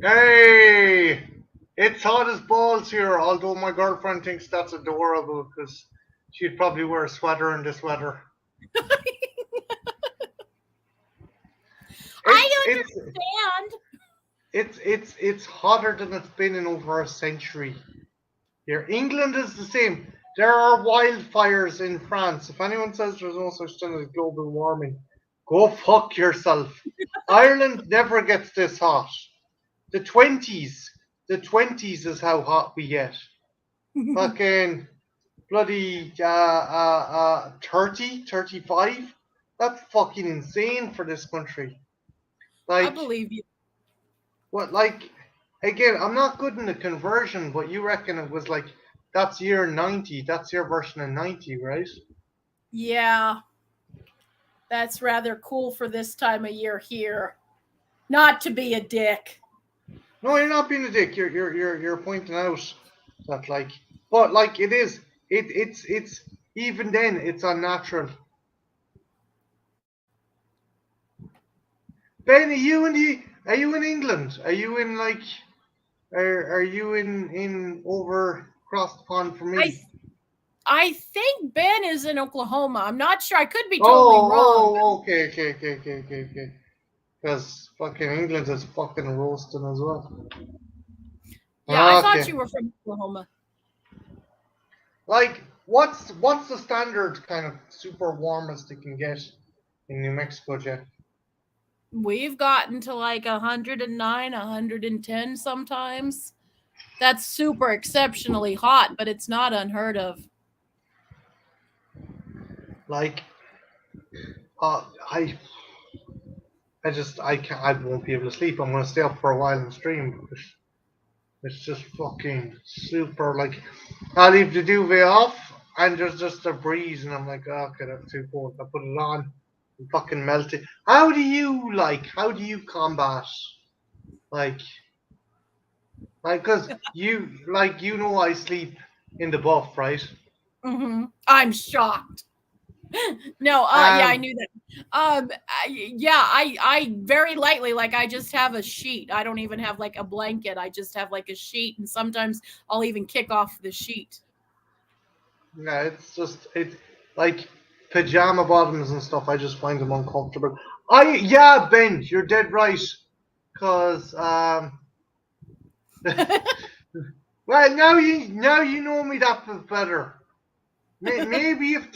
Hey, it's hot as balls here. Although my girlfriend thinks that's adorable because she'd probably wear a sweater in this weather. It's I it's understand. it's hotter than it's been in over a century. Here, England is the same. There are wildfires in France. If anyone says there's no such thing as global warming, go fuck yourself. Ireland never gets this hot. The twenties, the twenties is how hot we get. Fucking bloody 30, 35. That's fucking insane for this country. I Like, believe you. what, like, again, I'm not good in the conversion, but you reckon it was like, that's year 90. That's your version of 90, right? Yeah, that's rather cool for this time of year here. Not to be a dick. No, you're not being a dick. You're pointing out that, like, but, like, it is. It's, even then, it's unnatural. Ben, are you in England? Are you in, like, are you in over across the pond from I me? I think Ben is in Oklahoma. I'm not sure. I could be totally Oh, wrong. okay. Because fucking England is fucking roasting as well. Yeah, I thought Okay. you were from Oklahoma. Like, what's the standard kind of super warmest it can get in New Mexico, Jeff? We've gotten to like 109, 110 sometimes. That's super exceptionally hot, but it's not unheard of. Like, uh, I I can't, I won't be able to sleep. I'm gonna stay up for a while and stream because it's just fucking super. Like, I leave the duvet off and there's just a breeze, and I'm like, oh, okay, that's too cold. I put it on and fucking melt it. How do you combat, like, cause you know, I sleep in the buff, right? I'm shocked. No, yeah, I Um, knew that. I very lightly, like, I just have a sheet. I don't even have like a blanket. I just have like a sheet, and sometimes I'll even kick off the sheet. yeah, it's just like pajama bottoms and stuff. I just find them uncomfortable. Yeah, Ben, you're dead right. Cause well, now you know me that bit better. Maybe if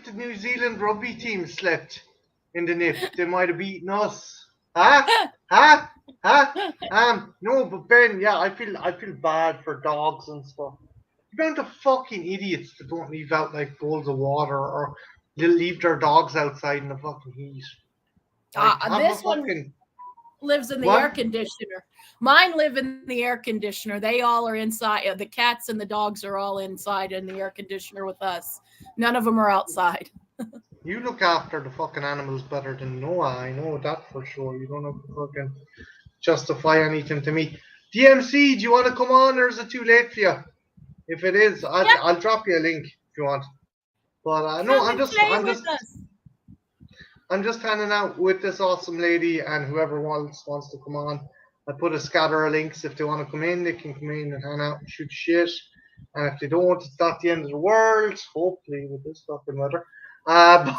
the New Zealand rugby team slept in the nip, they might have beaten us. Huh? Huh? Huh? No, but Ben, yeah, I feel bad for dogs and stuff. The amount of fucking idiots that don't leave out like bowls of water or they leave their dogs outside in the fucking heat. Like, have a This one fucking lives in the air what? conditioner. Mine live in the air conditioner. They all are inside. The cats and the dogs are all inside in the air conditioner with us. None of them are outside. You look after the fucking animals better than Noah. I know that for sure. You don't have to fucking justify anything to me. DMC, do you want to come on, or is it too late for you? If it is, Yep, I'll drop you a link if you want. But no, come and play with us. I'm just hanging out with this awesome lady and whoever wants to come on. I put a scatter of links. If they want to come in, they can come in and hang out and shoot shit. And if they don't, it's not the end of the world. Hopefully, with this fucking weather. But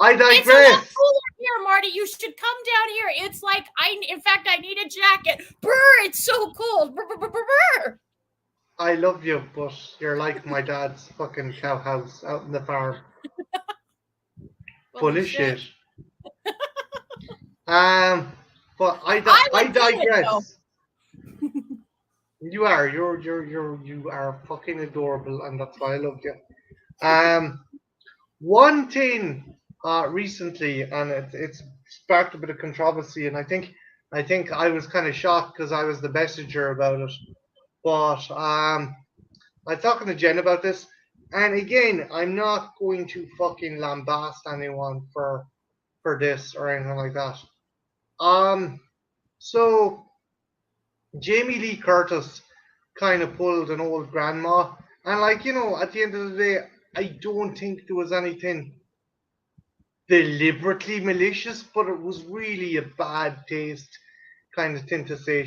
I It's a lot digress. cooler here, Marty. You should come down here. It's like in fact, I need a jacket. Brr, it's so cold. Brr, brr, brr, brr, brr. I love you, but you're like my dad's fucking cow house out in the farm, Holy full of shit. shit. Um, but I I would do it though. digress. You are fucking adorable, and that's why I love you. Um, one thing recently, and it's sparked a bit of controversy, and I think I was kind of shocked because I was the messenger about it. But I was talking to Jen about this, and again, I'm not going to fucking lambast anyone for this or anything like that. Um, so Jamie Lee Curtis kind of pulled an old grandma, and, like, you know, at the end of the day, I don't think there was anything deliberately malicious, but it was really a bad taste kind of thing to say.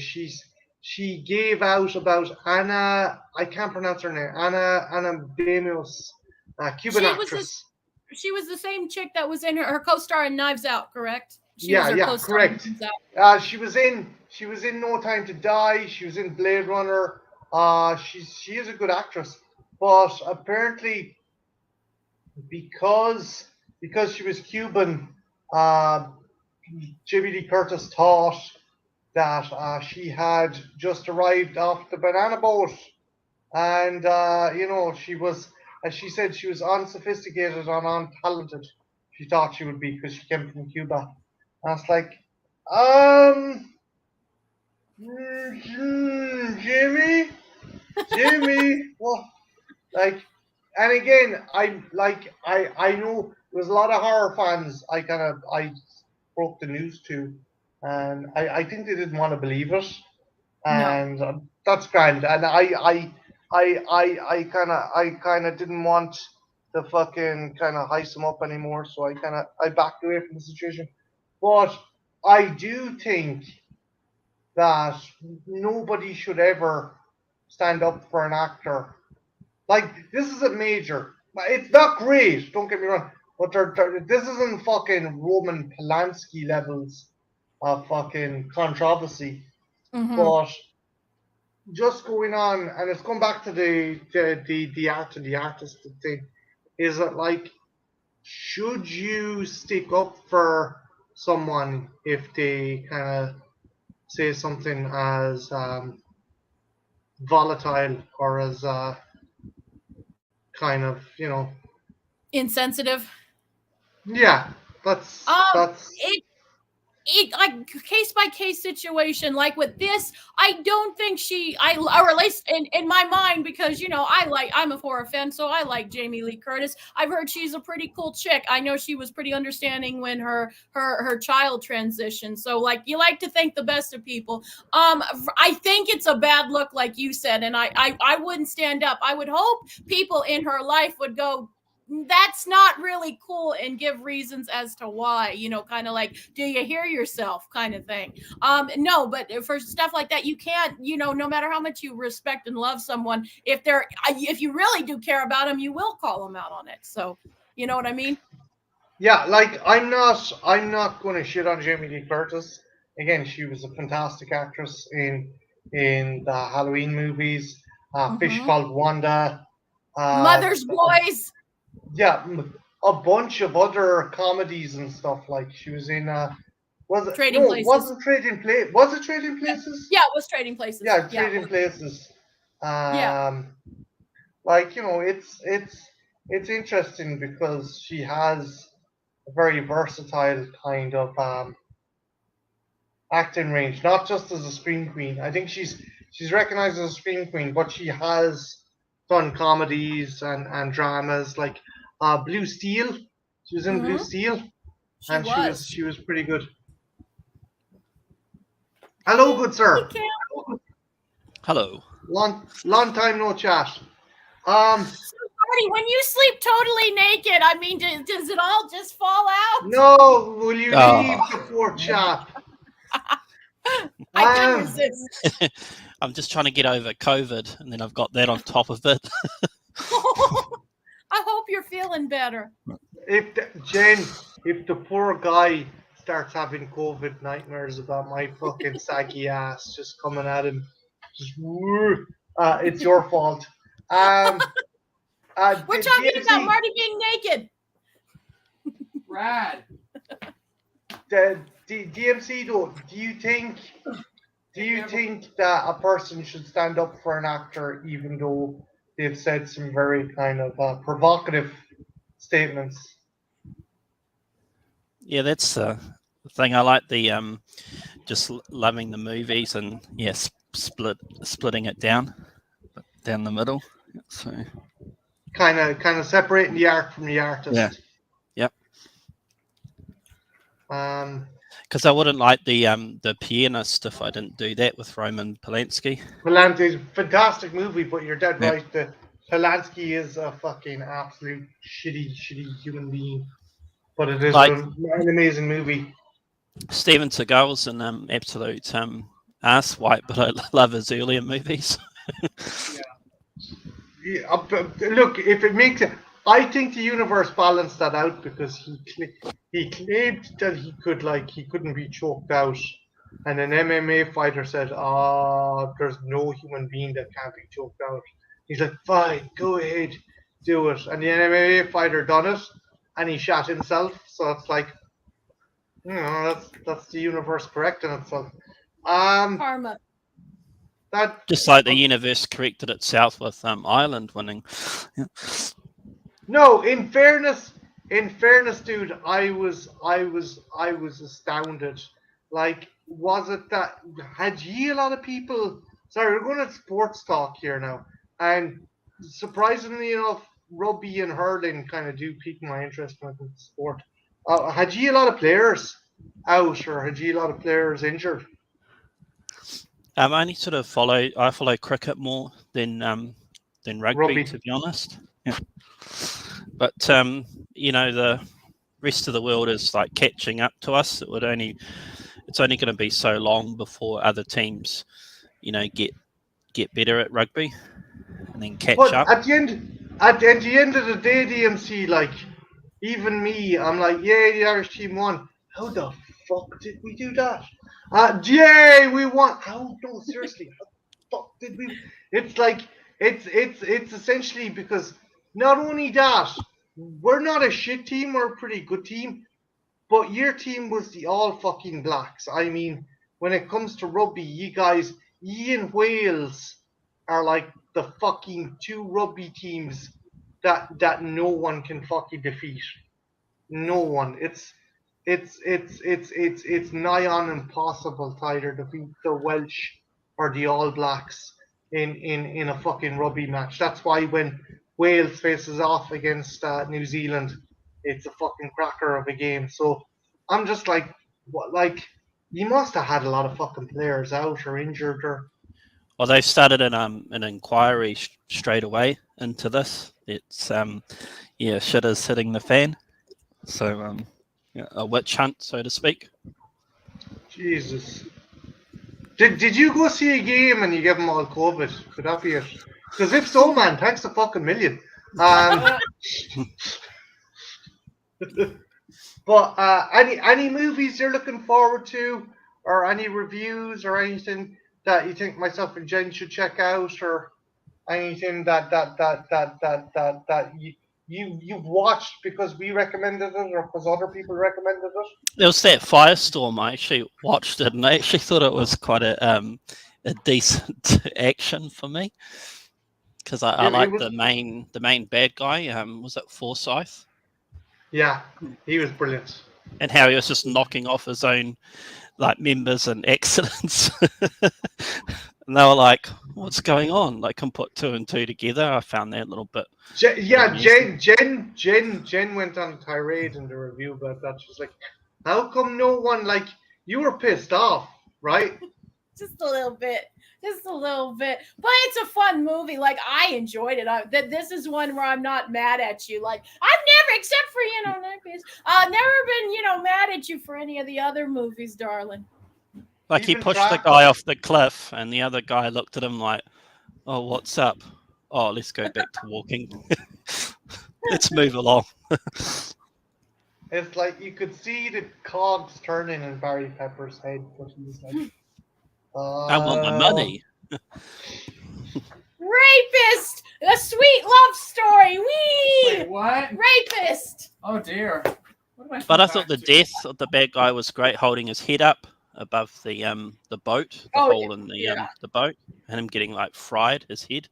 She gave out about Anna. I can't pronounce her name. Anna Demios, Cuban She was the actress. she was the same chick that was in her co-star in Knives Out, correct? She was Yeah, her yeah, co-star in correct. Knives Out. She was in No Time to Die. She was in Blade Runner. She is a good actress, but apparently because she was Cuban, uh, Jimmy Lee Curtis thought that she had just arrived off the banana boat, and she was, as she said, she was unsophisticated and untalented. She thought she would be because she came from Cuba. I was like, um, Jimmy, well, like, and again, I know there's a lot of horror fans. I broke the news to, and I think they didn't want to believe it, No. and that's grand. And I kind of didn't want to fucking kind of heist them up anymore, so I backed away from the situation. But I do think that nobody should ever stand up for an actor. Like, this is a major. It's not great, don't get me wrong, but this isn't fucking Roman Polanski levels of fucking controversy. Mm-hmm. But just going on, and it's going back to the art and the artist thing, is that, like, should you stick up for someone if they kind of say something as volatile or as kind of, Insensitive. yeah, that's It like case by case situation. Like with this, I don't think or at least in my mind, because I'm a horror fan, so I like Jamie Lee Curtis. I've heard she's a pretty cool chick. I know she was pretty understanding when her child transitioned. So like, you like to think the best of people. I think it's a bad look, like you said, and I wouldn't stand up. I would hope people in her life would go, that's not really cool, and give reasons as to why, kind of like, do you hear yourself, kind of thing. No, but for stuff like that, you can't, no matter how much you respect and love someone, if you really do care about them, you will call them out on it. So you know what I mean? yeah. Like, I'm not going to shit on Jamie Lee Curtis. Again, she was a fantastic actress in the Halloween movies, Fish Mm-hmm. Called Wanda. Uh, Mother's Boys. yeah, a bunch of other comedies and stuff. Like, she was in was it Trading no, Places. wasn't Trading Place? Was it Trading Places? Yeah, it was Trading Places. Yeah, Yeah, Trading Places. yeah. Like, it's interesting because she has a very versatile kind of acting range, not just as a screen queen. I think she's recognized as a screen queen, but she has done comedies and dramas like Blue Steel. She was in Blue Mm-hmm. Steel, She and was. she was pretty good. Hello, good Hey, sir. Cam. Hello. Long time no chat. Um, So, Marty, when you sleep totally naked, I mean, does it all just fall out? no, will you leave Oh, before chat? I couldn't Um, resist. I'm just trying to get over COVID, and then I've got that on top of it. I hope you're feeling better. Jen, if the poor guy starts having COVID nightmares about my fucking saggy ass just coming at him, just it's your fault. We're talking about DMC, Marty being naked. Rad. DMC though, do you think that a person should stand up for an actor even though they've said some very kind of provocative statements? Yeah, that's the thing. I like the just loving the movies and splitting it down the middle. So Kind of separating the art from the artist. Yeah. Yep. Because I wouldn't like the pianist if I didn't do that with Roman Polanski. Polanski's a fantastic movie, but you're dead Yep. right. The Polanski is a fucking absolute shitty human being. But it is Like- an amazing movie. Steven Seagal's an absolute ass wipe, but I love his earlier movies. Yeah, look, if it makes it, I think the universe balanced that out because he claimed that he couldn't be choked out, and an MMA fighter said, "Ah, there's no human being that can't be choked out." He's like, "Fine, go ahead, do it," and the MMA fighter done it, and he shot himself. So it's like, that's the universe correcting itself. Karma. That Just like the universe corrected itself with Ireland winning. Yeah. No, in fairness, dude, I was astounded. Like, was it that had ye a lot of people? Sorry, we're going to sports talk here now, and surprisingly enough, rugby and hurling kind of do pique my interest in the sport. Had ye a lot of players out, or had ye a lot of players injured? I only sort of follow cricket more than rugby, to be honest. Yeah. But the rest of the world is like catching up to us. It's only going to be so long before other teams, get better at rugby and then catch up. At the end of the day, DMC, like, even me, I'm like, yay, the Irish team won. How the fuck did we do that? Yay, we won. How? No, seriously, how the fuck did we? It's like, it's essentially because not only that, we're not a shit team, we're a pretty good team, but your team was the all fucking Blacks. I mean, when it comes to rugby, you and Wales are like the fucking two rugby teams that no one can fucking defeat. No one. It's nigh on impossible to either defeat the Welsh or the All Blacks in a fucking rugby match. That's why when Wales faces off against New Zealand, it's a fucking cracker of a game. So I'm just like, what? Like, you must have had a lot of fucking players out or injured or. Well, they've started an inquiry straight away into this. It's shit is hitting the fan. So a witch hunt, so to speak. Jesus. Did you go see a game and you give them all COVID? Could that be it? Because if so, man, thanks a fucking million. But any movies you're looking forward to, or any reviews, or anything that you think myself and Jen should check out, or anything that you've watched because we recommended it or because other people recommended it? There was that Firestorm. I actually watched it, and I actually thought it was quite a decent action for me because I like the main bad guy. Was it Forsyth? Yeah, he was brilliant. And how he was just knocking off his own members and accidents. And they were like, what's going on? They can put two and two together. I found that a little bit. Jen went on a tirade in the review about that. She's like, how come no one, like, you were pissed off, right? Just a little bit. But it's a fun movie. Like, I enjoyed it. This is one where I'm not mad at you. Like, I've never, except for, never been, mad at you for any of the other movies, darling. Like, he pushed the guy off the cliff, and the other guy looked at him like, oh, what's up? Oh, let's go back to walking. Let's move along. It's like you could see the cogs turning in Barry Pepper's head, but he was like, I want my money. Rapist! A sweet love story. Whee! Wait, what? Rapist! Oh dear. But I thought the death of the bad guy was great, holding his head up above the boat, the hole in the boat, and him getting fried his head.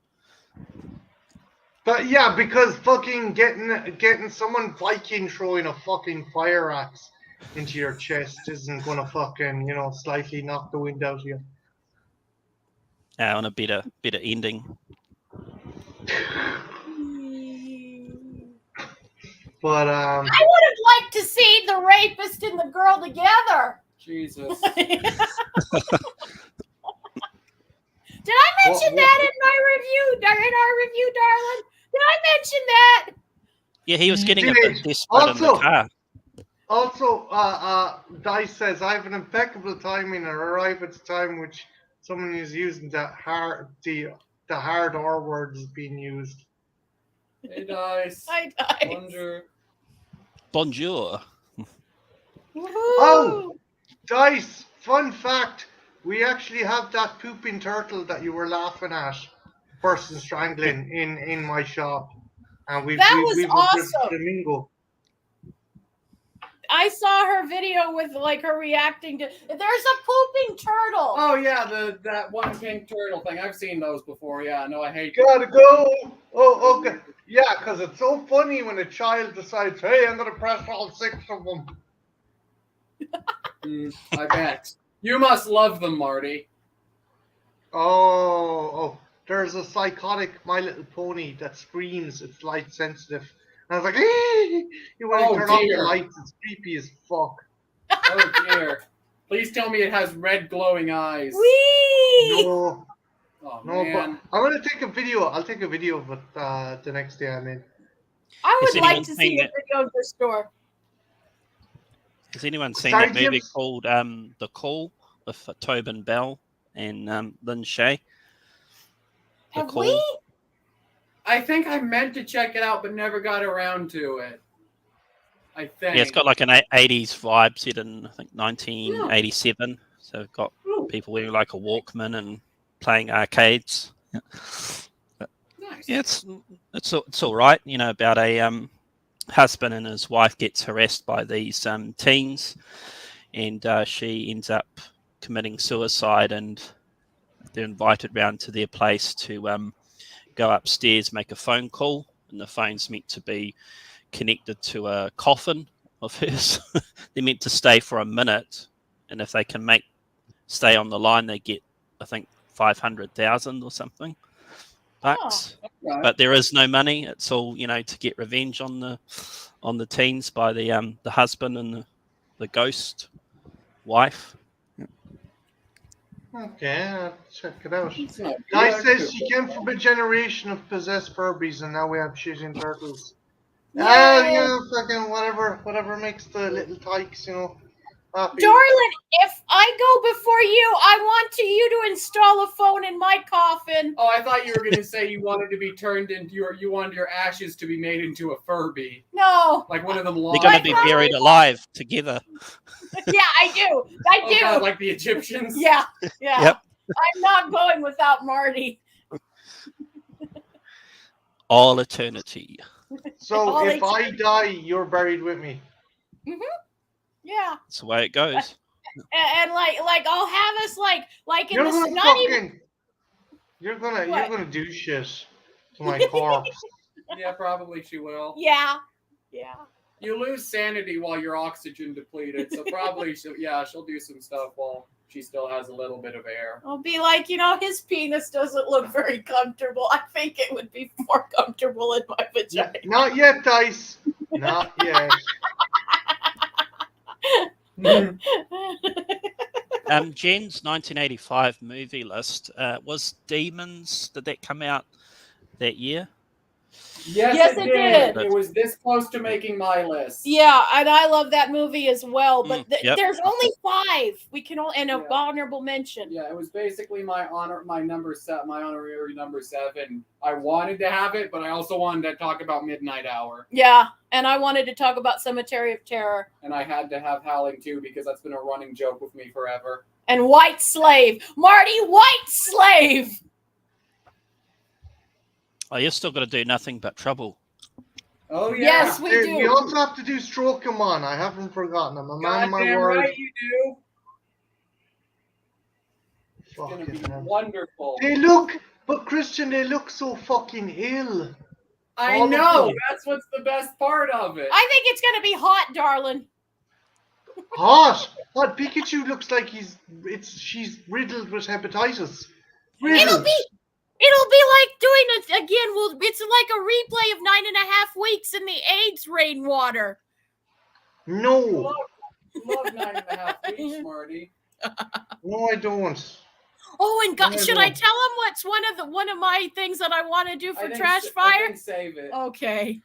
But yeah, because fucking getting someone Viking throwing a fucking fire axe into your chest isn't gonna fucking slightly knock the wind out of you. On a better ending. But I would have liked to see the rapist and the girl together. Jesus. Did I mention that in my review? In our review, darling? Did I mention that? Yeah, he was getting a bit desperate in the car. Also, Dice says I have an impeccable timing and arrive at the time which someone is using the hard R word is being used. Hey, Dice. Hi, Dice. Bonjour. Bonjour. Oh! Dice, fun fact, we actually have that pooping turtle that you were laughing at, person strangling in my shop. And we've was a awesome. flamingo. I saw her video with like her reacting to. There's a pooping turtle. Oh yeah, that one pink turtle thing. I've seen those before. Yeah, no, I hate. Gotta go. Oh, okay. Yeah, because it's so funny when a child decides, hey, I'm gonna press all 6 of them. I bet. You must love them, Marty. Oh, there's a psychotic My Little Pony that screams. It's light sensitive. And I was like, hey! You want to turn off the lights? It's creepy as fuck. Oh dear. Please tell me it has red glowing eyes. Whee! No, Oh, no, man. but I'm gonna take a video. I'll take a video of it the next day I'm in. I Has would like anyone to seen see a it? video of the store. Has anyone seen Sorry, that movie James? called The Call with Tobin Bell and Lynn Shay? The Have Call. we? I think I meant to check it out, but never got around to it. I think. Yeah, it's got like an 80s vibe set in, I think, 1987. So it's got Ooh, people wearing like a Walkman and playing arcades. Yeah. nice. Yeah, it's all right. You know, about a husband and his wife gets harassed by these teens, and she ends up committing suicide, and they're invited round to their place to go upstairs, make a phone call, and the phone's meant to be connected to a coffin of hers. They're meant to stay for a minute, and if they can stay on the line, they get, I think, 500,000 or something bucks. Right. But there is no money. It's all, you know, to get revenge on the teens by the husband and the ghost wife. Okay, I'll check it out. It's not Guy good. says she came from a generation of possessed Furbies, and now we have shitting turtles. Yay! Yeah, fucking whatever makes the little tykes, happy. Darling, if I go before you, I want you to install a phone in my coffin. Oh, I thought you were going to say you wanted to be turned into you wanted your ashes to be made into a Furby, No. like one of them. They're going to be buried alive together. Yeah, I do. I do. God, like the Egyptians. Yeah. Yep. I'm not going without Marty. All eternity. So if I die, you're buried with me. Yeah. That's the way it goes. And like I'll have us like in You're the gonna not fucking. even You're What? gonna do shit to my corpse. Yeah, probably she will. Yeah. You lose sanity while you're oxygen depleted, so probably she'll do some stuff while she still has a little bit of air. I'll be like, his penis doesn't look very comfortable. I think it would be more comfortable in my vagina. Not yet, Dice. Not yet. Jen's 1985 movie list was Demons. Did that come out that year? Yes, it did. It was this close to making my list. Yeah, and I love that movie as well. But Yep. there's only 5. We can only and an Yeah. honorable mention. Yeah, it was basically my honorary number 7. I wanted to have it, but I also wanted to talk about Midnight Hour, Yeah, and I wanted to talk about Cemetery of Terror and I had to have Howling too because that's been a running joke with me forever. and White Slave. Marty, White Slave. Oh, you're still got to do Nothing But Trouble. Oh yeah, Yes, we Dude, do. we also have to do Stroke 'em On. I haven't forgotten. I'm a man of my goddamn word. right you do. It's gonna Fucking be hell. wonderful. They look, but Christian, they look so fucking ill. I all of know. them. That's what's the best part of it. I think it's gonna be hot, darling. Hot. Hot. Pikachu looks like she's riddled with hepatitis. Riddled. It'll be like doing it again. It's like a replay of 9.5 weeks in the AIDS rainwater. No. Love 9.5 weeks, Marty. No, I don't. Oh, and No, should no. I tell him what's one of my things that I want to do for I think Trash I Fire? think save it. Okay.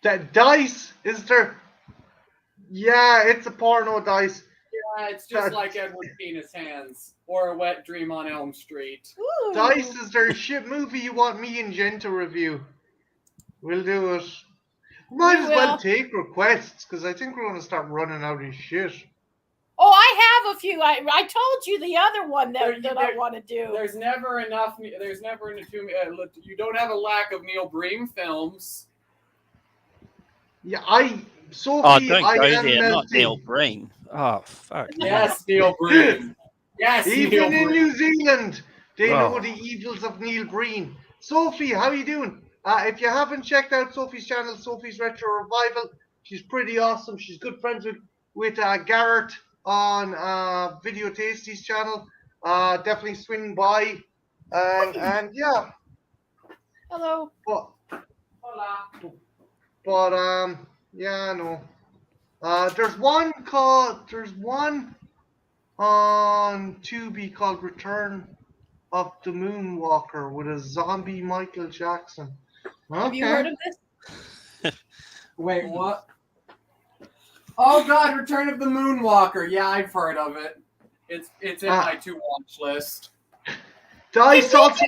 That Dice is there. Yeah, it's a porno, Dice. Yeah, it's just like Edward Penis Hands or A Wet Dream on Elm Street. Ooh. Dice, is there a shit movie you want me and Jen to review? We'll do it. Might We as well will. take requests, because I think we're going to start running out of shit. Oh, I have a few. I told you the other one that I want to do. There's never enough. There's never enough. You don't have a lack of Neil Breen films. Yeah, Oh, Sophie, don't I go am there. Not melting. Neil Breen. Oh, fuck. Yes, Neil Breen. Yes, Neil Even in Breen. New Zealand, they know Oh. the evils of Neil Breen. Sophie, how you doing? If you haven't checked out Sophie's channel, Sophie's Retro Revival, she's pretty awesome. She's good friends with Garrett on Video Tasty's channel. Definitely swing by, and yeah. Hello. Hola. Yeah, no. There's one on Tubi called Return of the Moonwalker with a zombie Michael Jackson. Okay. Have you heard of this? Wait, what? Oh God, Return of the Moonwalker. Yeah, I've heard of it. It's in my to-watch list. Dice also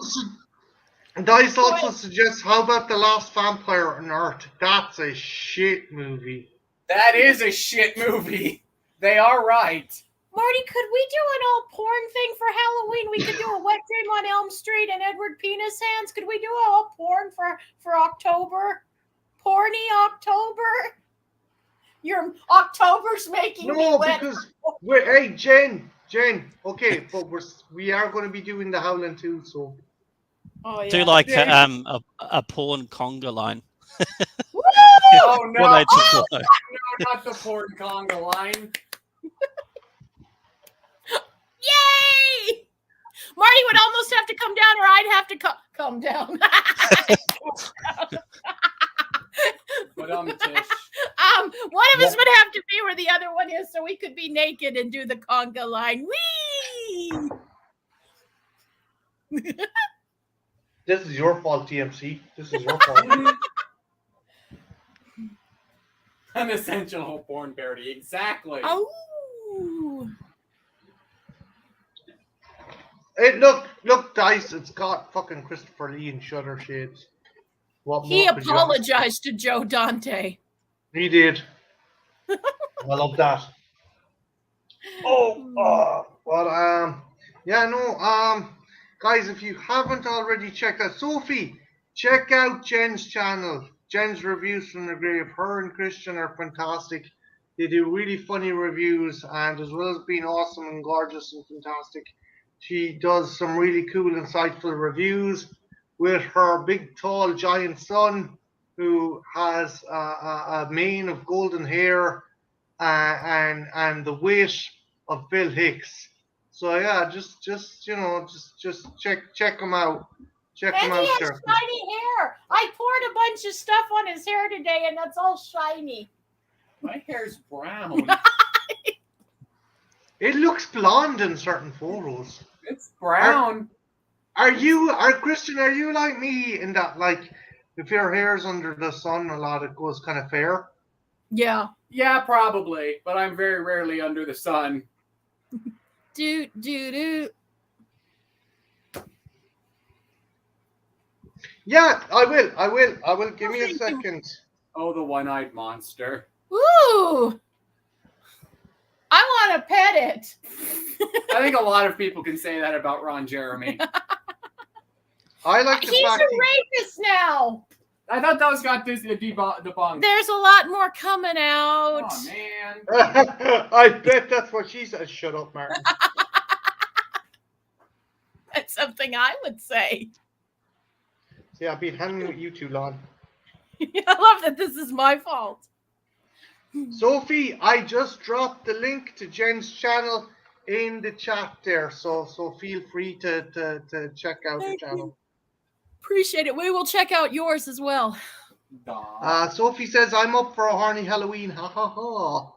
suggests, how about The Last Vampire on Earth? That's a shit movie. That is a shit movie. They are right. Marty, could we do an all porn thing for Halloween? We could do a Wet Dream on Elm Street and Edward Penis Hands. Could we do all porn for October? Porny October? Your October's making me No, wet. because hey, Jen. Okay, but we are going to be doing the Howling too, so. Oh, yeah. Do like Yeah. a porn conga line. Woo! Oh no! Well, that's Oh, a- no, not the porn conga line. Yay! Marty would almost have to come down, or I'd have to come down. But Tish. One of us would have to be where the other one is, so we could be naked and do the conga line. Whee! This is your fault, TMC. This is your fault. An essential porn parody, exactly. Oh. Hey, look, Dice. It's got fucking Christopher Lee in Shutter Shades. What He more could you ask? apologized to Joe Dante. He did. I love that. Guys, if you haven't already checked out Sophie, check out Jen's channel. Jen's reviews from the grave. Her and Christian are fantastic. They do really funny reviews, and as well as being awesome and gorgeous and fantastic, she does some really cool, insightful reviews with her big, tall, giant son, who has a mane of golden hair and the weight of Bill Hicks. So yeah, just check him out. Check him And out, he has sir. shiny hair. I poured a bunch of stuff on his hair today, and that's all shiny. My hair's brown. It looks blonde in certain photos. It's brown. Christian, are you like me in that, like, if your hair's under the sun a lot, it goes kind of fair? Yeah. Yeah, probably. But I'm very rarely under the sun. Do. Yeah, I will. Give me a second. Oh, the one-eyed monster. Ooh. I want to pet it. I think a lot of people can say that about Ron Jeremy. I like the He's fact a rapist now. I thought that was got this debunked. There's a lot more coming out. Oh man. I bet that's what she said. Shut up, Martin. That's something I would say. See, I've been hanging with you too long. I love that this is my fault. Sophie, I just dropped the link to Jen's channel in the chat there, so feel free to check out the channel. Appreciate it. We will check out yours as well. Sophie says, I'm up for a horny Halloween. Ha ha ha.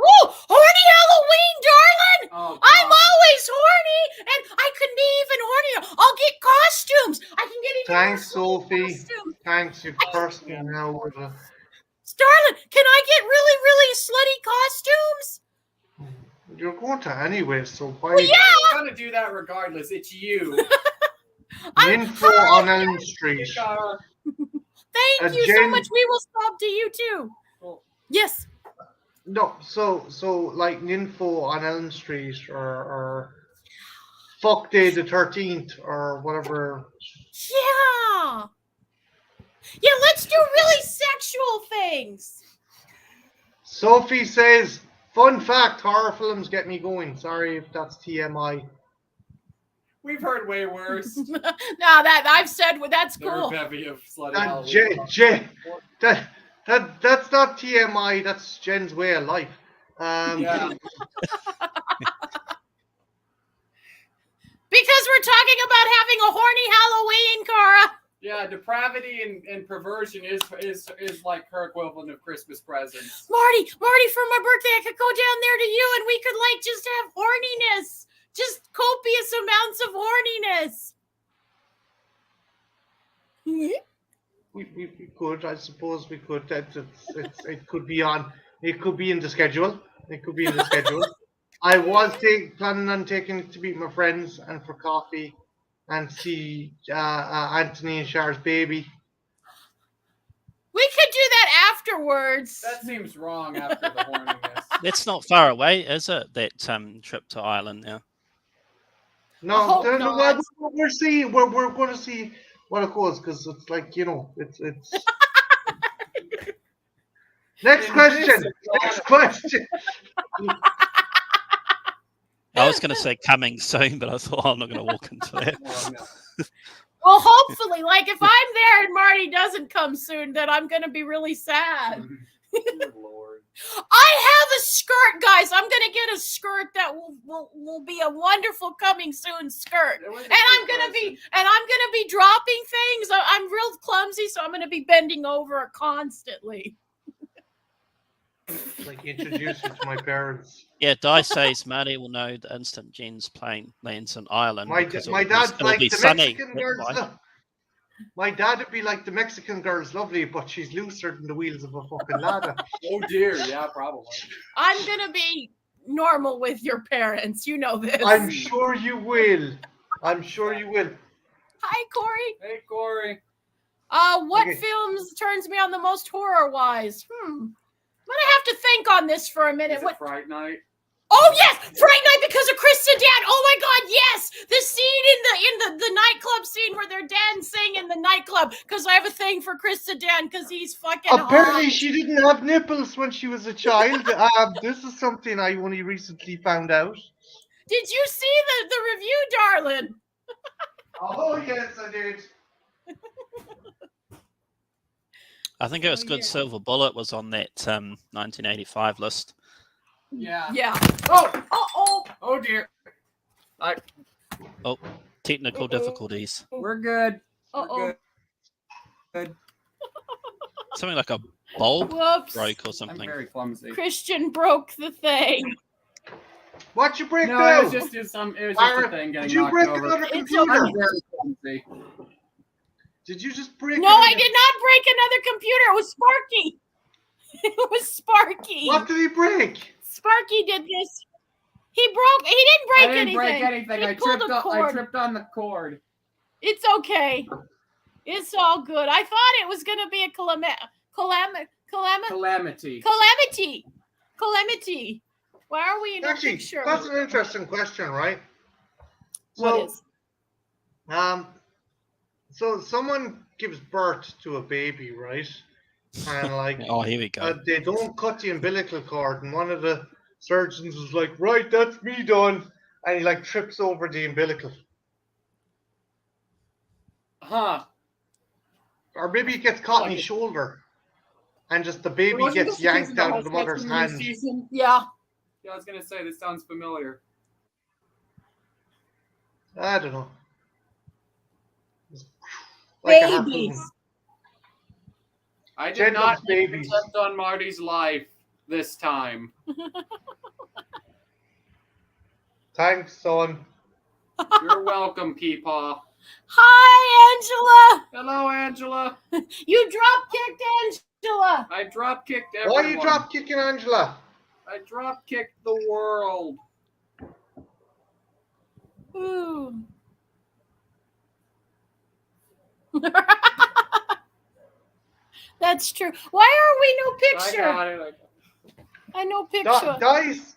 Oh, horny Halloween, darling! Oh, I'm God. always horny, and I can be even hornier. I'll get costumes. I can get even Thanks, more Sophie. costumes. Thanks, you cursed me now with a... Starlin, can I get really, really slutty costumes? You're going to anyway, so why? Well, yeah. I'm gonna do that regardless. It's you. Nympho on Elm Street. Thank you so Jen- much. We will stop to you too. Well, Yes. No, so like Nympho on Elm Street or Fuck Day the 13th or whatever. Yeah. Yeah, let's do really sexual things. Sophie says, fun fact, horror films get me going. Sorry if that's TMI. we've heard way worse. No, that I've said that's There are cool. a bevy of slutty And Halloween. that's not TMI, that's Jen's way of life. Yeah. Because we're talking about having a horny Halloween, Cara. Yeah, depravity and perversion is like her equivalent of Christmas presents. Marty, for my birthday, I could go down there to you and we could like just have horniness. Just copious amounts of horniness. We could, I suppose we could. It could be in the schedule. It could be in the schedule. I was planning on taking it to meet my friends and for coffee and see Anthony and Char's baby. We could do that afterwards. That seems wrong after the horniness. That's not far away, is it? That trip to Ireland now. No, I hope no, not. we're going to see what it goes because it's like it's. Next question. Next question. I was going to say coming soon, but I thought I'm not going to walk into that. Well, no. Well, hopefully, like if I'm there and Marty doesn't come soon, then I'm gonna be really sad. Good Lord. I have a skirt, guys. I'm gonna get a skirt that will be a wonderful coming soon skirt. It was a And cute I'm present. gonna be dropping things. I'm real clumsy, so I'm gonna be bending over constantly. Like introduce you to my parents. Yeah, Di says Marty will know the instant Jen's plane lands in Ireland. My because dad's it'll like be the sunny. Mexican That's girls. why. My dad would be like the Mexican girl's lovely, but she's looser than the wheels of a fucking ladder. Oh dear, yeah, probably. I'm gonna be normal with your parents. You know this. I'm sure you will. I'm sure you will. Hi, Corey. Hey, Corey. What Okay. films turns me on the most horror-wise? I'm gonna have to think on this for a minute. Is it What? Fright Night? Oh yes, Fright Night because of Krista Dan. Oh my God, yes, the scene in the nightclub scene where they're dancing in the nightclub. Because I have a thing for Krista Dan because he's fucking Apparently, hot. she didn't have nipples when she was a child. This is something I only recently found out. Did you see the review, darling? Oh yes, I did. I think it was Oh, good. yeah. Silver Bullet was on that 1985 list. Yeah. Yeah. Oh, oh dear. Technical Uh-oh. difficulties. We're good. Uh-oh. Good. Something like a bulb Whoops. broke or I'm something. very clumsy. Christian broke the thing. What you break No, now? it was just a thing getting Did you knocked break over. another It's computer? I'm very clumsy. Did you just break? No, I another- did not break another computer. It was Sparky. It was Sparky. What did he break? Sparky did this. He didn't break I didn't anything. break anything. He I pulled tripped. a I cord. tripped on the cord. It's okay. It's all good. I thought it was going to be a Calamity. calamity. Why are we in a Actually, picture? that's an interesting question, right? What So, is? so someone gives birth to a baby, right? And like, Oh, here we go. they don't cut the umbilical cord, and one of the surgeons was like, "Right, that's me done," and he like trips over the umbilical, Huh. or maybe he gets caught in his shoulder, and just the baby Wasn't gets this yanked season out of the mother's Husband hand. season? Yeah. Yeah, I was gonna say this sounds familiar. I don't know. Like a Babies. harpoon. I did Jen not loves babies. attempt on Marty's life this time. Thanks, son. You're welcome, Peepaw. Hi, Angela. Hello, Angela. You drop kicked Angela. I drop kicked Why everyone. are you drop kicking Angela? I drop kicked the world. Ooh. That's true. Why are we no I picture? got it. I no picture. Dice.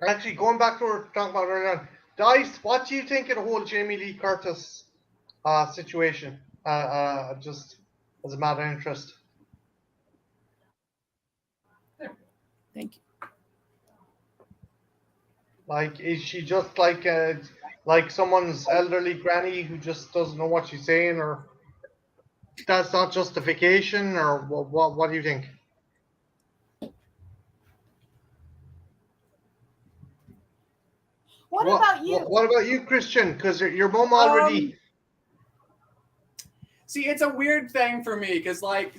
Actually, going back to what we were talking about right now. Dice, what do you think of the whole Jamie Lee Curtis situation? Just as a matter of interest. Thank you. Like, is she just like someone's elderly granny who just doesn't know what she's saying, or that's not justification, or what do you think? What about you? What about you, Christian? Because your mom already. See, it's a weird thing for me because, like,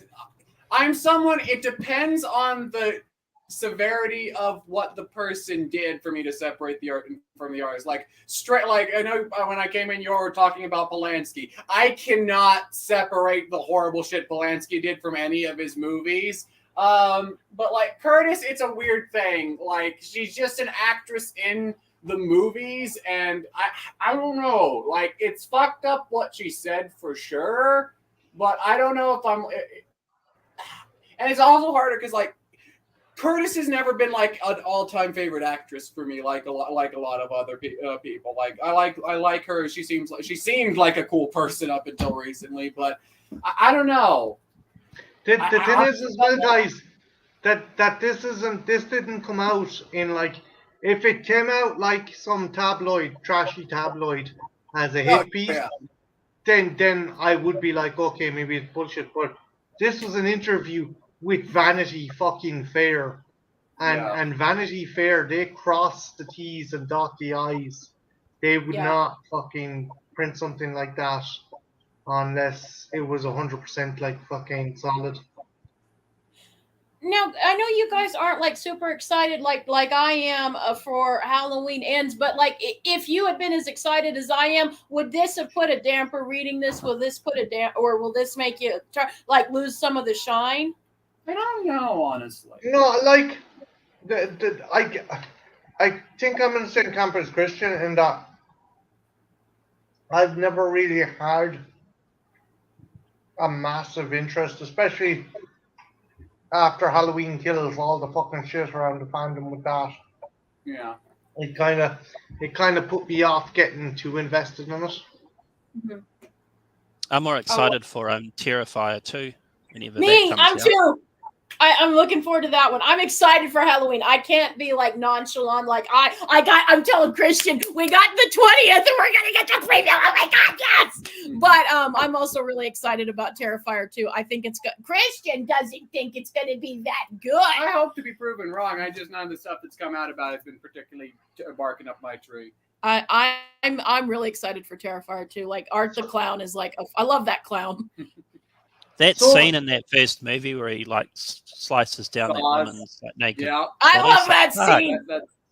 I'm someone. It depends on the severity of what the person did for me to separate the art from the artist. Like, straight, like I know when I came in, you were talking about Polanski. I cannot separate the horrible shit Polanski did from any of his movies. But like Curtis, it's a weird thing. Like, she's just an actress in the movies, and I don't know. Like, it's fucked up what she said for sure, but I don't know if I'm. And it's also harder because like Curtis has never been like an all-time favorite actress for me, like a lot of other people. Like I like her. She seemed like a cool person up until recently, but I don't know. The thing is as well, guys, that this didn't come out in like, if it came out like some trashy tabloid as a hit piece, yeah. then I would be like, okay, maybe it's bullshit. But this was an interview with Vanity fucking Fair. And Vanity Fair, they cross the T's and dot the I's. They would not fucking print something like that unless it was 100% like fucking solid. Now, I know you guys aren't like super excited like I am for Halloween Ends, but like if you had been as excited as I am, would this have put a damper reading this? Will this put a or will this make you like lose some of the shine? I don't know, honestly. No, like I think I'm in the same camp as Christian in that I've never really had a massive interest, especially after Halloween Kills, all the fucking shit around the fandom with that. Yeah. It kind of put me off getting too invested in it. Mm-hmm. I'm more excited for Terrifier 2. Me, I'm too. I'm looking forward to that one. I'm excited for Halloween. I can't be like nonchalant. Like I'm telling Christian, we got the 20th and we're gonna get the preview. Oh my god, yes! But I'm also really excited about Terrifier 2. I think it's good. Christian doesn't think it's gonna be that good. I hope to be proven wrong. I just none of the stuff that's come out about it has been particularly barking up my tree. I'm really excited for Terrifier 2. Like Art the Clown is like I love that clown. That scene in that first movie where he like slices down that woman's like naked. Yeah, I love that scene.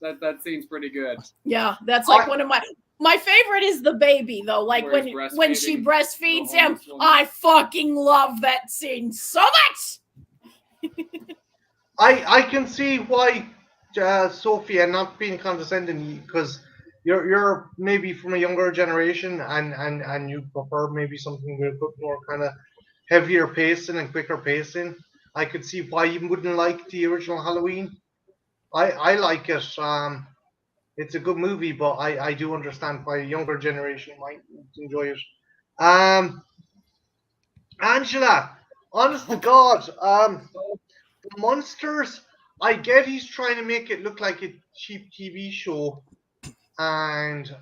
That scene's pretty good. Yeah, that's like one of my favorite is the baby though. Like when she breastfeeds him, I fucking love that scene so much. I can see why Sophia, not being condescending, because you're maybe from a younger generation and you prefer maybe something with a bit more kind of heavier pacing and quicker pacing. I could see why you wouldn't like the original Halloween. I like it. It's a good movie, but I do understand why a younger generation might enjoy it. Angela, honest to God, the Monsters, I get he's trying to make it look like a cheap TV show, and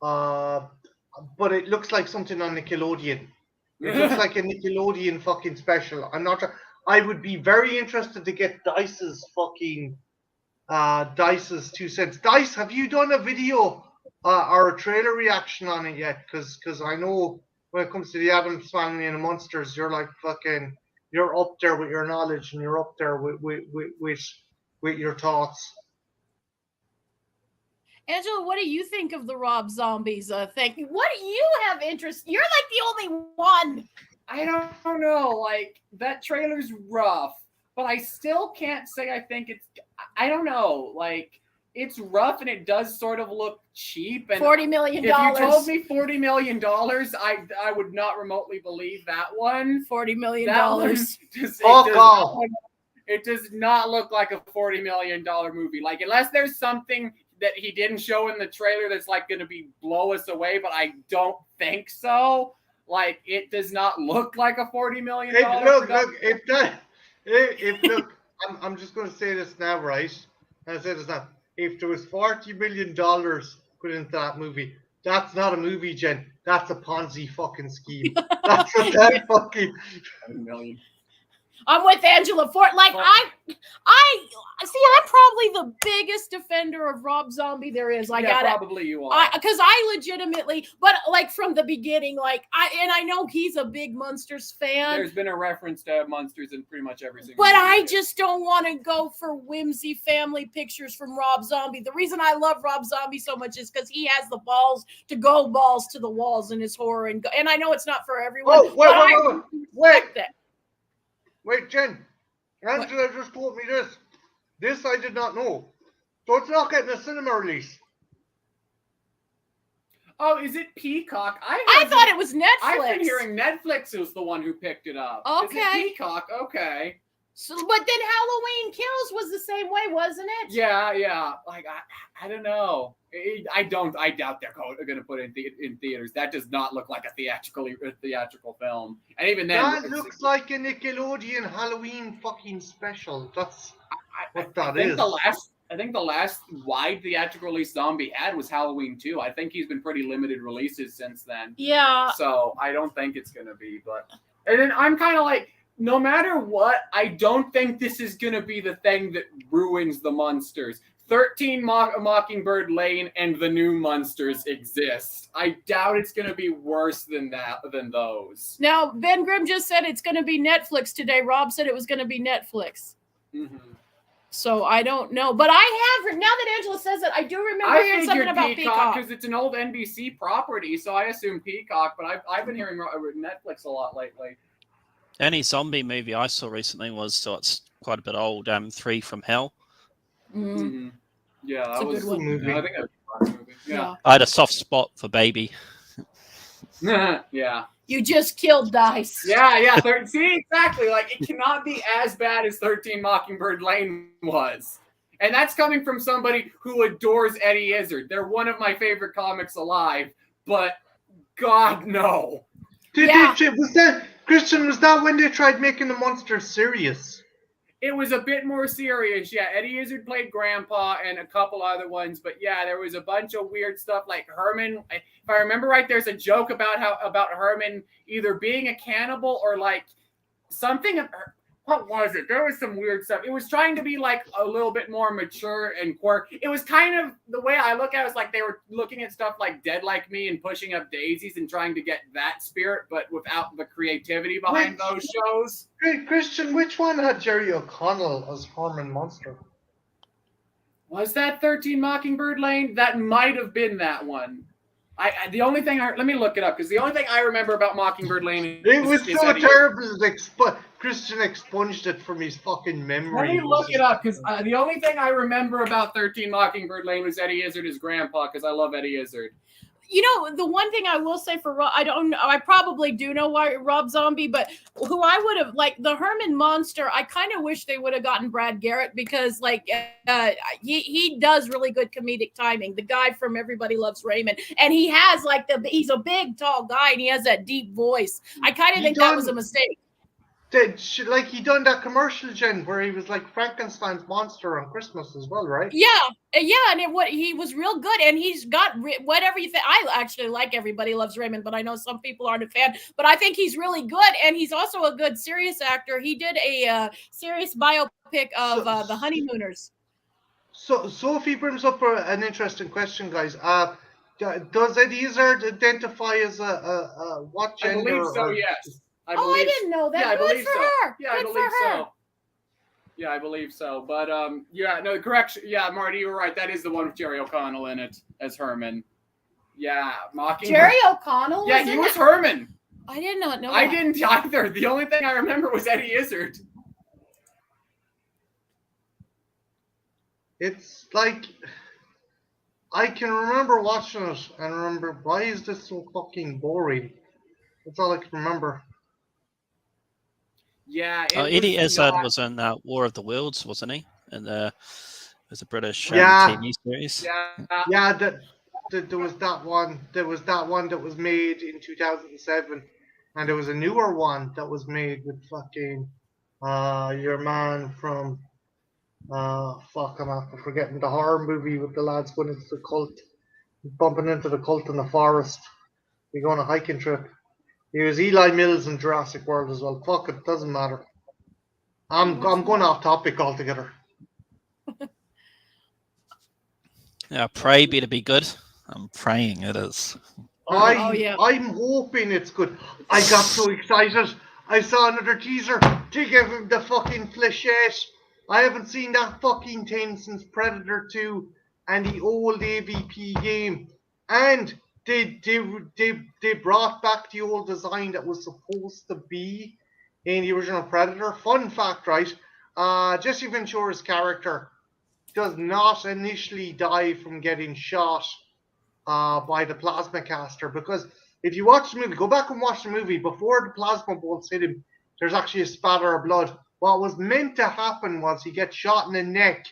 but it looks like something on Nickelodeon. It looks like a Nickelodeon fucking special. I'm not. I would be very interested to get Dice's fucking Dice's 2 cents. Dice, have you done a video or a trailer reaction on it yet? Because I know when it comes to the Addams Family and the Monsters, you're like fucking. You're up there with your knowledge, and you're up there with your thoughts. Angela, what do you think of the Rob Zombies thing? What do you have interest? You're like the only one I don't know. Like, that trailer's rough, but I still can't say I think it's. I don't know. Like, it's rough and it does sort of look cheap. And $40 million. if you told me $40 million, I would not remotely believe that one. $40 million. That one it does not look like a $40 million movie. Like, unless there's something that he didn't show in the trailer that's like going to be blow us away, but I don't think so. Like, it does not look like a $40 million. I'm just going to say this now, right? I say this now. If there was $40 million put into that movie, that's not a movie, Jen. That's a Ponzi fucking scheme. That's what that fucking million. I'm with Angela Fort. Like, I see. I'm probably the biggest defender of Rob Zombie there is. Probably you are. Because I legitimately, but like from the beginning, like I know he's a big Munsters fan. There's been a reference to Munsters in pretty much every single. But I just don't want to go for whimsy family pictures from Rob Zombie. The reason I love Rob Zombie so much is because he has the balls to go balls to the walls in his horror, and I know it's not for everyone. Oh, wait, Jen. Angela just told me this. This I did not know. So it's not getting a cinema release. Oh, is it Peacock? I thought it was Netflix. I've been hearing Netflix was the one who picked it up. Okay. Is it Peacock? Okay. So, but then Halloween Kills was the same way, wasn't it? Yeah. Like, I don't know. I doubt they're going to put it in theaters. That does not look like a theatrical film. And even then, that looks like a Nickelodeon Halloween fucking special. That's what that is. I think the last wide theatrical release Zombie had was Halloween 2. I think he's been pretty limited releases since then. Yeah. So I don't think it's going to be. And then I'm kind of like, no matter what, I don't think this is going to be the thing that ruins the Munsters. 13 Mockingbird Lane and the new Munsters exist. I doubt it's going to be worse than those. Now, Ben Grimm just said it's going to be Netflix today. Rob said it was going to be Netflix. Mm-hmm. So I don't know. But I have, now that Angela says it, I do remember hearing something about Peacock. Because it's an old NBC property, so I assume Peacock, but I've been hearing Netflix a lot lately. Any zombie movie I saw recently it's quite a bit old. 3 from Hell. Mm-hmm. Yeah, that was a good one. Movie. I think that was a fun movie. Yeah. I had a soft spot for Baby. Yeah. You just killed Dice. Yeah. See, exactly. Like, it cannot be as bad as 13 Mockingbird Lane was. And that's coming from somebody who adores Eddie Izzard. They're one of my favorite comics alive, but God, no. Christian, was that when they tried making the monster serious? It was a bit more serious, yeah. Eddie Izzard played Grandpa and a couple other ones, but yeah, there was a bunch of weird stuff like Herman. If I remember right, there's a joke about Herman either being a cannibal or like something. What was it? There was some weird stuff. It was trying to be like a little bit more mature and quirky. It was kind of the way I look at it was like they were looking at stuff like Dead Like Me and Pushing Up Daisies and trying to get that spirit, but without the creativity behind those shows. Christian, which one had Jerry O'Connell as Herman Munster? Was that 13 Mockingbird Lane? That might have been that one. The only thing let me look it up because the only thing I remember about Mockingbird Lane is so terrible that Christian expunged it from his fucking memory. Let me look it up because the only thing I remember about 13 Mockingbird Lane was Eddie Izzard as Grandpa because I love Eddie Izzard. You know, the one thing I will say for Rob, I probably do know why Rob Zombie, but who I would have, like, the Herman Monster, I kind of wish they would have gotten Brad Garrett because, like, he does really good comedic timing. The guy from Everybody Loves Raymond. And he has, like, he's a big, tall guy, and he has that deep voice. I kind of think that was a mistake. Like, he done that commercial, Jen, where he was like Frankenstein's monster on Christmas as well, right? Yeah, and he was real good, and he's got whatever you think. I actually like Everybody Loves Raymond, but I know some people aren't a fan. But I think he's really good, and he's also a good serious actor. He did a serious biopic of the Honeymooners. So Sophie brings up an interesting question, guys. Does Eddie Izzard identify as a what gender? I believe so. Yes. I didn't know that. Yeah, Good for her. Yeah, I believe so. Yeah, I believe so. But correction. Yeah, Marty, you were right. That is the one with Jerry O'Connell in it as Herman. Yeah, Mockingbird. Jerry O'Connell? Yeah, he was Herman. I did not know. I that. didn't either. The only thing I remember was Eddie Izzard. It's like I can remember watching it and remember why is this so fucking boring? That's all I can remember. Yeah, it Eddie was Izzard not- was in War of the Worlds, wasn't he? And it was a British Yeah. TV series. Yeah, Yeah, there was that one. There was that one that was made in 2007, and there was a newer one that was made with fucking your man from fuck, I'm after forgetting the horror movie with the lads going into the cult, bumping into the cult in the forest. We go on a hiking trip. He was Eli Mills in Jurassic World as well. Fuck it, doesn't matter. I'm going off topic altogether. Yeah, pray better be good. I'm praying it is. Oh, yeah. I'm hoping it's good. I got so excited. I saw another teaser to give him the fucking flechette. I haven't seen that fucking thing since Predator 2 and the old AVP game. And they brought back the old design that was supposed to be in the original Predator. Fun fact, right? Jesse Ventura's character does not initially die from getting shot by the plasma caster, because if you watch the movie, go back and watch the movie, before the plasma bolts hit him, there's actually a spatter of blood. What was meant to happen was he gets shot in the neck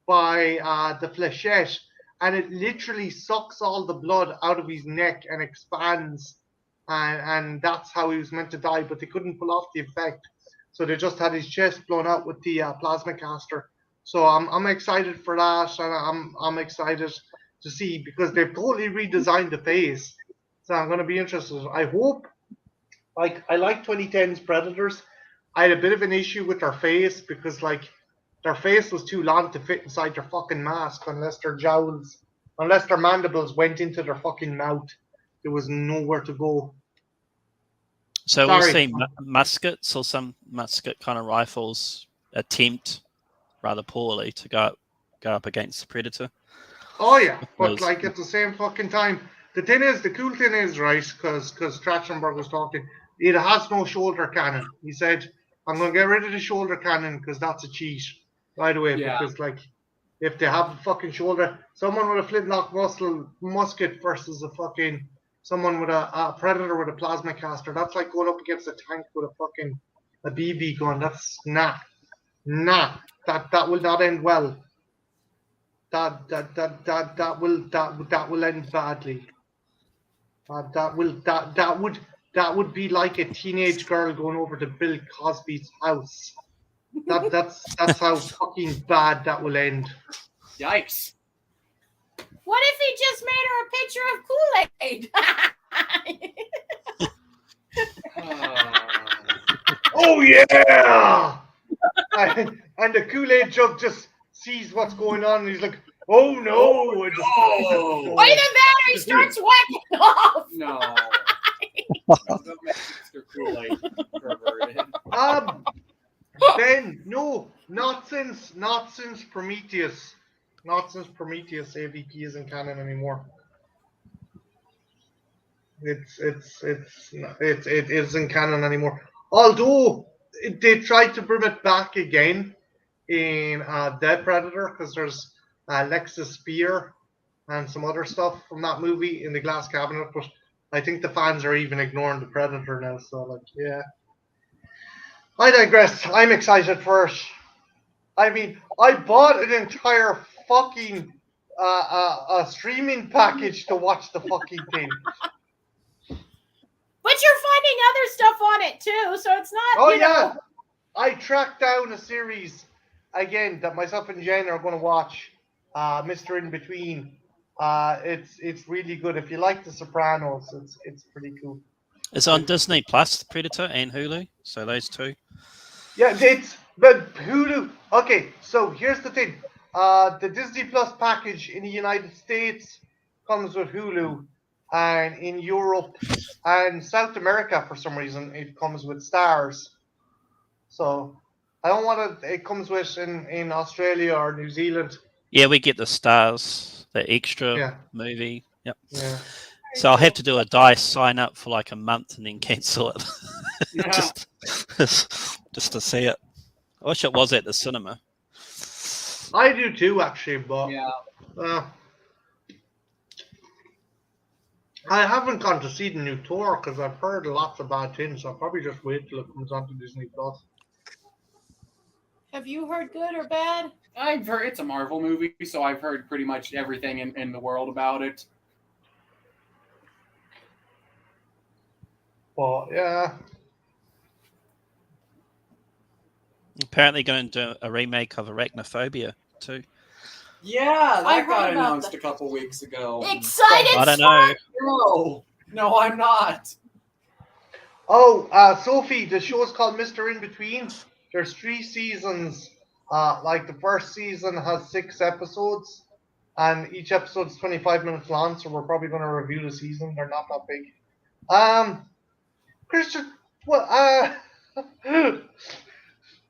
by the flechette, and it literally sucks all the blood out of his neck and expands, and that's how he was meant to die, but they couldn't pull off the effect, so they just had his chest blown out with the plasma caster. So I'm excited for that, and I'm excited to see, because they've totally redesigned the face. So I'm going to be interested. I hope, like, I like 2010's Predators. I had a bit of an issue with their face, because, like, their face was too long to fit inside their fucking mask, unless their mandibles went into their fucking mouth. There was nowhere to go. So we'll Sorry. see muskets or some musket kind of rifles attempt rather poorly to go up against the Predator. Oh yeah, but Because- like at the same fucking time, the cool thing is, right, because Trachtenberg was talking, it has no shoulder cannon. He said, I'm going to get rid of the shoulder cannon because that's a cheat, by the way, Yeah. because, like, if they have the fucking shoulder, someone with a flintlock musket versus someone with a Predator with a plasma caster, that's like going up against a tank with a BB gun. That's nah, that will not end well. That will end badly. That would be like a teenage girl going over to Bill Cosby's house. That's how fucking bad that will end. Yikes. What if he just made her a picture of Kool-Aid? Oh yeah! And the Kool-Aid jug just sees what's going on, and he's like, "Oh no!" And just- Oh. Wait, the battery starts whacking off. No. Don't make Mr. Kool-Aid perverted. Ben, no, not since Prometheus. Not since Prometheus AVP isn't canon anymore. It isn't canon anymore. Although they tried to bring it back again in Dead Predator, because there's Lexus Spear and some other stuff from that movie in the glass cabinet, but I think the fans are even ignoring the Predator now. So, like, yeah. I digress. I'm excited for it. I mean, I bought an entire fucking a streaming package to watch the fucking thing. But you're finding other stuff on it too, so it's not. Oh you know. yeah, I tracked down a series again that myself and Jen are going to watch. Mr. In Between. It's really good. If you like The Sopranos, it's pretty cool. It's on Disney Plus, Predator, and Hulu. So those two. Yeah, but Hulu. Okay, so here's the thing. The Disney Plus package in the United States comes with Hulu, and in Europe and South America, for some reason, it comes with Stars. So I don't want to. It comes with in Australia or New Zealand. Yeah, we get the Stars, the extra Yeah. movie. Yep. Yeah. So I'll have to do a DICE sign up for like a month and then cancel it. Yeah. just to see it. I wish it was at the cinema. I do too, actually, but Yeah. I haven't gone to see the new Thor because I've heard lots of bad things. So I'll probably just wait till it comes onto Disney Plus. Have you heard good or bad? I've heard it's a Marvel movie, so I've heard pretty much everything in the world about it. But yeah, Apparently going to do a remake of Arachnophobia too. Yeah, I that heard got about announced that. a couple weeks ago. Excited? I don't know. No, I'm not. Sophie, the show's called Mr. In Between. There's 3 seasons. Like the first season has 6 episodes, and each episode's 25 minutes long. So we're probably going to review the season. They're not that big. Christian, what?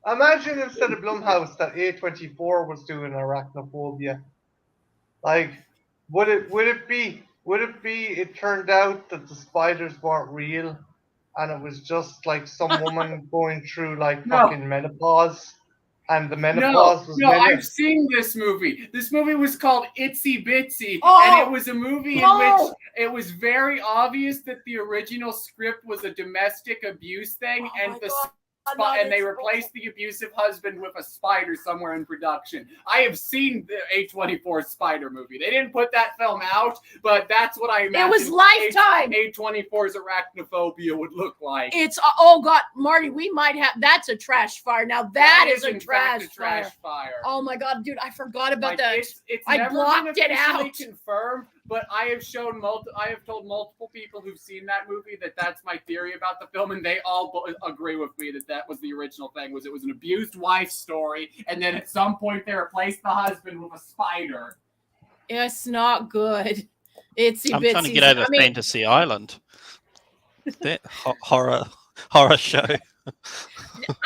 Imagine instead of Blumhouse that A24 was doing Arachnophobia. Like, would it be? It turned out that the spiders weren't real, and it was just like some woman going through like No. fucking menopause, and the menopause was I've seen this movie. This movie was called Itsy Bitsy, Oh. and it was a movie in Oh. which it was very obvious that the original script was a domestic abuse thing, Oh and my the God. and they replaced the abusive husband with a spider somewhere in production. I have seen the A24 Spider movie. They didn't put that film out, but that's what I imagine. It was Lifetime. A24's Arachnophobia would look like. It's oh God, Marty, we might have. That's a trash fire. Now that is a in fact trash fire. fire. Oh my God, dude, I forgot about Like, that. It's I never blocked been it officially out. confirmed, but I have shown I have told multiple people who've seen that movie that that's my theory about the film, and they all agree with me that that was the original thing. Was it was an abused wife story, and then at some point they replaced the husband with a spider. It's not good. Itsy I'm bitsy. trying to get over Fantasy Island. That horror show.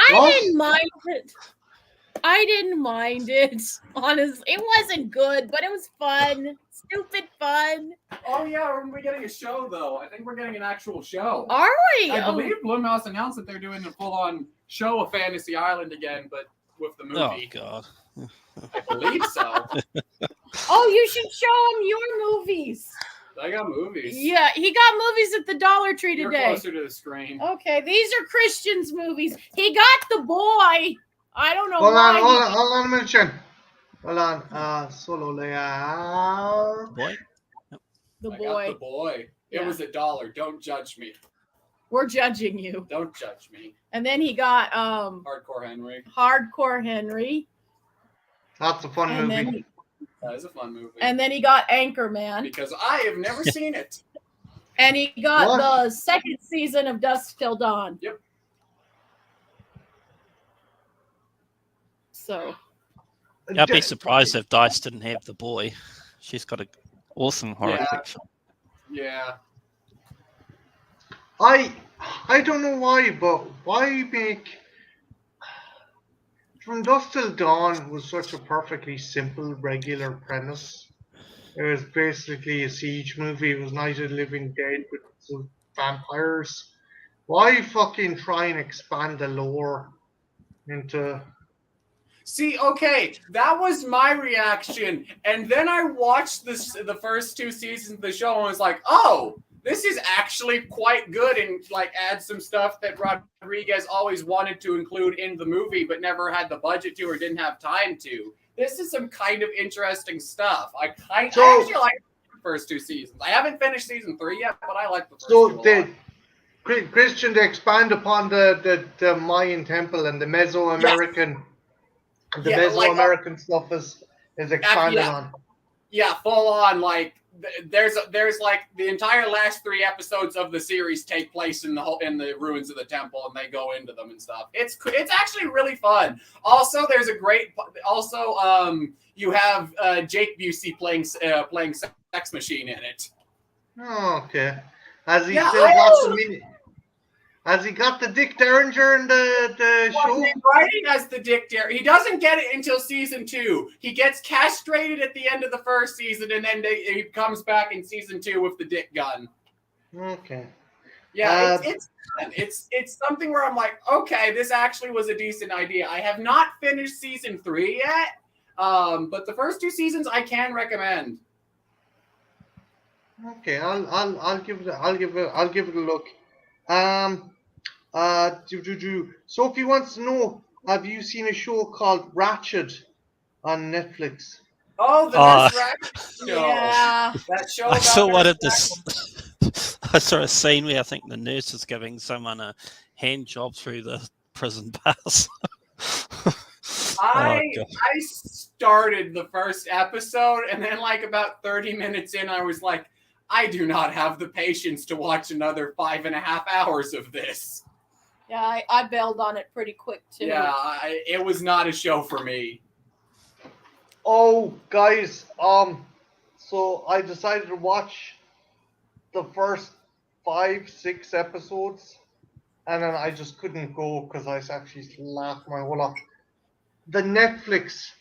I didn't mind it. I didn't mind it. Honestly, it wasn't good, but it was fun. Stupid fun. Oh yeah, we're getting a show though. I think we're getting an actual show. Are we? I Oh, believe Blumhouse announced that they're doing a full-on show of Fantasy Island again, but with the Oh movie. God. I believe so. oh, you should show him your movies. I got movies. Yeah, he got movies at the Dollar Tree You're today. closer to the screen. Okay, these are Christian's movies. He got The Boy. I don't know Hold why. on a minute, Jen. Hold on. Solo layout. Boy. The I got Boy. The Boy. It Yeah. was $1. Don't judge me. We're judging you. Don't judge me. And then he got Hardcore Henry. Hardcore Henry. That's a fun And movie. then That is a fun movie. and then he got Anchorman. Because I have never seen it. And he got What? the second season of Dusk Till Dawn. Yep. So I'd be surprised if Dice didn't have The Boy. She's got an awesome horror Yeah. fiction. Yeah. I don't know why, but why make From Dusk Till Dawn was such a perfectly simple, regular premise. It was basically a siege movie. It was Night of the Living Dead with some vampires. Why fucking try and expand the lore into? See, okay, that was my reaction. And then I watched the first 2 seasons of the show and was like, oh, this is actually quite good, and like adds some stuff that Rodriguez always wanted to include in the movie but never had the budget to or didn't have time to. This is some kind of interesting stuff. I actually like the first 2 seasons. I haven't finished season 3 yet, but I like the first 2 a lot. Christian, they expand upon the Mayan temple and the Mesoamerican. The Yeah, Mesoamerican stuff is expanded on. Yeah, full on. Like there's like the entire last 3 episodes of the series take place in the ruins of the temple, and they go into them and stuff. It's actually really fun. Also, there's a great. Also, you have Jake Busey playing Sex Machine in it. Oh, okay. Has he Yeah, still got the mini? Has he got the Dick Derringer in the show? He's writing as the Dick Derringer. He doesn't get it until season 2. He gets castrated at the end of the first season, and then he comes back in season 2 with the Dick gun. Okay. Yeah, it's something where I'm like, okay, this actually was a decent idea. I have not finished season 3 yet, but the first 2 seasons I can recommend. Okay, I'll give it a look. Sophie wants to know: have you seen a show called Ratched on Netflix? Oh, the Nurse Ratched show. Yeah. That show. I saw about one Nurse of this. I saw a scene where I think the nurse is giving someone a hand job through the prison bars. I started the first episode, and then like about 30 minutes in, I was like, I do not have the patience to watch another 5.5 hours of this. Yeah, I bailed on it pretty quick too. Yeah, it was not a show for me. Oh, guys, so I decided to watch the first 5-6 episodes, and then I just couldn't go because I actually laughed my whole off. The Netflix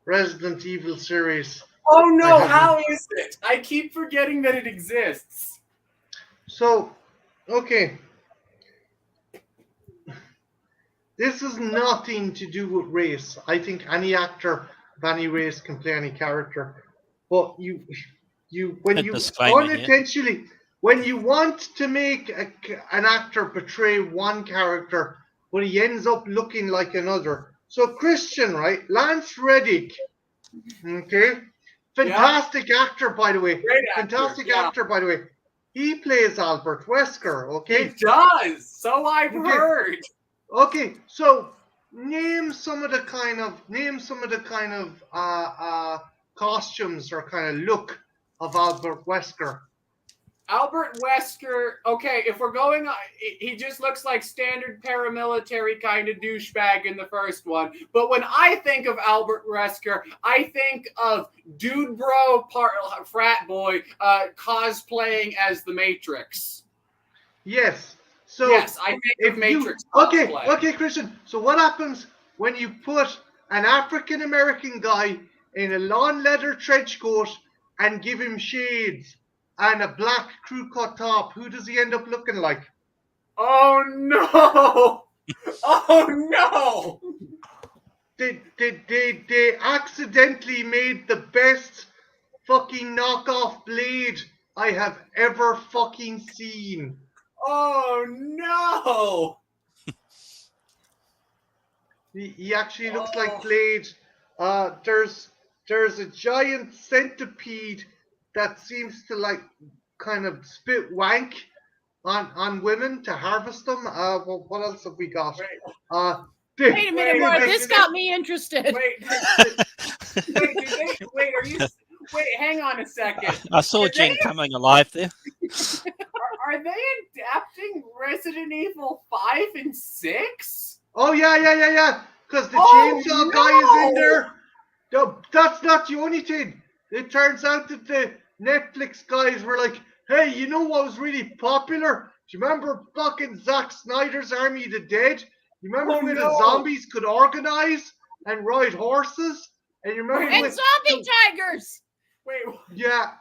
Resident Evil series. Oh no, how is it? I keep forgetting that it exists. So, okay. This is nothing to do with race. I think any actor of any race can play any character. But when you unintentionally, when you want to make an actor portray one character, but he ends up looking like another. So Christian, right? Lance Reddick, okay? Fantastic actor, by the way. Great Fantastic actor, by the way. He plays Albert Wesker, okay? He does. So I've heard. Okay, so name some of the kind of costumes or kind of look of Albert Wesker. Albert Wesker, okay, if we're going, he just looks like standard paramilitary kind of douchebag in the first one. But when I think of Albert Wesker, I think of dude bro frat boy cosplaying as the Matrix. Yes. So yes, I think of Matrix. Okay, Christian. So what happens when you put an African American guy in a lawn leather trench coat and give him shades and a black crew cut top? Who does he end up looking like? Oh no! Oh no! They accidentally made the best fucking knockoff Blade I have ever fucking seen. Oh no! He actually looks like Blade. There's a giant centipede that seems to like kind of spit wank on women to harvest them. What else have we got? Wait a minute, Mark. This got me interested. Wait, hang on a second. I saw Jen coming alive there. Are they adapting Resident Evil 5 and 6? Oh, yeah. Because the chainsaw guy is in there. No, that's not the only thing. It turns out that the Netflix guys were like, hey, you know what was really popular? Do you remember fucking Zack Snyder's Army of the Dead? You remember when the zombies could organize and ride horses? And you remember zombie tigers! Wait. Yeah.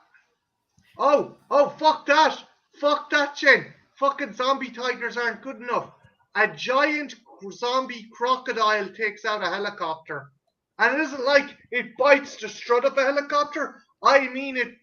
Oh, fuck that. Fuck that, Jen. Fucking zombie tigers aren't good enough. A giant zombie crocodile takes out a helicopter. And it isn't like it bites the strut of a helicopter. I mean, it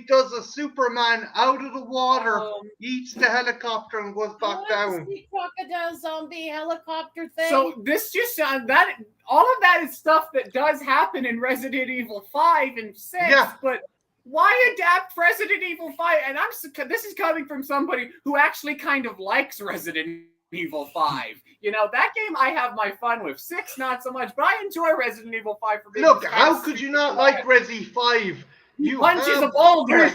does a Superman out of the water, eats the helicopter and goes back down. Crocodile zombie helicopter thing. So this just sounds that all of that is stuff that does happen in Resident Evil 5 and 6, but why adapt Resident Evil 5? And this is coming from somebody who actually kind of likes Resident Evil 5. You know, that game I have my fun with. 6, not so much, but I enjoy Resident Evil 5 for being Look, how could you not like Resi 5? You punches a boulder.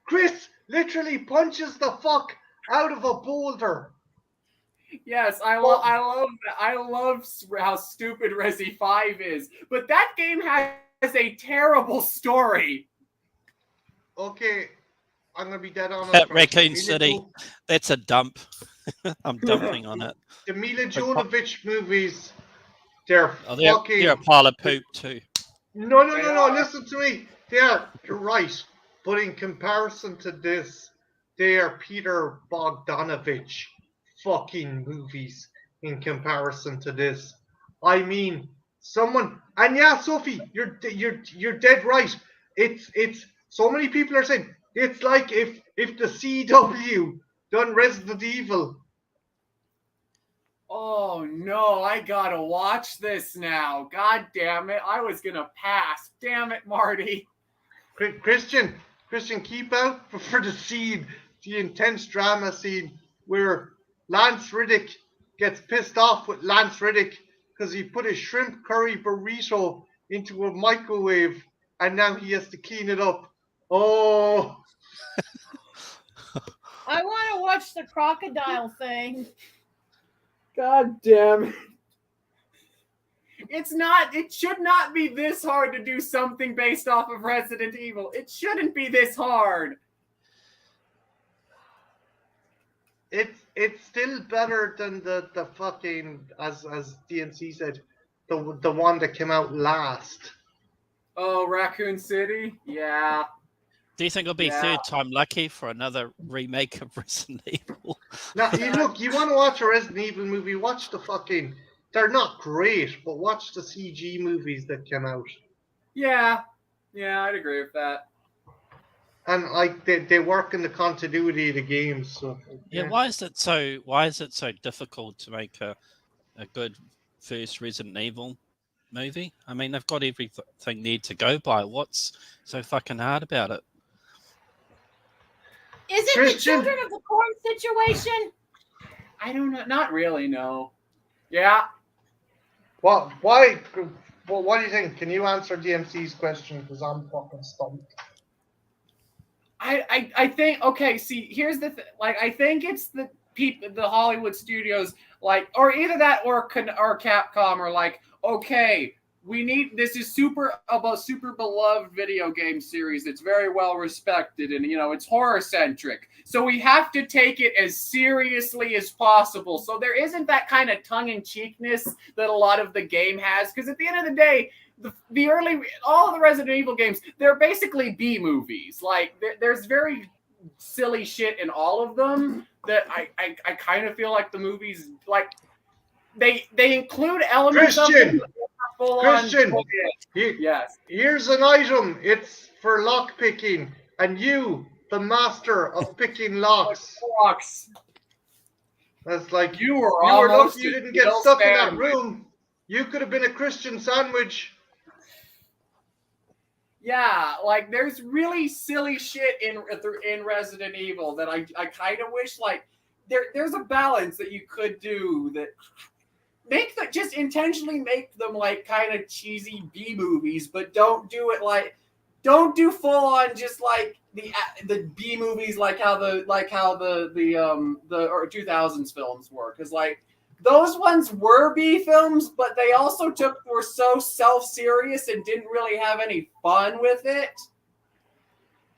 Chris literally punches the fuck out of a boulder. Yes, I love that. I love how stupid Resi 5 is. But that game has a terrible story. Okay, I'm gonna be dead honest. At right? Raccoon Mila City, Jo- that's a dump. I'm dumping on it. The Mila Jovovich movies, they're Oh, they're a fucking. pile of poop too. No. They are. Listen to me. You're right. But in comparison to this, they are Peter Bogdanovich fucking movies. In comparison to this, I mean, someone. And yeah, Sophie, you're dead right. It's so many people are saying it's like if the CW done Resident Evil. Oh no, I gotta watch this now. God damn it. I was gonna pass. Damn it, Marty. Christian, keep out for the scene, the intense drama scene where Lance Riddick gets pissed off with Lance Riddick because he put his shrimp curry burrito into a microwave and now he has to clean it up. Oh, I want to watch the crocodile thing. God damn it. It should not be this hard to do something based off of Resident Evil. It shouldn't be this hard. it's still better than the fucking, as DNC said, the one that came out last. Oh, Raccoon City? Yeah. Do you think it'll be Yeah. third time lucky for another remake of Resident Evil? Now, you want to watch a Resident Evil movie, watch the fucking. They're not great, but watch the CG movies that came out. Yeah. Yeah, I'd agree with that. And like they work in the continuity of the games. So Yeah, why is it so difficult to make a good first Resident Evil movie? I mean, they've got everything there to go by. What's so fucking hard about it? Is it Christian. the Children of the Corn situation? I don't know. Not really, no. Yeah. What? Why? Well, what do you think? Can you answer DMC's question? Because I'm fucking stumped. I think, okay, see, here's the thing. Like, I think it's the people, the Hollywood studios, like, or either that or Capcom are like, okay, this is super beloved video game series. It's very well respected and, it's horror centric. So we have to take it as seriously as possible. So there isn't that kind of tongue in cheekness that a lot of the game has. Because at the end of the day, all the Resident Evil games, they're basically B movies. Like there's very silly shit in all of them that I kind of feel like the movies, like they include elements Christian! of them. Christian, yes. Here's an item. It's for lock picking, and you, the master of picking locks. That's like You were lucky almost you a didn't get Jill stuck in that sandwich. room. You could have been a Christian sandwich. Yeah, like there's really silly shit in Resident Evil that I kind of wish like there's a balance that you could do that just intentionally make them like kind of cheesy B movies, but don't do full on just like the B movies like how the 2000s films were, because like those ones were B films, but they also were so self-serious and didn't really have any fun with it.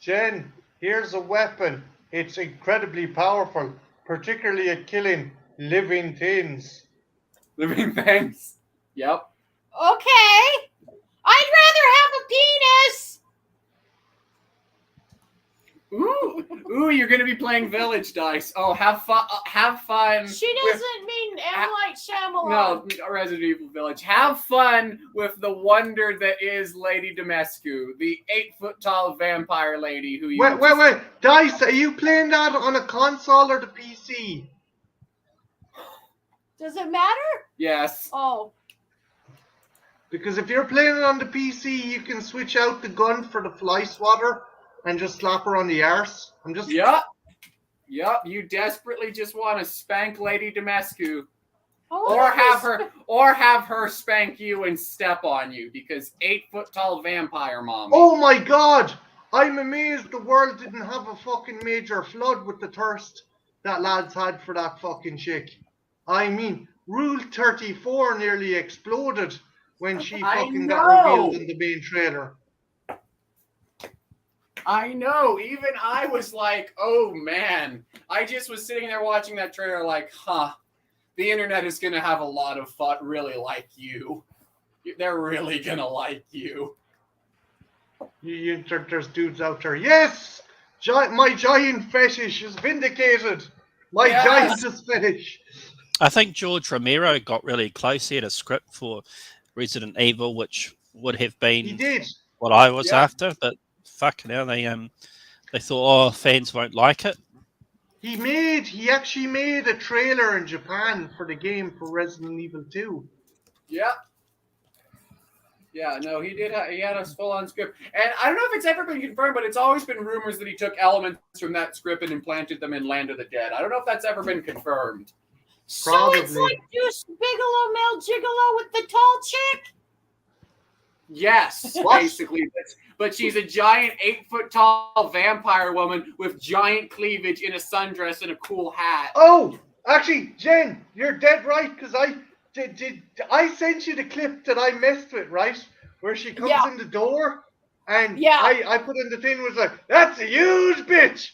Jen, here's a weapon. It's incredibly powerful, particularly at killing living things. Living things. Yep. Okay. I'd rather have a penis. Ooh, you're gonna be playing Village Dice. Oh, have fun. She doesn't mean M. Night Shyamalan. No, Resident Evil Village. Have fun with the wonder that is Lady Dimitrescu, the 8-foot-tall vampire lady who you. Wait. Dice, are you playing that on a console or the PC? Does it matter? Yes. Oh. Because if you're playing it on the PC, you can switch out the gun for the fly swatter and just slap her on the arse. Yep. You desperately just want to spank Lady Dimitrescu. Or have her spank you and step on you because 8-foot-tall vampire mom. Oh my god! I'm amazed the world didn't have a fucking major flood with the thirst that lads had for that fucking chick. I mean, Rule 34 nearly exploded when she fucking got revealed in the main trailer. I know. Even I was like, oh man. I just was sitting there watching that trailer like, huh. The internet is going to have a lot of fun, really like you. They're really going to like you. There's dudes out there. Yes! My giant fetish is vindicated. My Yes! giantest fetish. I think George Romero got really close. He had a script for Resident Evil, which would have He been did. what I was Yeah. after, but fuck now they thought, oh, fans won't like it. He actually made a trailer in Japan for the game for Resident Evil 2. Yeah. Yeah, no, he did. He had a full-on script, and I don't know if it's ever been confirmed, but it's always been rumors that he took elements from that script and implanted them in Land of the Dead. I don't know if that's ever been confirmed. So it's Probably. like Deuce Bigelow, Mel Gigolo with the tall chick? Yes, What? basically. But she's a giant 8-foot-tall vampire woman with giant cleavage in a sundress and a cool hat. Oh, actually, Jen, you're dead right, because I sent you the clip that I messed with, right? Where she comes Yeah. in the door, and Yeah. I put in the thing was like, that's a huge bitch.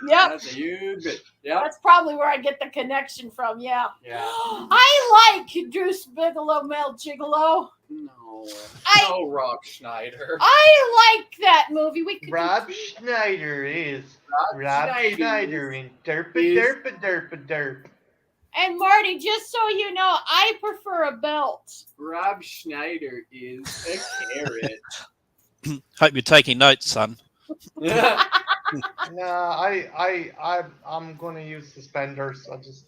Yep. That's a huge bit. Yeah, That's probably where I get the connection from, yeah. yeah. I like Deuce Bigelow, Mel Gigolo. No, I- no, Rock Schneider. I like that movie. We could Rob do- Schneider is Rob Schneider in Derpa is- Derpa Derpa Derp. And Marty, just so you know, I prefer a belt. Rob Schneider is a carrot. Hope you're taking notes, son. Nah, I'm gonna use suspenders. I just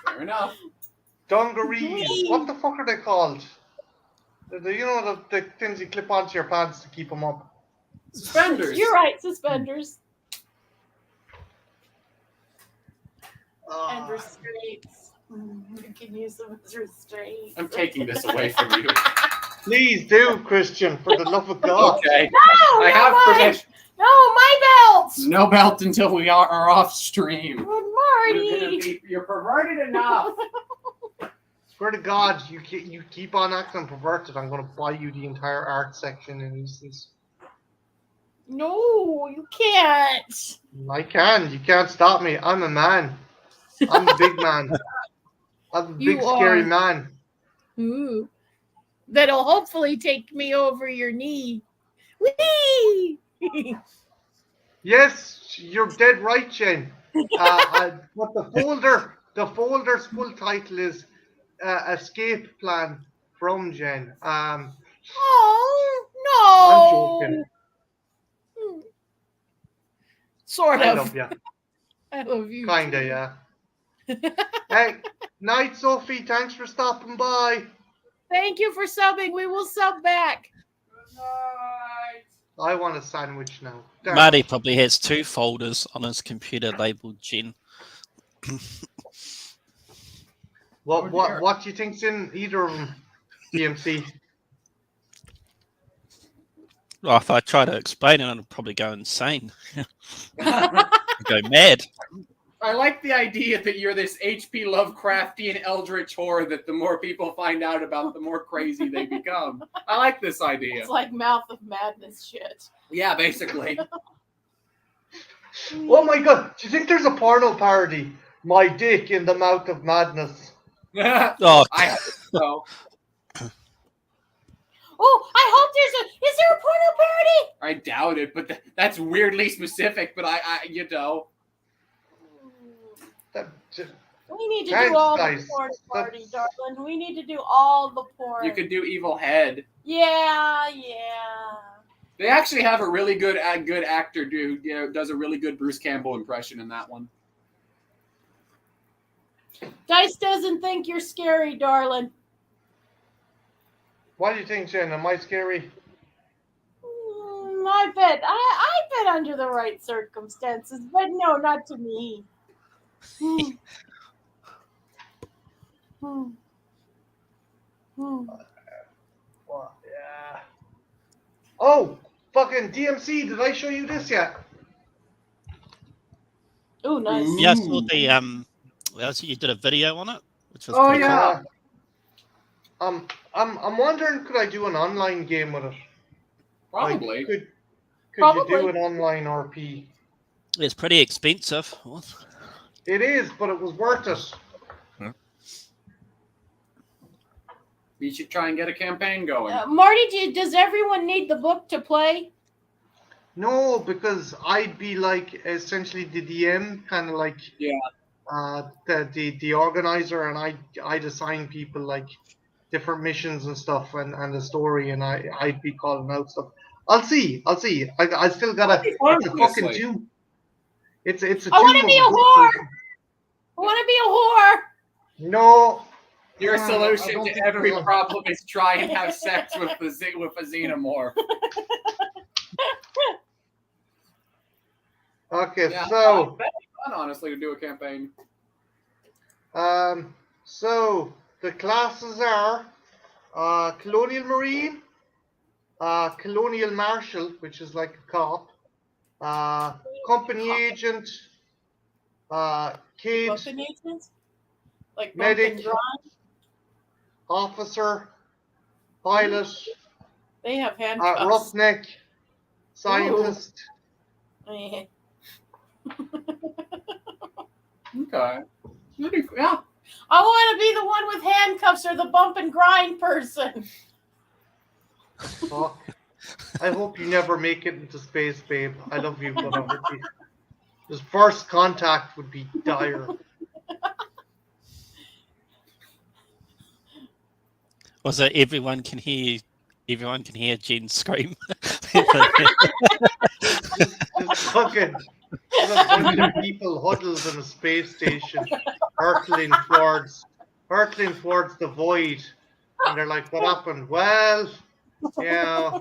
Fair enough. dungarees. What the fuck are they called? You know the things you clip onto your pants to keep them up. Suspenders. You're right, suspenders and Ah. restraints. You can use them as restraints. I'm taking this away from you. Please do, Christian, for the love of God. Okay. No, I have mine. permission. No, my belt. No belt until we are off stream. Good Marty. You're perverted enough. Swear to God, you keep on acting perverted. I'm gonna buy you the entire art section in Easton's. No, you can't. I can. You can't stop me. I'm a man. I'm a big man. I'm a You big scary are. man. Ooh. That'll hopefully take me over your knee. Whee! Yes, you're dead right, Jen. But the folder's full title is Escape Plan from Jen. Oh I'm no! joking. Sort I of. love you. I love you. Kinda, too. yeah. Hey, night, Sophie. Thanks for stopping by. Thank you for subbing. We will sub back. Good night. I want a sandwich now. There. Marty probably has 2 folders on his computer labeled Jen. What do you think's in either of them, DMC? Well, if I try to explain it, I'd probably go insane. Go mad. I like the idea that you're this H.P. Lovecraftian eldritch horror that the more people find out about, the more crazy they become. I like this idea. It's like Mouth of Madness shit. Yeah, basically. Oh my God! Do you think there's a porno parody? My dick in the mouth of madness. Oh, I hope so. Oh, I hope is there a porno parody? I doubt it, but that's weirdly specific. But I you know. That just, We need to Thanks, do all guys. the porn party, That's- darling. We need to do all the porn. You could do Evil Head. Yeah. They actually have a really good actor does a really good Bruce Campbell impression in that one. Dice doesn't think you're scary, darling. what do you think, Jen? Am I scary? I bet. I bet under the right circumstances, but no, not to me. Well, yeah. Oh, fucking DMC! Did I show you this yet? Oh, nice. yeah, I saw the you did a video on it, which was Oh, pretty yeah. I'm wondering, could I do an online game with it? Probably. Like, could you Probably. do an online RP? It's pretty expensive. It is, but it was worth it. We should try and get a campaign going. Marty, does everyone need the book to play? No, because I'd be like essentially the DM, kind of like the organizer, and I'd assign people like different missions and stuff, and the story, and I'd be calling out stuff. I'll see. I still gotta. It's a fucking tomb. It's a tomb. I want to be a whore. I want to be a whore. No. Your I solution don't to think every so. problem is try and have sex with a xenomorph. Okay, Yeah, so that'd be fun, honestly, to do a campaign. so the classes are Colonial Marine, Colonial Marshal, which is like a cop, Company Agent, Kid, Weapon agents? Like Medic. Bump and Grind? Officer, Pilot, They have handcuffs. Roughneck, Scientist. Eh. Okay. Yeah. I want to be the one with handcuffs or the bump and grind person. Fuck. I hope you never make it into space, babe. I love you, but obviously, this first contact would be dire. Was it everyone can hear Jen scream? Just fucking a bunch of people huddled in a space station, hurtling towards the void, and they're like, "What happened?" Well, yeah,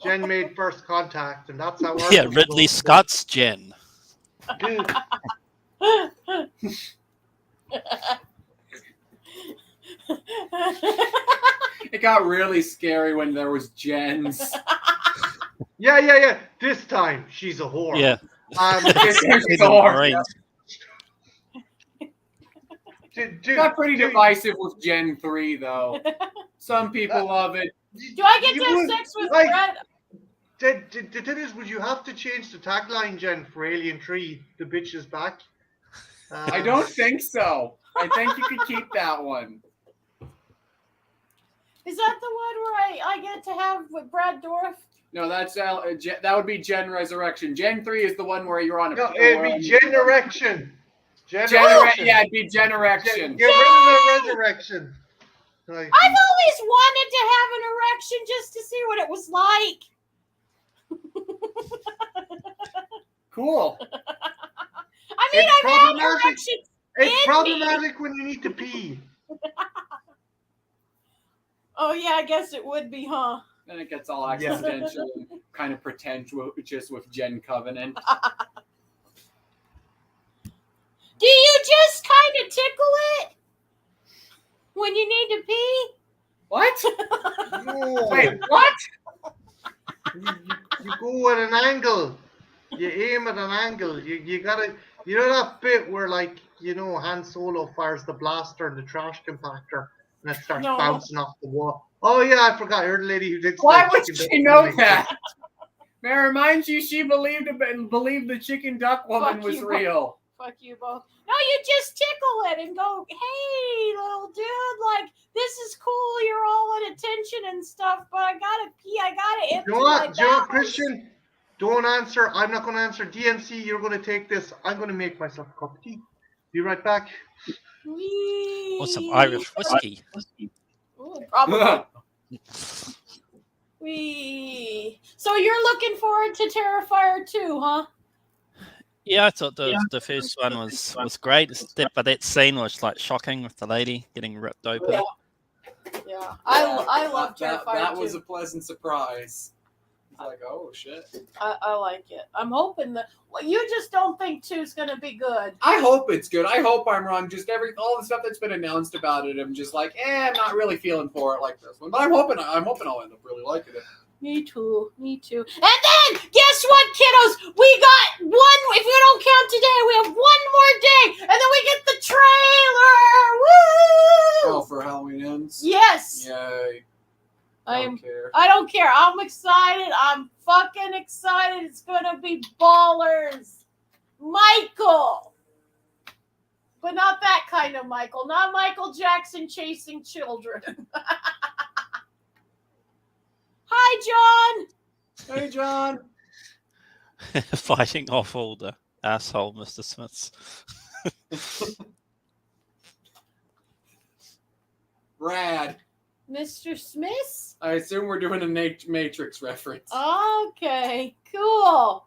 Jen made first contact, and that's how. Yeah, Ridley Scott's Jen. Dude, It got really scary when there was Jens. yeah. This time she's a whore. Yeah. It's The hard. Marines. Dude, Got pretty divisive with Gen 3, though. Some people love it. Do I get You to have would- sex with like- Brad? The thing is, would you have to change the tagline, Jen, for Alien 3? The bitch is back. I don't think so. I think you could keep that one. Is that the one where I get to have with Brad Dourif? No, that's that would be Gen Resurrection. Gen 3 is the one where you're on a. No, it'd be Generection. Yeah, it'd be Generection. Get rid of the resurrection. Like, I've always wanted to have an erection just to see what it was like. Cool. I mean, It's I've had problematic. erections. it's Andy! problematic when you need to pee. Oh yeah, I guess it would be, huh? Then it gets all accidental and kind of pretentious with Gen Covenant. Do you just kind of tickle it when you need to pee? What? No. Wait, what? You go at an angle. You aim at an angle. You gotta. You know that bit where, like, Han Solo fires the blaster in the trash compactor and it starts No. bouncing off the wall. Oh yeah, I forgot. You're the lady who did. Why stuff would chicken she duck know woman. that? May I remind you, she believed the chicken duck woman Fuck was you, real. Fuck you both. No, you just tickle it and go, hey, little dude, like, this is cool. You're all at attention and stuff, but I gotta pee. I gotta empty You know what, my Joe bowels. Christian? Don't answer. I'm not going to answer. DNC, you're going to take this. I'm going to make myself a cup of tea. Be right back. Wee. Or some Irish whiskey. Ooh, probably. Wee. So you're looking forward to Terrifier 2, huh? Yeah, I thought the first one was great, but that scene was like shocking with the lady getting ripped open. Yeah. I love that. Terrifier That 2. was a pleasant surprise. It's like, oh shit. I like it. I'm hoping that. Well, you just don't think 2's gonna be good. I hope it's good. I hope I'm wrong. Just all the stuff that's been announced about it, I'm just like, I'm not really feeling for it like this one. But I'm hoping I'll end up really liking it. Me too. Me too. And then, guess what, kiddos? We got one. If we don't count today, we have one more day, and then we get the trailer. Woo! Oh, for Halloween Ends. Yes. Yay! I Don't care. don't care. I'm excited. I'm fucking excited. It's gonna be ballers. Michael. But not that kind of Michael. Not Michael Jackson chasing children. Hi, John. Hey, John. Fighting off all the asshole Mr. Smiths. Rad. Mr. Smith? I assume we're doing a Matrix reference. Okay, cool.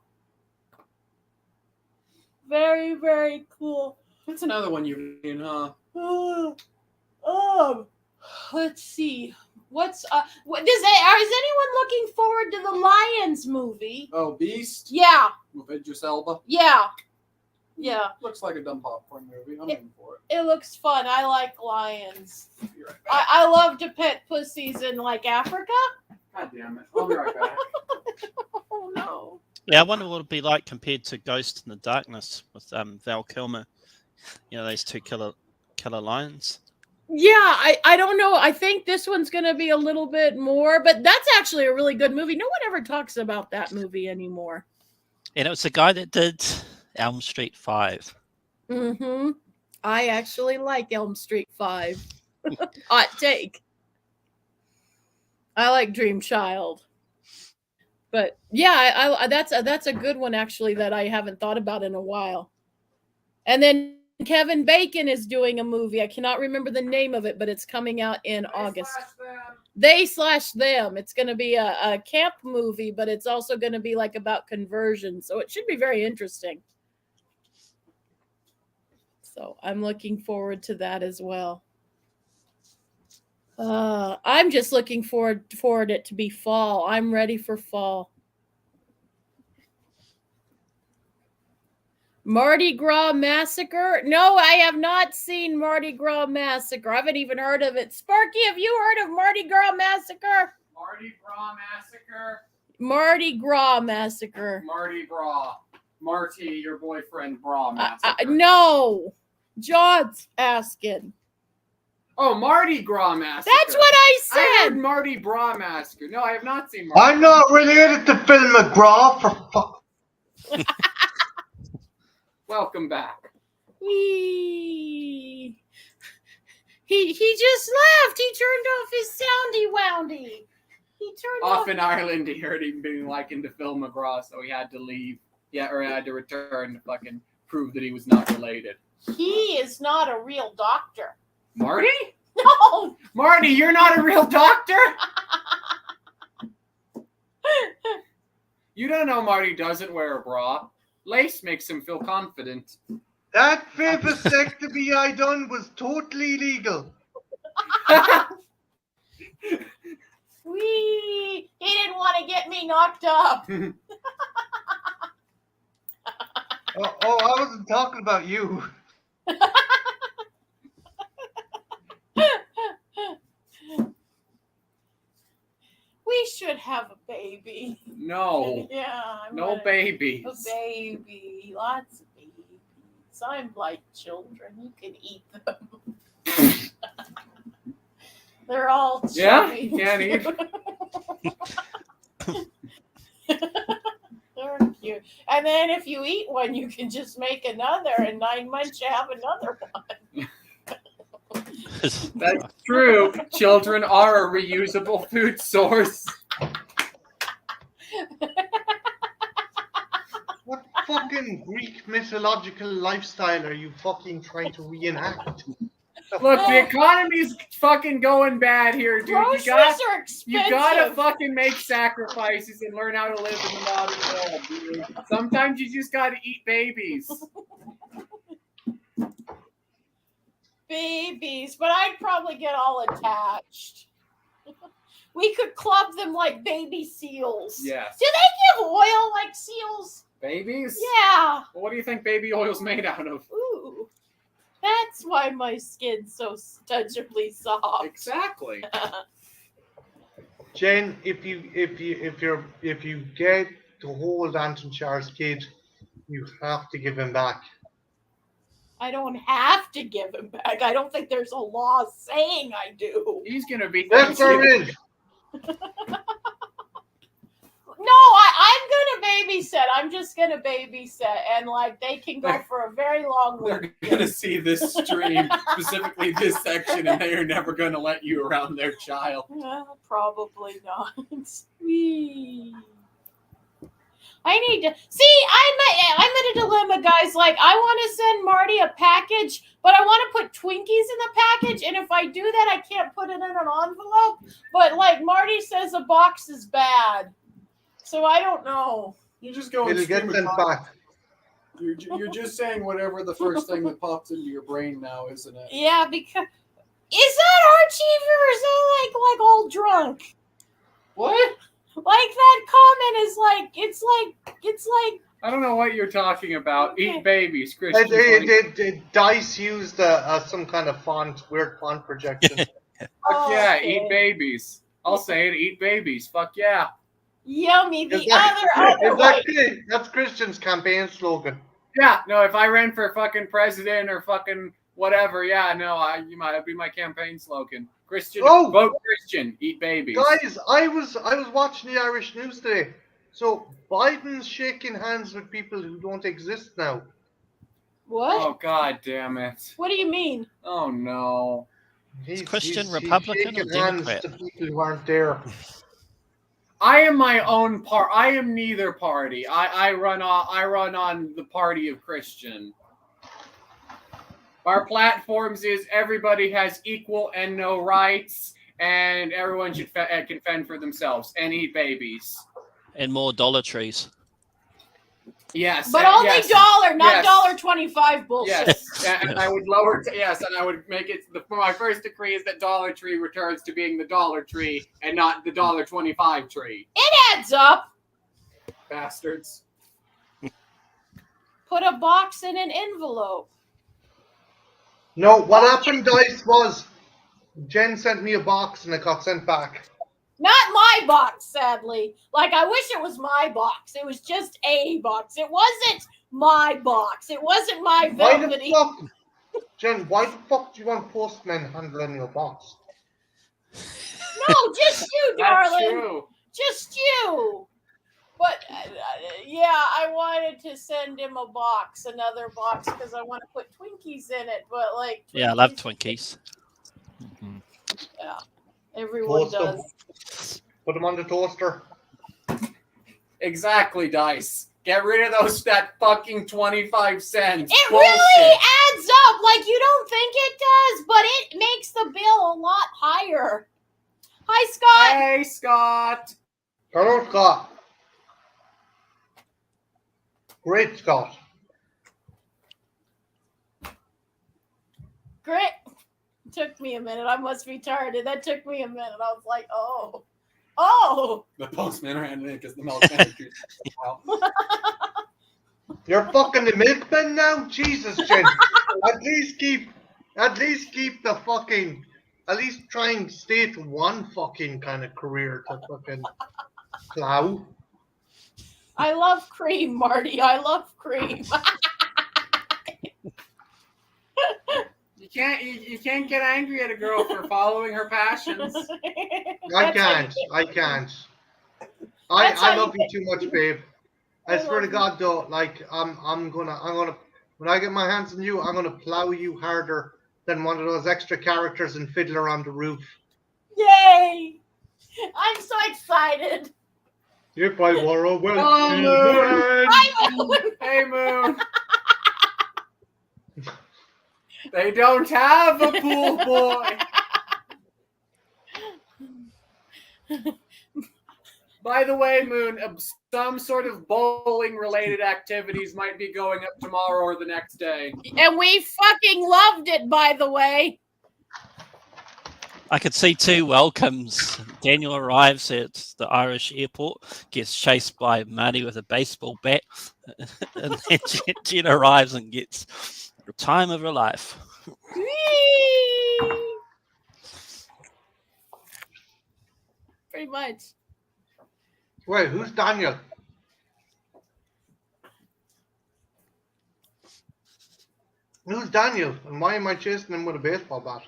Very, very cool. That's another one you've seen, huh? Let's see. Is anyone looking forward to the Lions movie? Oh, Beast? Yeah, With Idris Elba? yeah. Looks like a dumb popcorn movie. I'm in for it. It looks fun. I like lions. Be right back. I love to pet pussies in like Africa. God damn it. I'll be right back. Oh no. Yeah, I wonder what it'd be like compared to Ghost in the Darkness with Val Kilmer. You know, those two killer lions. Yeah, I don't know. I think this one's going to be a little bit more, but that's actually a really good movie. No one ever talks about that movie anymore. And it was the guy that did Elm Street 5. Mm-hmm. I actually like Elm Street 5. Hot take. I like Dream Child. But yeah, I that's a good one actually that I haven't thought about in a while. And then Kevin Bacon is doing a movie. I cannot remember the name of it, but it's coming out in August. They/them. It's going to be a camp movie, but it's also going to be like about conversion. So it should be very interesting. So I'm looking forward to that as well. I'm just looking forward it to be fall. I'm ready for fall. Mardi Gras Massacre? No, I have not seen Mardi Gras Massacre. I haven't even heard of it. Sparky, have you heard of Mardi Gras Massacre? Mardi Gras Massacre? Mardi Gras Massacre. Mardi Gras. Marty, your boyfriend, Bra Massacre. No. John's asking. Oh, Mardi Gras Massacre. That's what I said. I heard Mardi Gras Massacre. No, I have not seen Mardi I'm not related to Phil McGraw, for fuck. Welcome back. He just left. He turned off his soundy woundy. He turned Off in Ireland, he heard him being likened to Phil McGraw, so he had to leave. Yeah, or had to return to fucking prove that he was not related. He is not a real doctor. Marty? No. Marty, you're not a real doctor? You don't know Marty doesn't wear a bra. Lace makes him feel confident. That vasectomy I done was totally legal. Wee. He didn't want to get me knocked up. Oh, I wasn't talking about you. We should have a baby. No. Yeah. No babies. A baby. Lots of babies. I'm like children. You can eat them. They're all chubby. Yeah? You can't eat. They're cute. And then if you eat one, you can just make another. In 9 months, you have another one. That's true. Children are a reusable food source. What fucking Greek mythological lifestyle are you fucking trying to reenact? Look, the economy's fucking going bad here, dude. Groceries are expensive. You gotta fucking make sacrifices and learn how to live in the modern world, dude. Sometimes you just gotta eat babies. Babies, but I'd probably get all attached. We could club them like baby seals. Yes. Do they give oil like seals? Babies? Yeah. Well, what do you think baby oil's made out of? Ooh. That's why my skin's so stubbornly soft. Exactly. Jen, if you get to hold Anton Char's kid, you have to give him back. I don't have to give him back. I don't think there's a law saying I do. He's gonna be Yes, there Thanksgiving. is. No, I'm gonna babysit. I'm just gonna babysit, and like they can go for a very long They're week. gonna see this stream, specifically this section, and they are never gonna let you around their child. Probably not. Whee. I need to see. I'm in a dilemma, guys. Like, I want to send Marty a package, but I want to put Twinkies in the package. And if I do that, I can't put it in an envelope. But like Marty says, a box is bad, so I don't know. You just go. It'll get sent back. You're just saying whatever the first thing that pops into your brain now, isn't it? Yeah, because is that Archie or is that like all drunk? What? Like that comment is like it's like I don't know what you're talking about. Okay. Eat babies, Christian. Dice used some kind of weird font projection. Fuck yeah, okay. eat babies. I'll say it, eat babies. Fuck yeah. Yummy. The Exactly. other way. Exactly. That's Christian's campaign slogan. Yeah, no, if I ran for fucking president or fucking whatever, yeah, no, that'd be my campaign slogan. Christian, Oh! vote Christian, eat babies. Guys, I was watching the Irish news today. So Biden's shaking hands with people who don't exist now. What? Oh, god damn it. What do you mean? Oh, no. He's Christian Republican or shaking hands Democrat? to people who aren't there. I am my own part. I am neither party. I run on the party of Christian. Our platforms is everybody has equal and no rights, and everyone should can fend for themselves and eat babies. And more Dollar Trees. Yes, But only yes, $1, not yes. $1.25 bullshit. Yes, and I would lower. Yes, and I would make it. My first decree is that Dollar Tree returns to being the Dollar Tree and not the $1.25 tree. Adds up. Bastards. Put a box in an envelope. No, what happened, Dice, was Jen sent me a box and it got sent back. Not my box, sadly. Like, I wish it was my box. It was just a box. It wasn't my box. It wasn't my Why the velvety. fuck, Jen? Why the fuck do you want postmen handling your box? No, just you, That's darling. true. Just you. But yeah, I wanted to send him a box, another box, because I want to put Twinkies in it. But like, Yeah, I love Twinkies- Twinkies. Yeah, everyone Toast them. does. Put them on the toaster. Exactly, Dice. Get rid of that fucking 25 cents. It Bullshit. really adds up. Like, you don't think it does, but it makes the bill a lot higher. Hi, Scott. Hey, Scott. Hello, Scott. Great, Scott. Great. It took me a minute. I must be tired. That took me a minute. I was like, oh. The postman ran in because the milkman. You're fucking the milkman now? Jesus, Jen. At least keep the fucking, at least try and stay to one fucking kind of career to fucking plow. I love cream, Marty. I love cream. You can't get angry at a girl for following her passions. I That's how can't. you I can't. That's how I you love you get- too much, babe. I I swear to love God, though, like I'm gonna when I get my hands on you, I'm gonna plow you harder than one of those extra characters in Fiddler on the Roof. Yay! I'm so excited. If I were a Welsh Oh, man. I'm Hey, Moon. They don't have a pool boy. By the way, Moon, some sort of bowling-related activities might be going up tomorrow or the next day. and we fucking loved it, by the way. I could see two welcomes. Daniel arrives at the Irish airport, gets chased by Marty with a baseball bat, and then Jen arrives and gets the time of her life. Whee! pretty much. Wait, who's Daniel? Who's Daniel? And why am I chasing him with a baseball bat?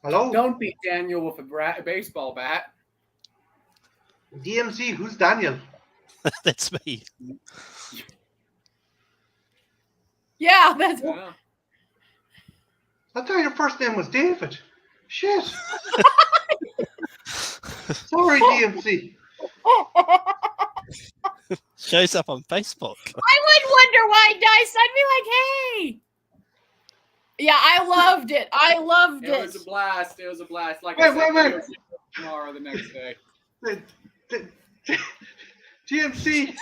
Hello? Don't beat Daniel with a baseball bat. DMC, who's Daniel? That's me. Yeah, that's Yeah. I thought your first name was David. Shit. Sorry, DMC. Shows up on Facebook. I would wonder why Dice. I'd be like, hey. Yeah, I loved it. I loved It it. was a blast. It was a blast. Like Wait, I said, wait. it was tomorrow, the next day. DMC,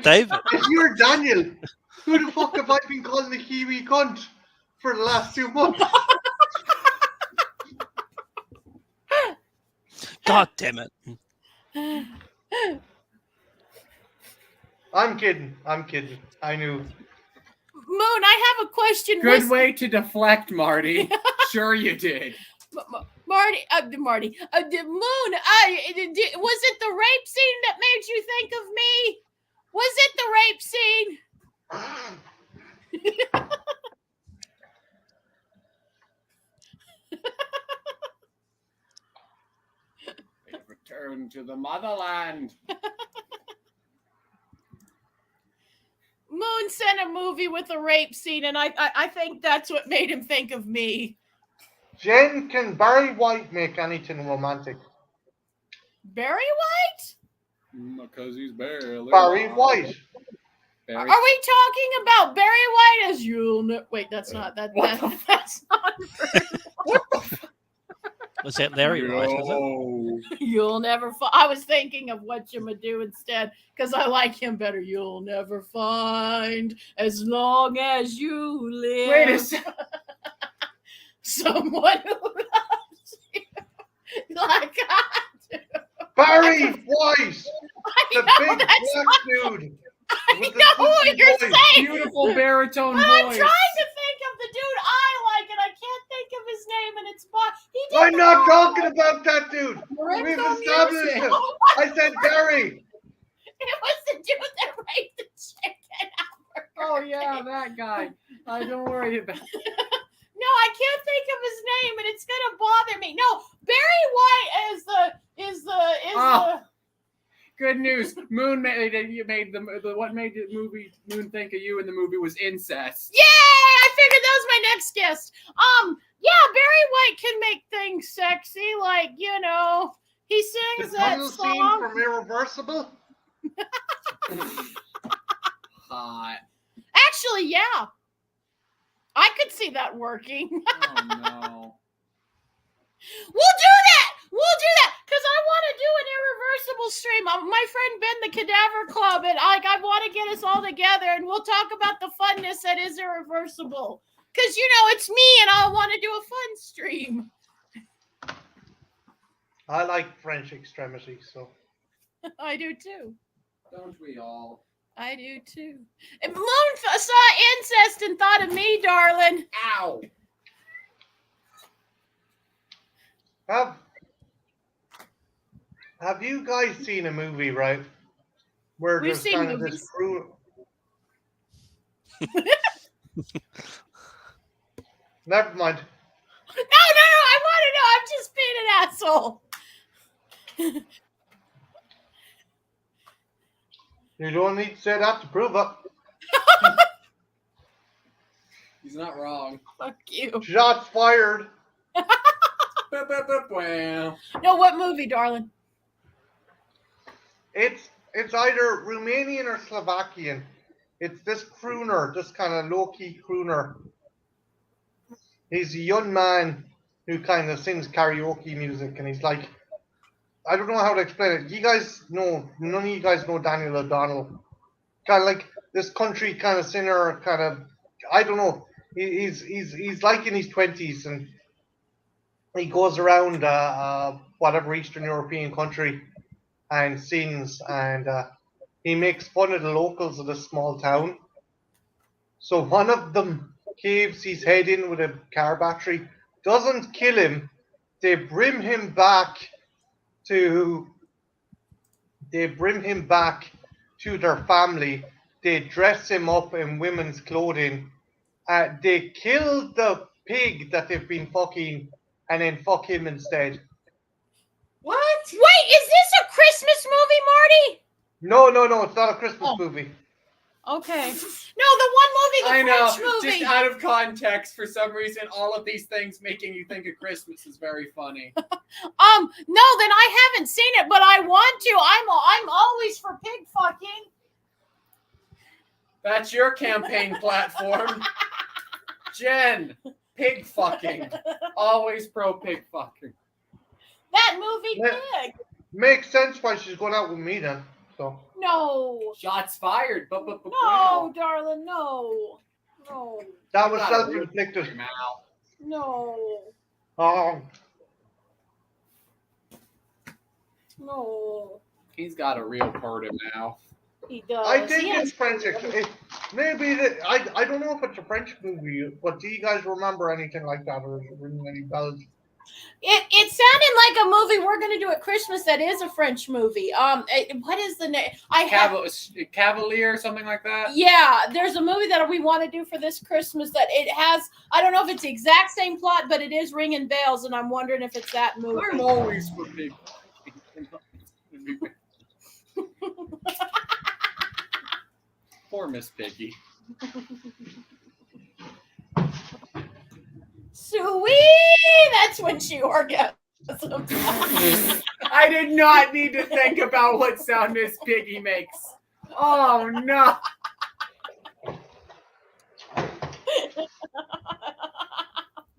David. if you're Daniel, who the fuck have I been calling a Kiwi cunt for the last 2 months? God damn it. I'm kidding. I knew. Moon, I have a question. Good way to deflect, Marty. Sure you did. Marty, Moon, was it the rape scene that made you think of me? Was it the rape scene? Return to the motherland. Moon sent a movie with a rape scene, and I think that's what made him think of me. Jen, can Barry White make anything romantic? Barry White? Because he's barely. Barry White. Are we talking about Barry White as you'll know? Wait, that's not that. What That's not. Was that Larry White, was it? No. You'll never. I was thinking of what you would do instead because I like him better. You'll never find as long as you live. Wait a second. Someone who loves you like I do. Barry White, I the know big that's black not. dude. I with the know what silky you're voice. saying. Beautiful baritone I'm voice. trying to think of the dude I like, and I can't think of his name, and it's Bob. He did I'm the not whole- talking about that dude. Lorenzo We've established Music. it. I said Barry. It was the dude that raped the chicken. Oh yeah, that guy. Don't worry about it. No, I can't think of his name, and it's gonna bother me. No, Barry White is the. Good news. Moon made the what made the movie Moon think of you in the movie was incest. Yeah, I figured that was my next guest. Yeah, Barry White can make things sexy, like he The sings that tunnel scene song. from Irreversible. Hot. Actually, yeah, I could see that working. Oh no. We'll do that because I want to do an Irreversible stream. My friend Ben, the Cadaver Club, and I want to get us all together, and we'll talk about the funness that is Irreversible. Because it's me, and I want to do a fun stream. I like French Extremity, so. I do too. Don't we all? I do too. And Moon saw incest and thought of me, darling. Ow. Have you guys seen a movie, right? Where We've there's seen kind of movies. this crew. Never mind. No, I want to know. I'm just being an asshole. You don't need to say that to prove it. He's not wrong. Fuck you. Shots fired. Well. No, what movie, darling? It's either Romanian or Slovakian. It's this crooner, this kind of low-key crooner. He's a young man who kind of sings karaoke music, and he's like, I don't know how to explain it. You guys know, none of you guys know Daniel O'Donnell. Kind of like this country kind of singer, kind of, I don't know. He's like in his 20s, and he goes around whatever Eastern European country and sings, and he makes fun of the locals of this small town. So one of them caves his head in with a car battery doesn't kill him. They bring him back to their family. They dress him up in women's clothing. They kill the pig that they've been fucking and then fuck him instead. What? Wait, is this a Christmas movie, Marty? No, it's not a Christmas movie. Okay. No, the one movie, the I know. French movie. Just out of context, for some reason, all of these things making you think of Christmas is very funny. No, then I haven't seen it, but I want to. I'm always for pig fucking. That's your campaign platform. Jen, pig fucking. Always pro pig fucking. That movie pig. Makes sense why she's going out with me then. So No. Shots fired. No, darling, no. that was self-inflicted. No. Oh, No. He's got a real part of now. He does. I think He has- it's French. I don't know if it's a French movie, but do you guys remember anything like that or ringing any bells? It sounded like a movie we're going to do at Christmas that is a French movie. What is the name? Cavalier, something like that? Yeah, there's a movie that we want to do for this Christmas that it has, I don't know if it's the exact same plot, but it is ringing bells, and I'm wondering if it's that movie. I'm always for pig. Poor Miss Piggy. Sweet! That's when she orgasms. I did not need to think about what sound Miss Piggy makes. Oh no.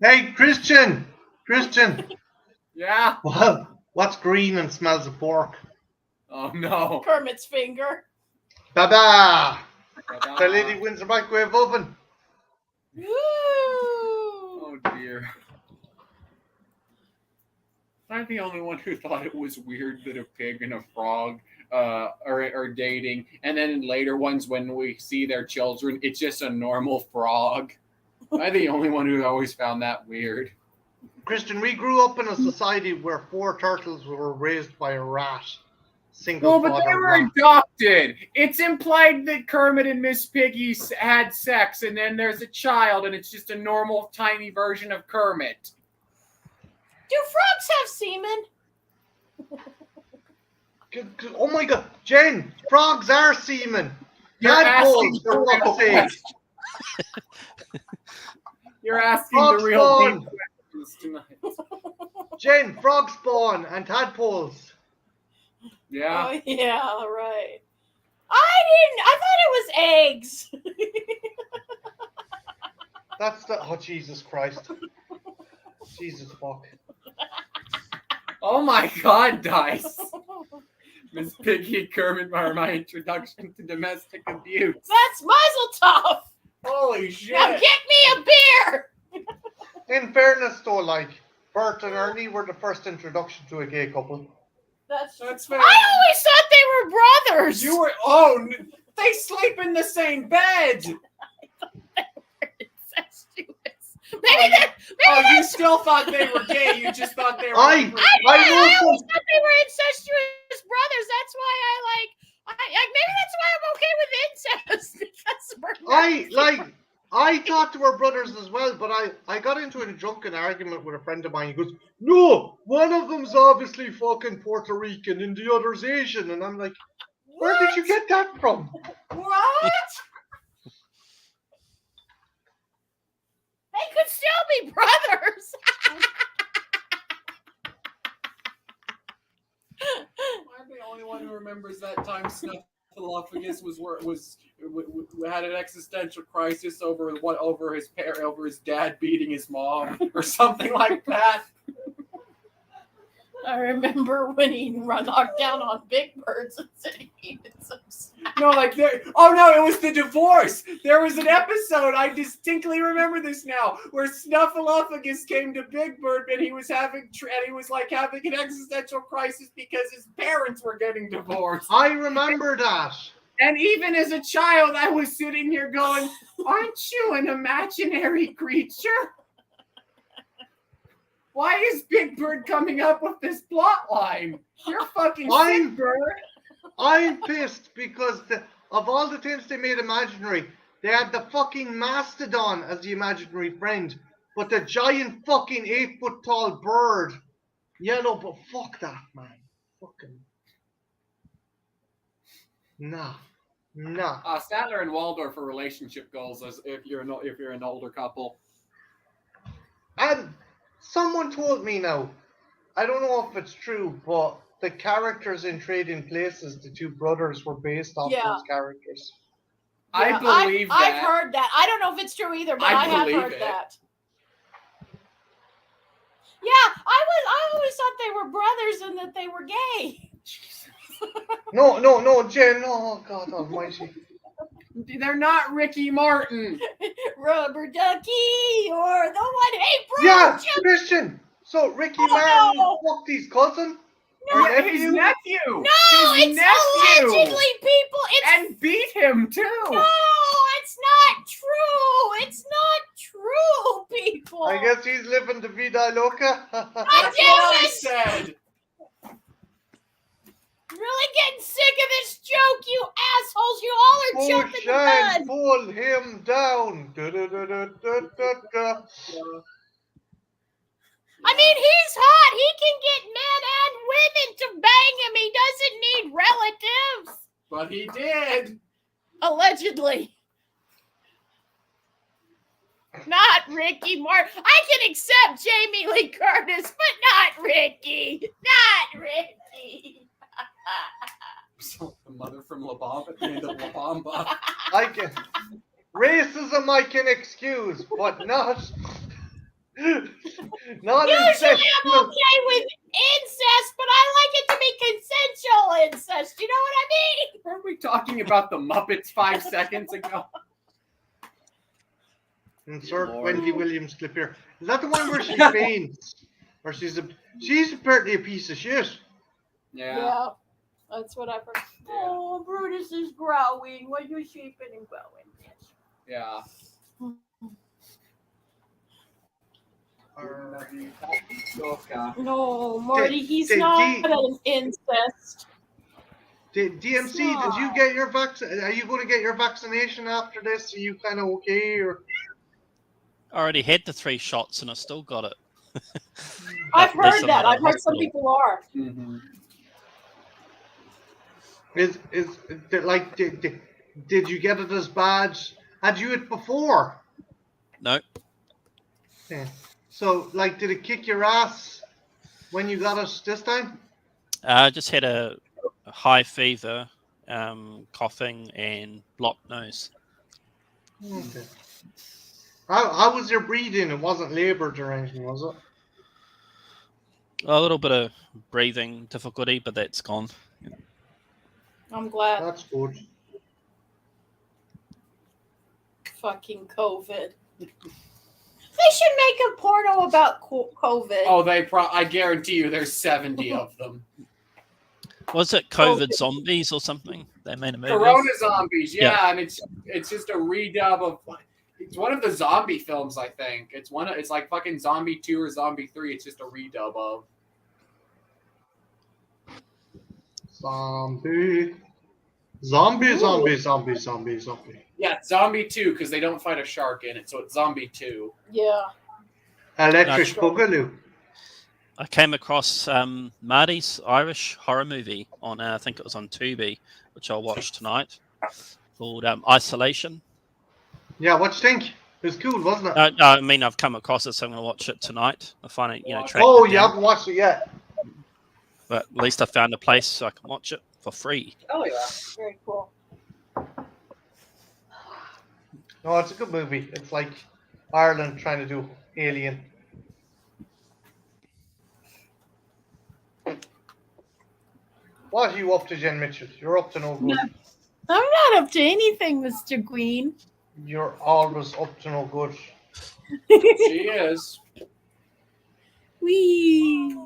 Hey, Christian! Yeah. What's green and smells of pork? Oh no. Kermit's finger. Baba! The lady wins the microwave oven. Woo! Oh dear. I'm the only one who thought it was weird that a pig and a frog are dating, and then in later ones when we see their children, it's just a normal frog. I'm the only one who always found that weird. Christian, we grew up in a society where 4 turtles were raised by a rat. Well, but they were adopted. It's implied that Kermit and Miss Piggy had sex, and then there's a child, and it's just a normal, tiny version of Kermit. Do frogs have semen? Oh my god, Jen! Frogs are semen. You're asking Tadpoles, for fuck's sake. You're asking Frog the real spawn. deep questions tonight. Jen, frog spawn and tadpoles. Yeah. Oh, yeah, right. I thought it was eggs. That's the. Oh, Jesus Christ. Jesus fuck. Oh my God, Dice. Miss Piggy and Kermit are my introduction to domestic abuse. That's Mazel Tov. Holy shit. Now get me a beer. In fairness, though, like, Bert and Ernie were the first introduction to a gay couple. That's fair. I always thought they were brothers. You were. They sleep in the same bed. Maybe you still thought they were gay. You just thought they were. I always thought they were incestuous brothers. That's why maybe that's why I'm okay with incest because I thought they were brothers as well, but I got into a drunken argument with a friend of mine. He goes, "No, one of them's obviously fucking Puerto Rican and the other's Asian," and I'm like, "Where did you get that from?" What? They could still be brothers. I'm the only one who remembers that time Snuffleupagus had an existential crisis over his dad beating his mom or something like that. I remember when he knocked down on Big Birds and said he needed some snack. No, it was the divorce. There was an episode, I distinctly remember this now, where Snuffleupagus came to Big Bird and he was having an existential crisis because his parents were getting divorced. I remember that. And even as a child, I was sitting here going, "Aren't you an imaginary creature?" Why is Big Bird coming up with this plot line? You're fucking I'm- sick, Bird. I'm pissed because of all the things they made imaginary, they had the fucking mastodon as the imaginary friend, but the giant fucking 8-foot tall bird. Yellow, but fuck that, man. Fucking. Nah. Statler and Waldorf are relationship goals as if you're an older couple. And someone told me now, I don't know if it's true, but the characters in Trading Places, the two brothers, were based off Yeah. those characters. I Yeah, believe that. I've heard that. I don't know if it's true either, but I have believe heard it. that. Yeah, I always thought they were brothers and that they were gay. No, Jen. Oh, God almighty. They're not Ricky Martin. Rubber ducky or the one. Hey, bro. Yeah, Jim- Christian. So Ricky Oh, Martin no. fucked his cousin? No, Or His nephew? nephew. No, His it's nephew. allegedly people. It's And beat him too. no, it's not true. It's not true, people. I guess he's living the vida loca. That's what I Damn it. said. Really getting sick of this joke, you assholes. You all are jumping the gun. Pull him down. Da-da-da-da-da-da-da. I mean, he's hot. He can get men and women to bang him. He doesn't need relatives. But he did. Allegedly. Not Ricky Martin. I can accept Jamie Lee Curtis, but not Ricky. Not Ricky. So the mother from La Bamba at the end of La Bamba. I can racism I can excuse, but not Usually incest. I'm okay with incest, but I like it to be consensual incest. You know what I mean? Weren't we talking about the Muppets 5 seconds ago? Insert Lord. Wendy Williams clip here. Is that the one where she faints? Or she's apparently a piece of shit. Yeah. That's what I've heard. Oh, Brutus is growing. What you sheeping and growing? Yeah. No, Marty, he's Did not he- an incest. DMC, did you get your vaccine? Are you going to get your vaccination after this? Are you kind of okay? Or I already had the 3 shots and I still got it. I've But less heard than that. that I've heard some hospital. people are. Mm-hmm. did you get it as bad? Had you it before? No, Yeah. So, did it kick your ass when you got it this time? I just had a high fever, coughing, and blocked nose. Okay. How was your breathing? It wasn't laboured or anything, was it? A little bit of breathing difficulty, but that's gone. I'm glad. That's good. Fucking COVID. They should make a porno about COVID. Oh, I guarantee you there's 70 of them. Was it COVID Zombies or something? They made a movie. Corona Zombies, yeah, Yeah. and it's just a redub of it's one of the zombie films, I think. It's like fucking Zombie 2 or Zombie 3. It's just a redub of. Zombie. Yeah, Zombie 2 because they don't fight a shark in it, so it's Zombie 2. Yeah. Electric Not Boogaloo. I came across Marty's Irish horror movie on, I think it was on Tubi, which I'll watch tonight, called Isolation. Yeah, what you think? It was cool, wasn't it? I mean, I've come across it, so I'm going to watch it tonight. I find it, track Oh, it you down. haven't watched it yet. But at least I found a place so I can watch it for free. Oh yeah. Very cool. No, it's a good movie. It's like Ireland trying to do Alien. What are you up to, Jen Mitchell? You're up to no good. No. I'm not up to anything, Mr. Queen. You're always up to no good. She is. Wee.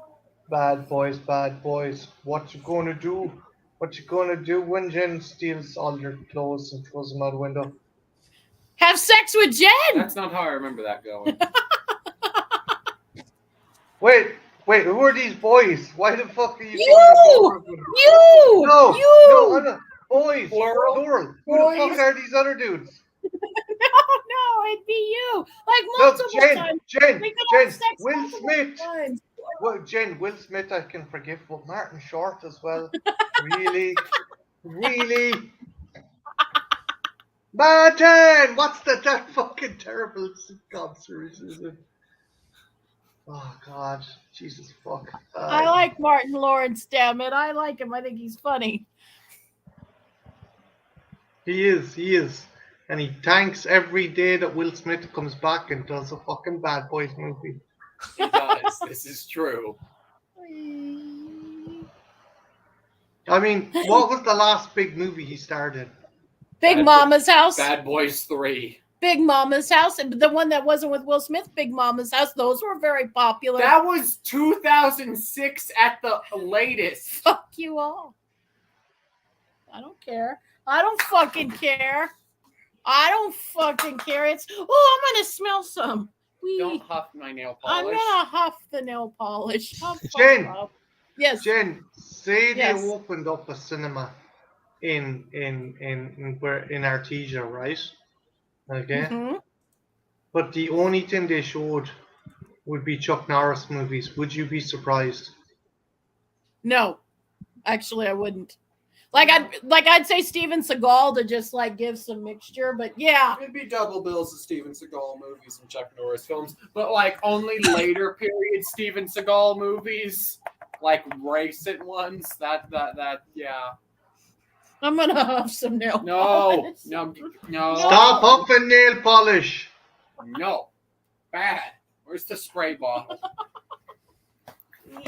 Bad boys, bad boys. What you gonna do? What you gonna do when Jen steals all your clothes and throws them out the window? Have sex with Jen. That's not how I remember that going. Wait, who are these boys? Why the fuck are you? You! No, You! I'm not. Boys, Plural? plural. Who the fuck Boys? are these other dudes? No, it'd be you. Like Look, multiple Jen, times. Jen, We could Jen, have sex Will multiple Smith. times. Well, Jen, Will Smith I can forgive, but Martin Short as well. Really? Really? Martin! What's that fucking terrible sitcom series is it? Oh God, Jesus fuck. I like Martin Lawrence, damn it. I like him. I think he's funny. He is. And he thanks every day that Will Smith comes back and does a fucking Bad Boys movie. He does. This is true. I mean, what was the last big movie he starred in? Big Bad Mama's House. Bad Boys 3. Big Mama's House. And the one that wasn't with Will Smith, Big Mama's House. Those were very popular. That was 2006 at the latest. Fuck you all. I don't care. I don't fucking care. I don't fucking care. It's I'm gonna smell some. Don't huff my nail I'm polish. gonna huff the nail polish. Huff, Jen. huff. Yes. Jen, say Yes. they opened up a cinema in Artesia, right? Okay. Mhm. But the only thing they showed would be Chuck Norris movies. Would you be surprised? No, actually, I wouldn't. I'd say Steven Seagal to just like give some mixture, but yeah. It'd be double bills of Steven Seagal movies and Chuck Norris films, but like only later period Steven Seagal movies, like recent ones. That yeah. I'm gonna huff some nail No, polish. no. Stop huffing nail polish. No, bad. Where's the spray bottle?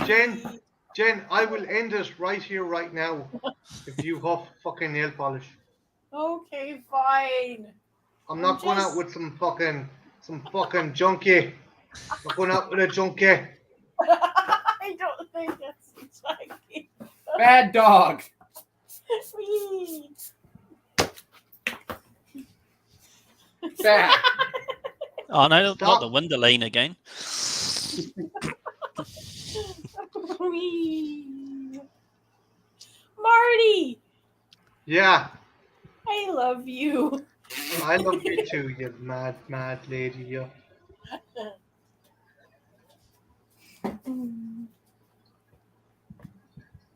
Jen, I will end it right here, right now. If you huff fucking nail polish, Okay, fine. I'm not going out with some fucking junkie. I'm going out with a junkie. I don't think that's exciting. Bad dog. Bad. Oh no, not Stop. the Winderline again. Marty, Yeah, I love you. I love you too, you mad lady. You.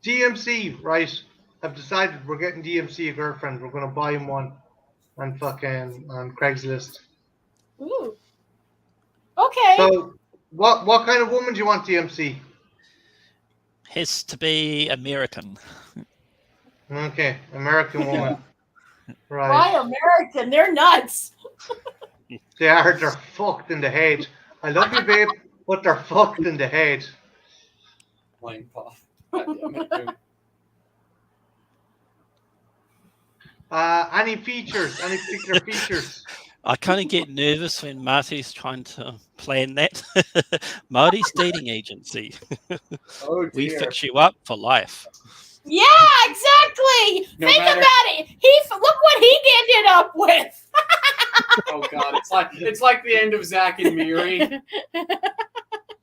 DMC, right? I've decided we're getting DMC a girlfriend. We're gonna buy him one on fucking on Craigslist. Ooh. Okay. So, what kind of woman do you want, DMC? Has to be American. Okay, American woman. Right. Why American? They're nuts. They're fucked in the head. I love you, babe, but they're fucked in the head. Playing puff. God damn it, dude. Any features? Any particular features? I kind of get nervous when Marty's trying to plan that. Marty's dating agency. Oh We dear. fix you up for life. Yeah, exactly. No Think matter- about it. Look what he ended up with. Oh god, it's like the end of Zack and Miri.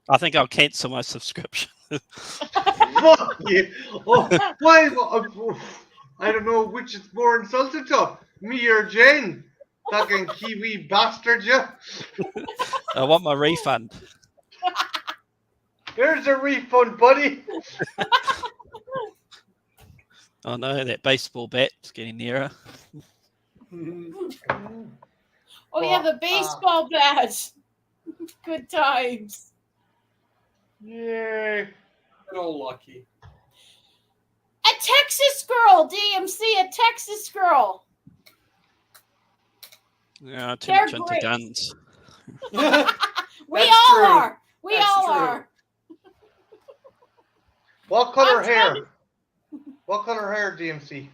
I think I'll cancel my subscription. Fuck you. Oh, why? I don't know which is more insulting to me or Jen. Fucking Kiwi bastard, you. I want my refund. There's a refund, buddy. Oh no, that baseball bat's getting nearer. Oh yeah, the baseball bat. Good times. Yeah. So lucky. A Texas girl, DMC, a Texas girl. Yeah, too They're much into great. guns. We That's all true. are. We That's all true. are. What color I'm hair? trying What color hair, DMC?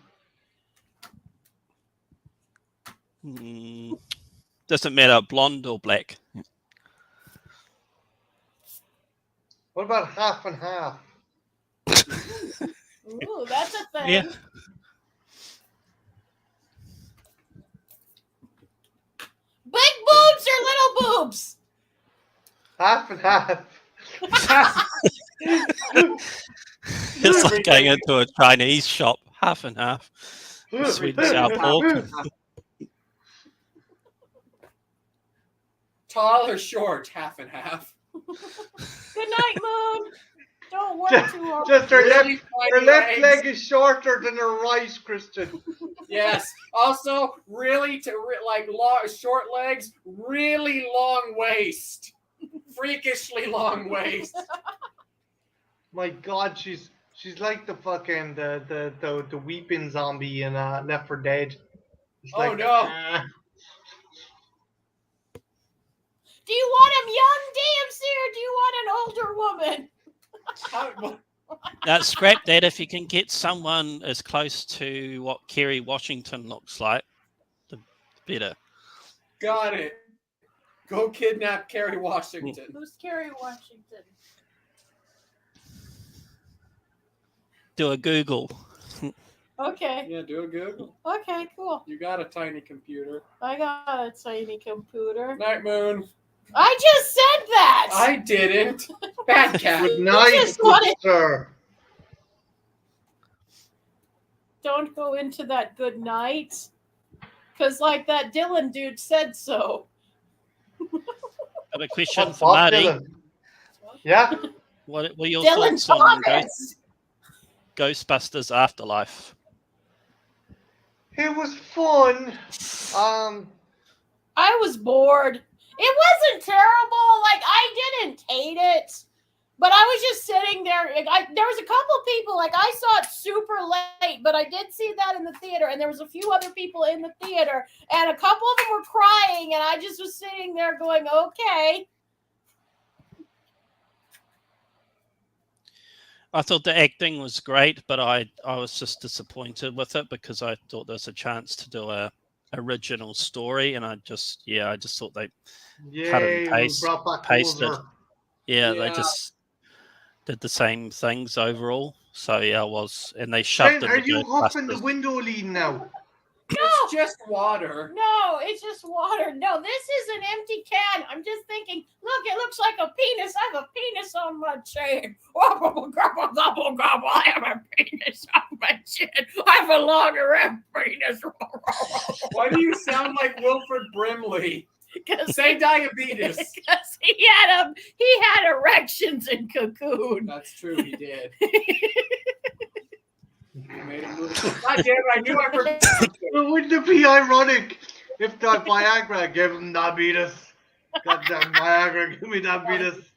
Doesn't matter, blonde or black. What about half and half? Ooh, that's a thing. Yeah. Big boobs or little boobs? Half and half. It's like going into a Chinese shop, half and half. Sweet and sour pork. Tall or short, half and half. Good night, Moon. Don't work too hard. Just her Really left tiny leg legs. is shorter than her right, Christian. Yes. Also, really like long, short legs, really long waist, freakishly long waist. My God, she's like the fucking the weeping zombie in Left 4 Dead. It's Oh, no. Do you want him young, DMC, or do you want an older woman? How- Now, scrap that. If you can get someone as close to what Kerry Washington looks like, the better. Got it. Go kidnap Kerry Washington. Who's Kerry Washington? Do a Google. Okay. Yeah, do a Google. Okay, cool. You got a tiny computer. I got a tiny computer. Night Moon. I just said that. I didn't. Bad cat. Good night, just wanted- sir. Don't go into that good night. Because, like that Dylan dude said so. Got a question What's for up, Marty. Dylan? Yeah. What were your Dylan thoughts on Thomas. Ghostbusters Afterlife? It was fun. I was bored. It wasn't terrible. Like, I didn't hate it. But I was just sitting there. There was a couple people, like, I saw it super late, but I did see that in the theater. And there was a few other people in the theater. And a couple of them were crying. And I just was sitting there going, okay. I thought the acting was great, but I was just disappointed with it because I thought there's a chance to do a original story, and I just thought they cut and paste, brought back pasted. Gozer. They Yeah. just did the same things overall. So yeah, and they shoved Shane, in are the you huffing the Ghostbusters. window lead now? It's just water. No, it's just water. No, this is an empty can. I'm just thinking, look, it looks like a penis. I have a penis on my chin. Gobble, gobble, gobble, gobble. I have a penis on my chin. I have a longer penis. Why do you sound like Wilfred Brimley? Because Say diabetes. he had erections in Cocoon. That's true, he did. He made a movie. God damn it, I knew I forgot. Well, wouldn't it be ironic if that Viagra gave him diabetes? Goddamn Viagra, give me diabetes.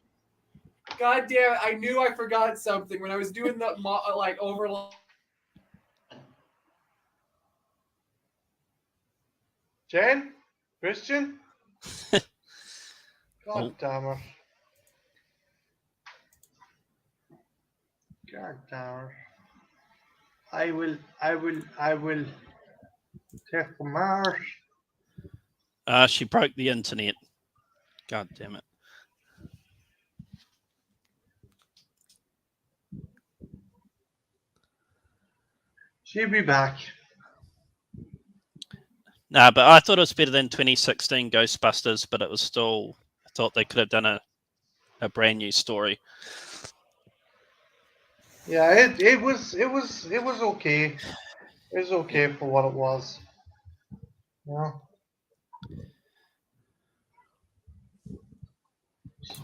God damn it, I knew I forgot something when I was doing the overlap. Jen? Christian? God Oh. damn it. God damn it. I will take the Mars. She broke the internet. God damn it. She'll be back. Nah, but I thought it was better than 2016 Ghostbusters, but it was still, I thought they could have done a brand new story. Yeah, it was okay. It was okay for what it was. Yeah.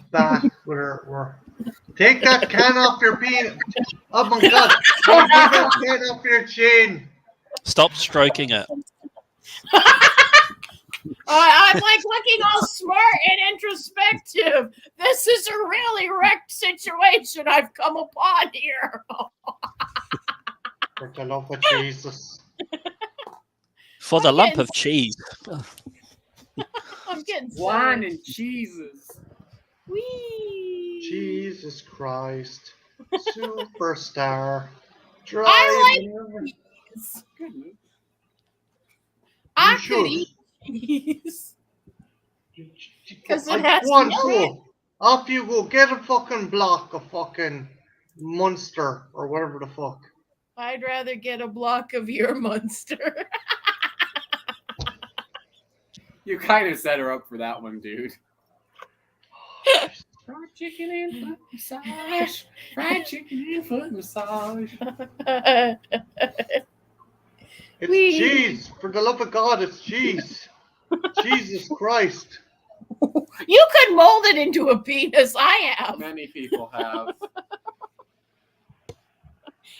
Back with her. Take that can off your penis. Oh my God! Take that can off your chin. Stop stroking it. I'm like looking all smart and introspective. This is a really wrecked situation I've come upon here. For the love of Jesus. For the lump of cheese. I'm getting Wine sad. and cheeses. Whee! Jesus Christ. Superstar. I Driving. I should. could eat cheese. 'Cause it Like, has go on, milk. go. Off you go. Get a fucking block of fucking Munster or whatever the fuck. I'd rather get a block of your Munster. You kind of set her up for that one, dude. Fried chicken and foot massage. Fried chicken and foot massage. It's We- cheese. For the love of God, it's cheese. Jesus Christ. You could mold it into a penis. I have. Many people have.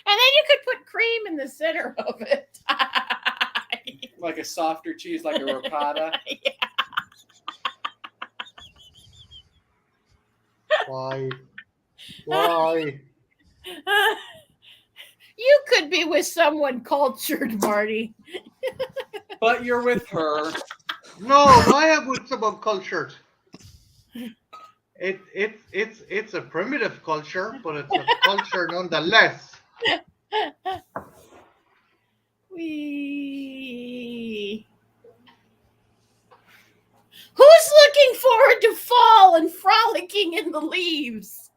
And then you could put cream in the center of it. Like a softer cheese, like a ricotta. Why? Why? You could be with someone cultured, Marty. But you're with her. No, I am with someone cultured. It's a primitive culture, but it's a culture nonetheless. Who's looking forward to fall and frolicking in the leaves?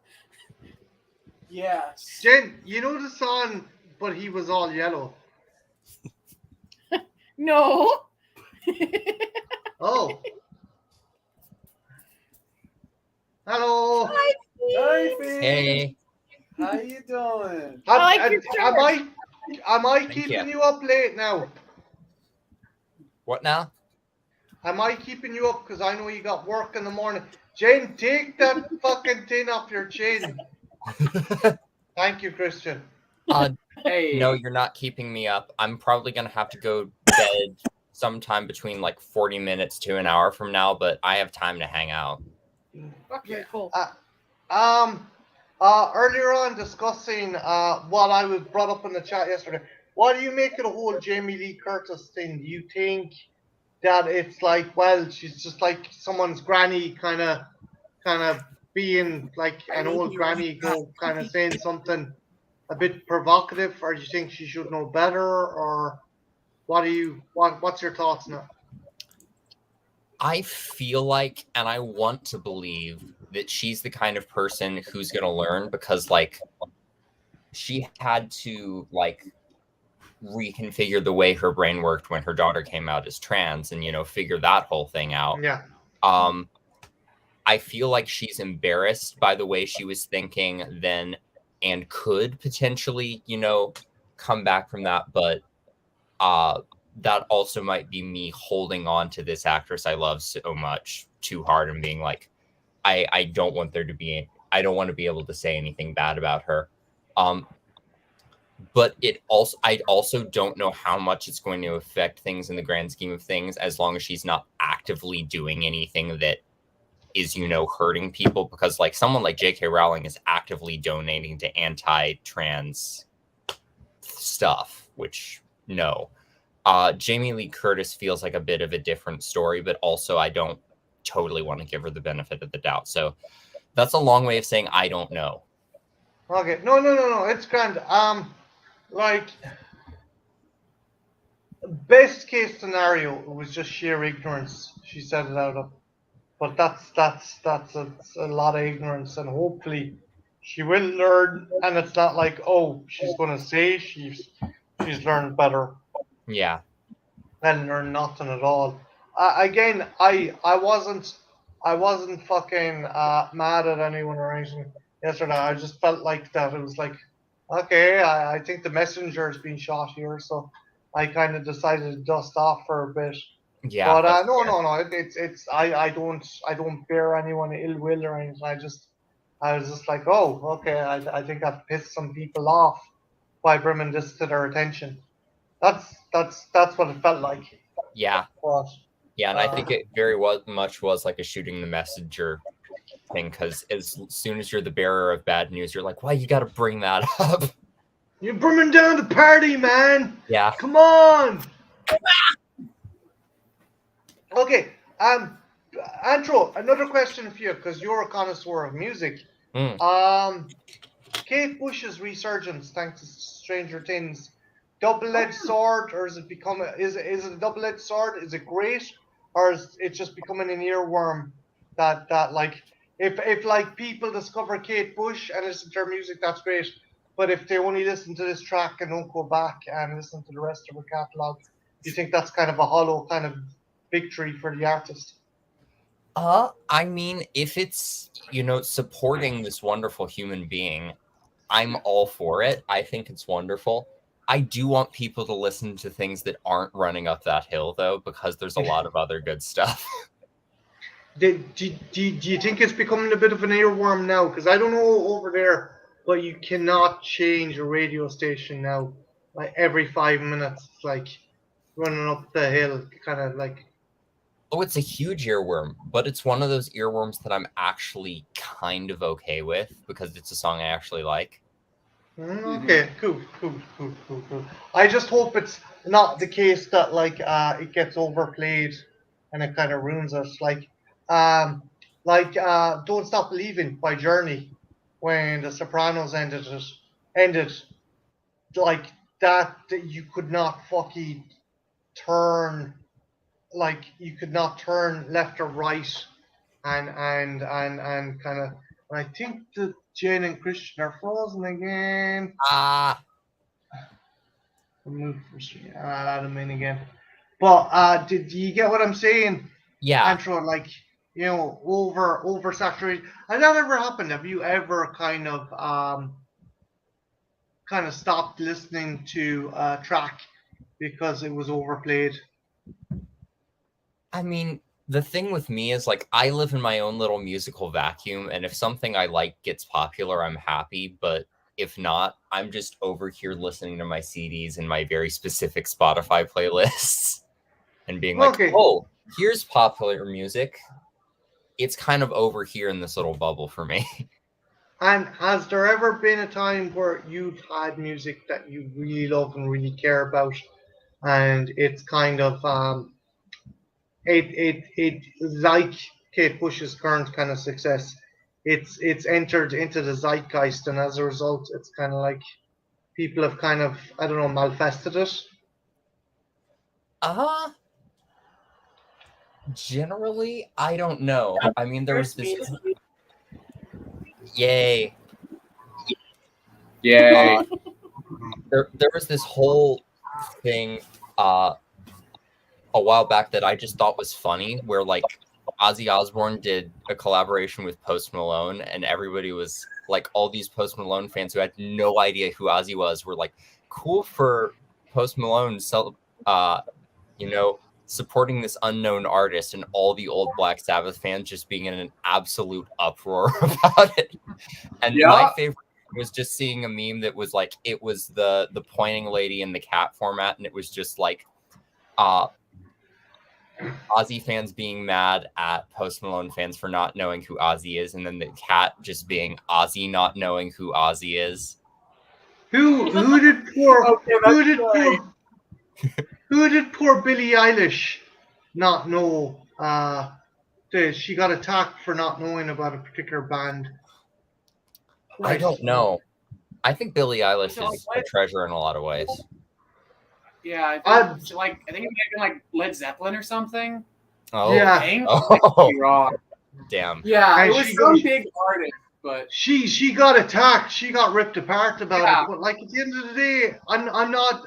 Yes. Jen, you know the song, but he was all yellow. No. Oh. Hello. Hi, Hi, Pete. Finn. Hey, How you doing? I like your Am I Thank keeping you. you up late now? what now? Am I keeping you up because I know you got work in the morning? Jane, take that fucking thing off your chin. Thank you, Christian. Hey. No, you're not keeping me up. I'm probably gonna have to go to bed sometime between like 40 minutes to an hour from now, but I have time to hang out. Okay, cool. Earlier on discussing what I was brought up in the chat yesterday. What do you make of the whole Jamie Lee Curtis thing? Do you think that it's like, well, she's just like someone's granny, kind of being like an old granny, kind of saying something a bit provocative, or do you think she should know better, or what's your thoughts now? I feel like, and I want to believe that she's the kind of person who's gonna learn, because like she had to like reconfigure the way her brain worked when her daughter came out as trans, and figure that whole thing out. Yeah. I feel like she's embarrassed by the way she was thinking then, and could potentially, come back from that. But that also might be me holding on to this actress I love so much too hard and being like, I don't want to be able to say anything bad about her. But I also don't know how much it's going to affect things in the grand scheme of things, as long as she's not actively doing anything that is, hurting people, because like someone like J.K. Rowling is actively donating to anti-trans stuff, which no. Jamie Lee Curtis feels like a bit of a different story, but also I don't totally want to give her the benefit of the doubt. So that's a long way of saying I don't know. Okay. No. It's grand. Like, best case scenario, it was just sheer ignorance. She said it out of, but that's a lot of ignorance, and hopefully she will learn. And it's not like, oh, she's gonna say she's learned better. Yeah. And learn nothing at all. Again, I wasn't fucking mad at anyone or anything yesterday. I just felt like that it was like, okay, I think the messenger is being shot here, so I kind of decided to dust off for a bit. Yeah. But no. It's I don't bear anyone ill will or anything. I was just like, oh, okay. I think I've pissed some people off by bringing this to their attention. That's what it felt like. Yeah. But, yeah, and I think it very much was like a shooting the messenger thing, because as soon as you're the bearer of bad news, you're like, why you got to bring that up? You're bringing down the party, man. Yeah. Come on. Okay. Andrew, another question for you, because you're a connoisseur of music. Kate Bush's resurgence, thanks to Stranger Things, double-edged sword, or is it a double-edged sword? Is it great, or is it just becoming an earworm that like if like people discover Kate Bush and listen to her music, that's great. But if they only listen to this track and don't go back and listen to the rest of her catalog, do you think that's kind of a hollow kind of victory for the artist? I mean, if it's, supporting this wonderful human being, I'm all for it. I think it's wonderful. I do want people to listen to things that aren't running up that hill, though, because there's a lot of other good stuff. Do you think it's becoming a bit of an earworm now? Because I don't know over there, but you cannot change a radio station now. Like every 5 minutes, it's like running up the hill, kind of like. Oh, it's a huge earworm, but it's one of those earworms that I'm actually kind of okay with because it's a song I actually like. Okay, cool. I just hope it's not the case that like it gets overplayed and it kind of ruins us. Like "Don't Stop Believing" by Journey, when The Sopranos ended like that you could not fucking turn, like you could not turn left or right, and kind of. I think that Jane and Christian are frozen again. Remove from stream. Add them in again. But did you get what I'm saying? Yeah. Antro, like oversaturated. Has that ever happened? Have you ever kind of stopped listening to a track because it was overplayed? I mean, the thing with me is like I live in my own little musical vacuum, and if something I like gets popular, I'm happy. But if not, I'm just over here listening to my CDs and my very specific Spotify playlists and being like, Okay. oh, here's popular music. It's kind of over here in this little bubble for me. And has there ever been a time where you've had music that you really love and really care about, and it's kind of it like Kate Bush's current kind of success, it's entered into the zeitgeist, and as a result, it's kind of like people have kind of, I don't know, malfested it? Generally, I don't know. I mean, there was this. Yay. Yay. There was this whole thing a while back that I just thought was funny, where like Ozzy Osbourne did a collaboration with Post Malone, and everybody was like, all these Post Malone fans who had no idea who Ozzy was were like, cool for Post Malone, supporting this unknown artist, and all the old Black Sabbath fans just being in an absolute uproar about it. And my favorite was just seeing a meme that was like, it was the pointing lady in the cat format, and it was just like Ozzy fans being mad at Post Malone fans for not knowing who Ozzy is, and then the cat just being Ozzy not knowing who Ozzy is. Who did poor who did poor Billie Eilish not know? She got attacked for not knowing about a particular band. I don't know. I think Billie Eilish is a treasure in a lot of ways. Yeah, I think it might have been like Led Zeppelin or something. Oh, yeah. Wrong. Damn. Yeah, it was some big artist, but she got attacked. She got ripped apart about it. But like at the end of the day, I'm not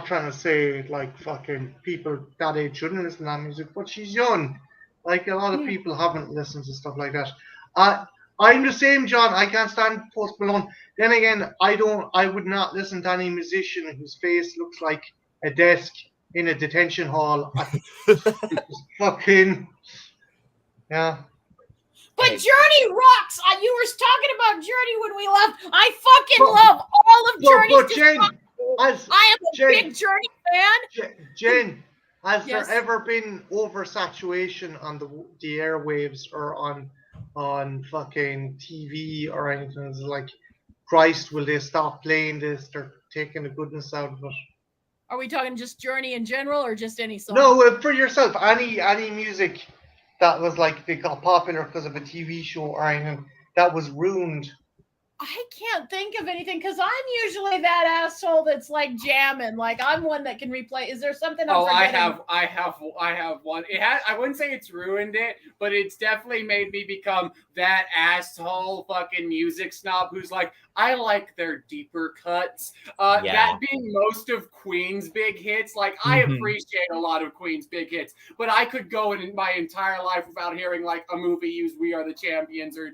trying to say like fucking people that age shouldn't listen to that music, but she's young. Like a lot of people haven't listened to stuff like that. I'm the same, John. I can't stand Post Malone. Then again, I would not listen to any musician whose face looks like a desk in a detention hall. Fucking yeah. But Journey rocks. You were talking about Journey when we left. I fucking love all of Journey's. But Jen, I am a big Journey fan. Jen, has there ever been oversaturation on the airwaves or on fucking TV or anything? It's like, Christ, will they stop playing this? They're taking the goodness out of it. Are we talking just Journey in general, or just any song? No, for yourself, any music that was like they got popular because of a TV show or anything that was ruined. I can't think of anything because I'm usually that asshole that's like jamming. Like I'm one that can replay. Is there something? I have one. I wouldn't say it's ruined it, but it's definitely made me become that asshole fucking music snob who's like, I like their deeper cuts. Yeah. That being most of Queen's big hits. Like, I Mhm. appreciate a lot of Queen's big hits, but I could go in my entire life without hearing like a movie use "We Are the Champions" or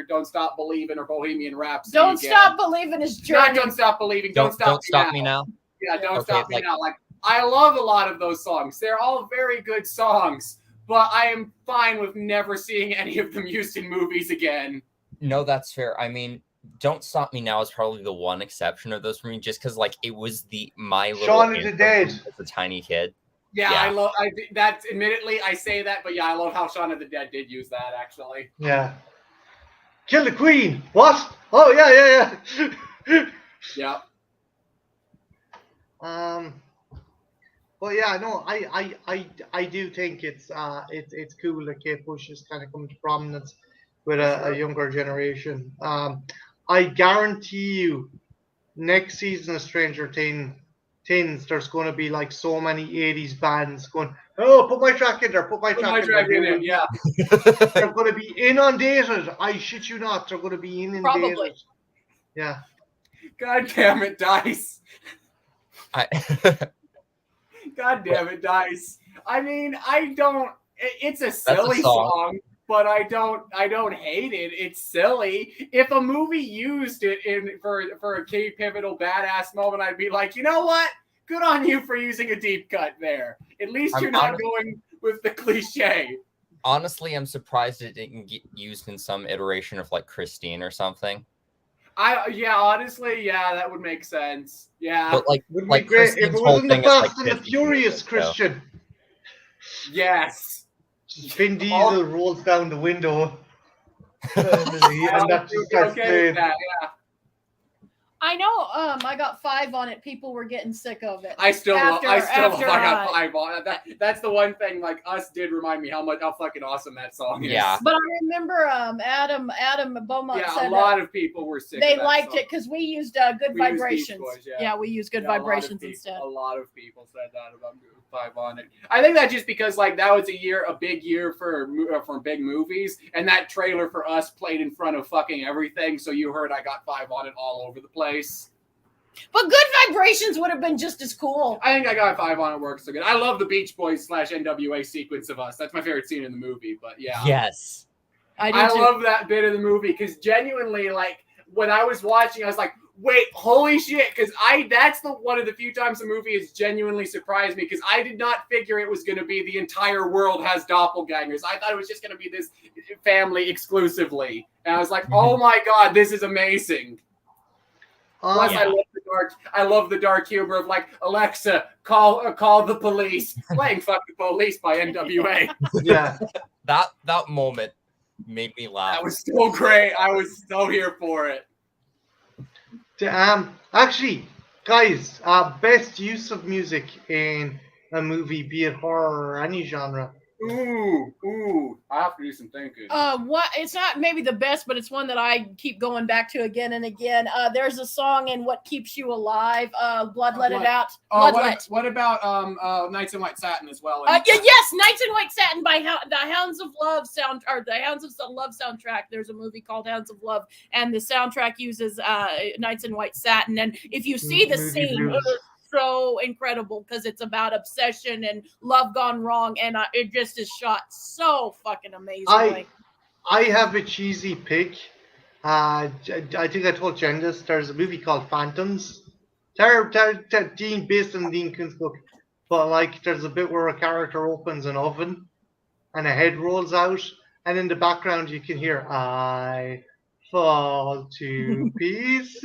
"Don't Stop Believing" or "Bohemian Rhapsody." Don't again. Stop believing is Not journey. "Don't Stop Believing." Don't Stop me now. Yeah, "Don't Okay, Stop Me like- Now." Like, I love a lot of those songs. They're all very good songs, but I am fine with never seeing any of them used in movies again. No, that's fair. I mean, "Don't Stop Me Now" is probably the one exception of those for me, just because like it was my little Shaun of the anthem Dead. as a tiny kid. Yeah, Yeah. that's admittedly I say that, but yeah, I love how Shaun of the Dead did use that actually. Yeah. Kill the Queen. What? Oh yeah. Yeah. But yeah, no, I do think it's cool that Kate Bush is kind of coming to prominence with a younger generation. I guarantee you, next season of Stranger Things, there's going to be like so many 80s bands going, oh, put my track in there, put my track in there. Yeah. They're going to be inundated. I shit you not, they're going to be inundated. Probably. Yeah. God damn it, Dice. God damn it, Dice. I mean, it's a silly song, but I don't hate it. It's silly. If a movie used it for a key pivotal badass moment, I'd be like, you know what? Good on you for using a deep cut there. At least you're not going with the cliche. Honestly, I'm surprised it didn't get used in some iteration of like Christine or something. Honestly, that would make sense. Yeah. But like Would be great if it wasn't the Fast and the Furious, Christian. Yes. Vin Diesel rolls down the window. And that just starts playing. Yeah. I know. I got 5 on it. People were getting sick of it. I still got 5 on it. That's the one thing. Like, Us did remind me how fucking awesome that song is. Yeah. But I remember Adam Beaumont said a lot of people were sick. They of that liked song. it because we used Good We used Vibrations. Beach Boys, we used Good Vibrations instead. A lot of people said that about 5 on it. I think that just because like that was a big year for big movies, and that trailer for Us played in front of fucking everything. So you heard I got 5 on it all over the place. But Good Vibrations would have been just as cool. I think I got 5 on it. Works so good. I love the Beach Boys / NWA sequence of Us. That's my favorite scene in the movie. But yeah, yes, I love that bit of the movie because genuinely, like when I was watching, I was like, "Wait, holy shit!" Because that's one of the few times the movie has genuinely surprised me because I did not figure it was going to be the entire world has doppelgangers. I thought it was just going to be this family exclusively, and I was like, "Oh my god, this is amazing." Plus, I love the dark humor of like Alexa, call the police, playing "Fuck the Police" by NWA. Yeah, that moment made me laugh. That was so great. I was so here for it. Actually, guys, best use of music in a movie, be it horror or any genre. Ooh, I have to do some thinking. What? It's not maybe the best, but it's one that I keep going back to again and again. There's a song in "What Keeps You Alive," "Blood Let It Out." What about "Nights in White Satin" as well? Yes, "Nights in White Satin" by the Hounds of Love the Hounds of Love soundtrack. There's a movie called Hounds of Love, and the soundtrack uses "Nights in White Satin." And if you see the scene, so incredible because it's about obsession and love gone wrong, and it just is shot so fucking amazingly. I have a cheesy pick. I think I told Jen this. There's a movie called Phantoms. Based on Dean Koontz book, but like there's a bit where a character opens an oven and a head rolls out, and in the background you can hear "I fall to pieces."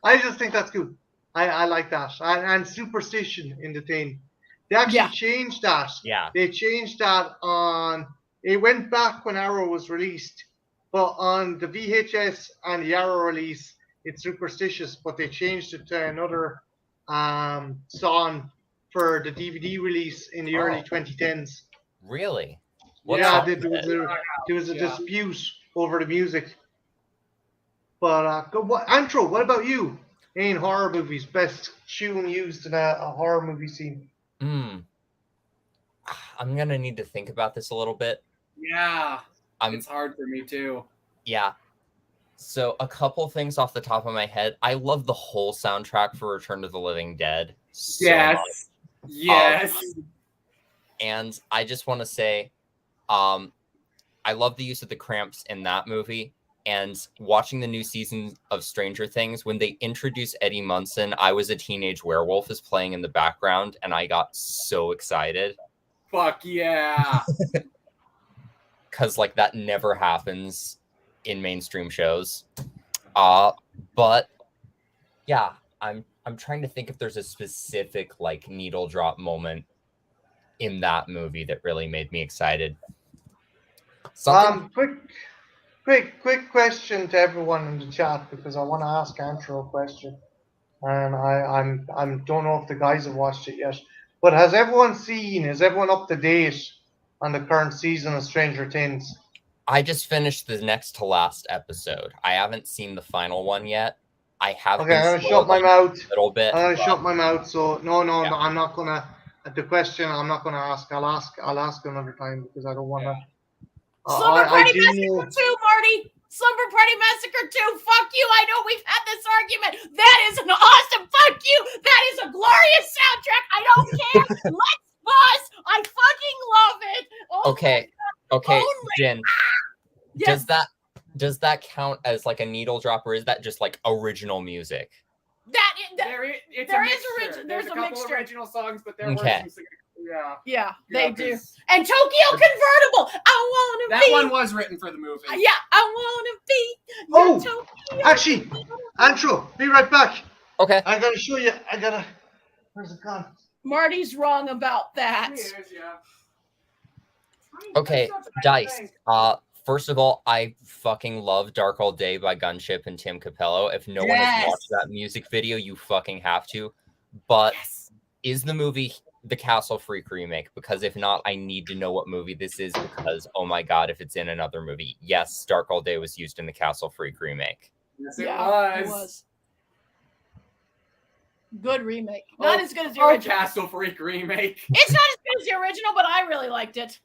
I just think that's good. I like that. And superstition in the thing. They actually changed that. Yeah. They changed that it went back when Arrow was released, but on the VHS and the Arrow release, it's superstitious, but they changed it to another song for the DVD release in the early 2010s. Really? There was a dispute over the music. But Antro, what about you? In horror movies, best tune used in a horror movie scene. I'm gonna need to think about this a little bit. Yeah, it's hard for me too. Yeah, So a couple things off the top of my head. I love the whole soundtrack for Return to the Living Dead. So much. Yes. And I just want to say, I love the use of the Cramps in that movie. And watching the new season of Stranger Things, when they introduced Eddie Munson, I Was a Teenage Werewolf is playing in the background, and I got so excited. Fuck yeah. Because, like, that never happens in mainstream shows. But, yeah, I'm trying to think if there's a specific, like, needle drop moment in that movie that really made me excited. Quick question to everyone in the chat, because I want to ask Andrew a question, and I don't know if the guys have watched it yet. But is everyone up to date on the current season of Stranger Things? I just finished the next to last episode. I haven't seen the final one yet. I have. Okay, I'm gonna shut my mouth. A little bit. I'm gonna shut my mouth. So no, I'm not gonna. The question I'm not gonna ask. I'll ask another time, because I don't want to. Slumber Party Massacre 2, Marty. Slumber Party Massacre 2. Fuck you. I know we've had this argument. That is an awesome. Fuck you. That is a glorious soundtrack. I don't care. Let's buzz. I fucking love it. Oh Okay, Jen. Yes. Does that count as like a needle drop, or is that just like original music? There's a couple mixture. original songs, but there were Okay. some. Yeah. Yeah, they do. 'cause And Tokyo Convertible. I wanna That be. one was written for the movie. Yeah, I wanna be. Oh, Tokyo. actually, Andrew, be right back. Okay. I'm gonna show you. Where's it gone? Marty's wrong about that. He is, yeah. Okay, I'm still trying to Dice. think. First of all, I fucking love Dark All Day by Gunship and Tim Capello. If no one has Yes. watched that music video, you fucking have to. But Yes. is the movie the Castle Freak remake? Because if not, I need to know what movie this is, because oh my god, if it's in another movie. Yes, Dark All Day was used in the Castle Freak remake. Yes, it Yeah, was. Good remake. Not as good as the Oh, original. Castle Freak remake. It's not as good as the original, but I really liked it.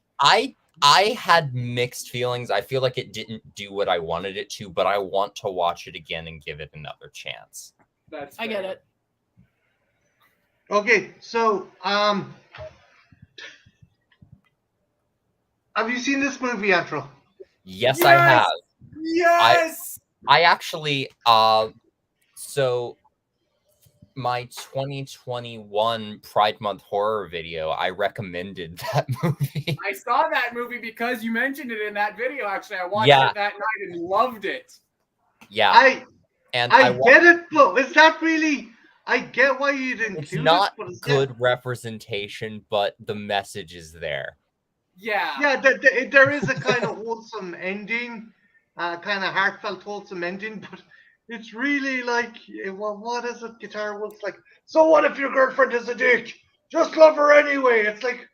I had mixed feelings. I feel like it didn't do what I wanted it to, but I want to watch it again and give it another chance. That's I get fair. it. Okay, so have you seen this movie, Andrew? Yes, I Yes! have. Yes. I actually, so my 2021 Pride Month horror video, I recommended that movie. I saw that movie because you mentioned it in that video. Actually, I watched Yeah. it that night and loved it. Yeah, I and get it, but is that really? I get why you didn't. it's not good That, representation, but the message is there. Yeah. yeah, there is a kind of wholesome ending, kind of heartfelt wholesome ending, but it's really like, well, what is it? Guitar Wolf's like, so what if your girlfriend is a dick? Just love her anyway. It's like,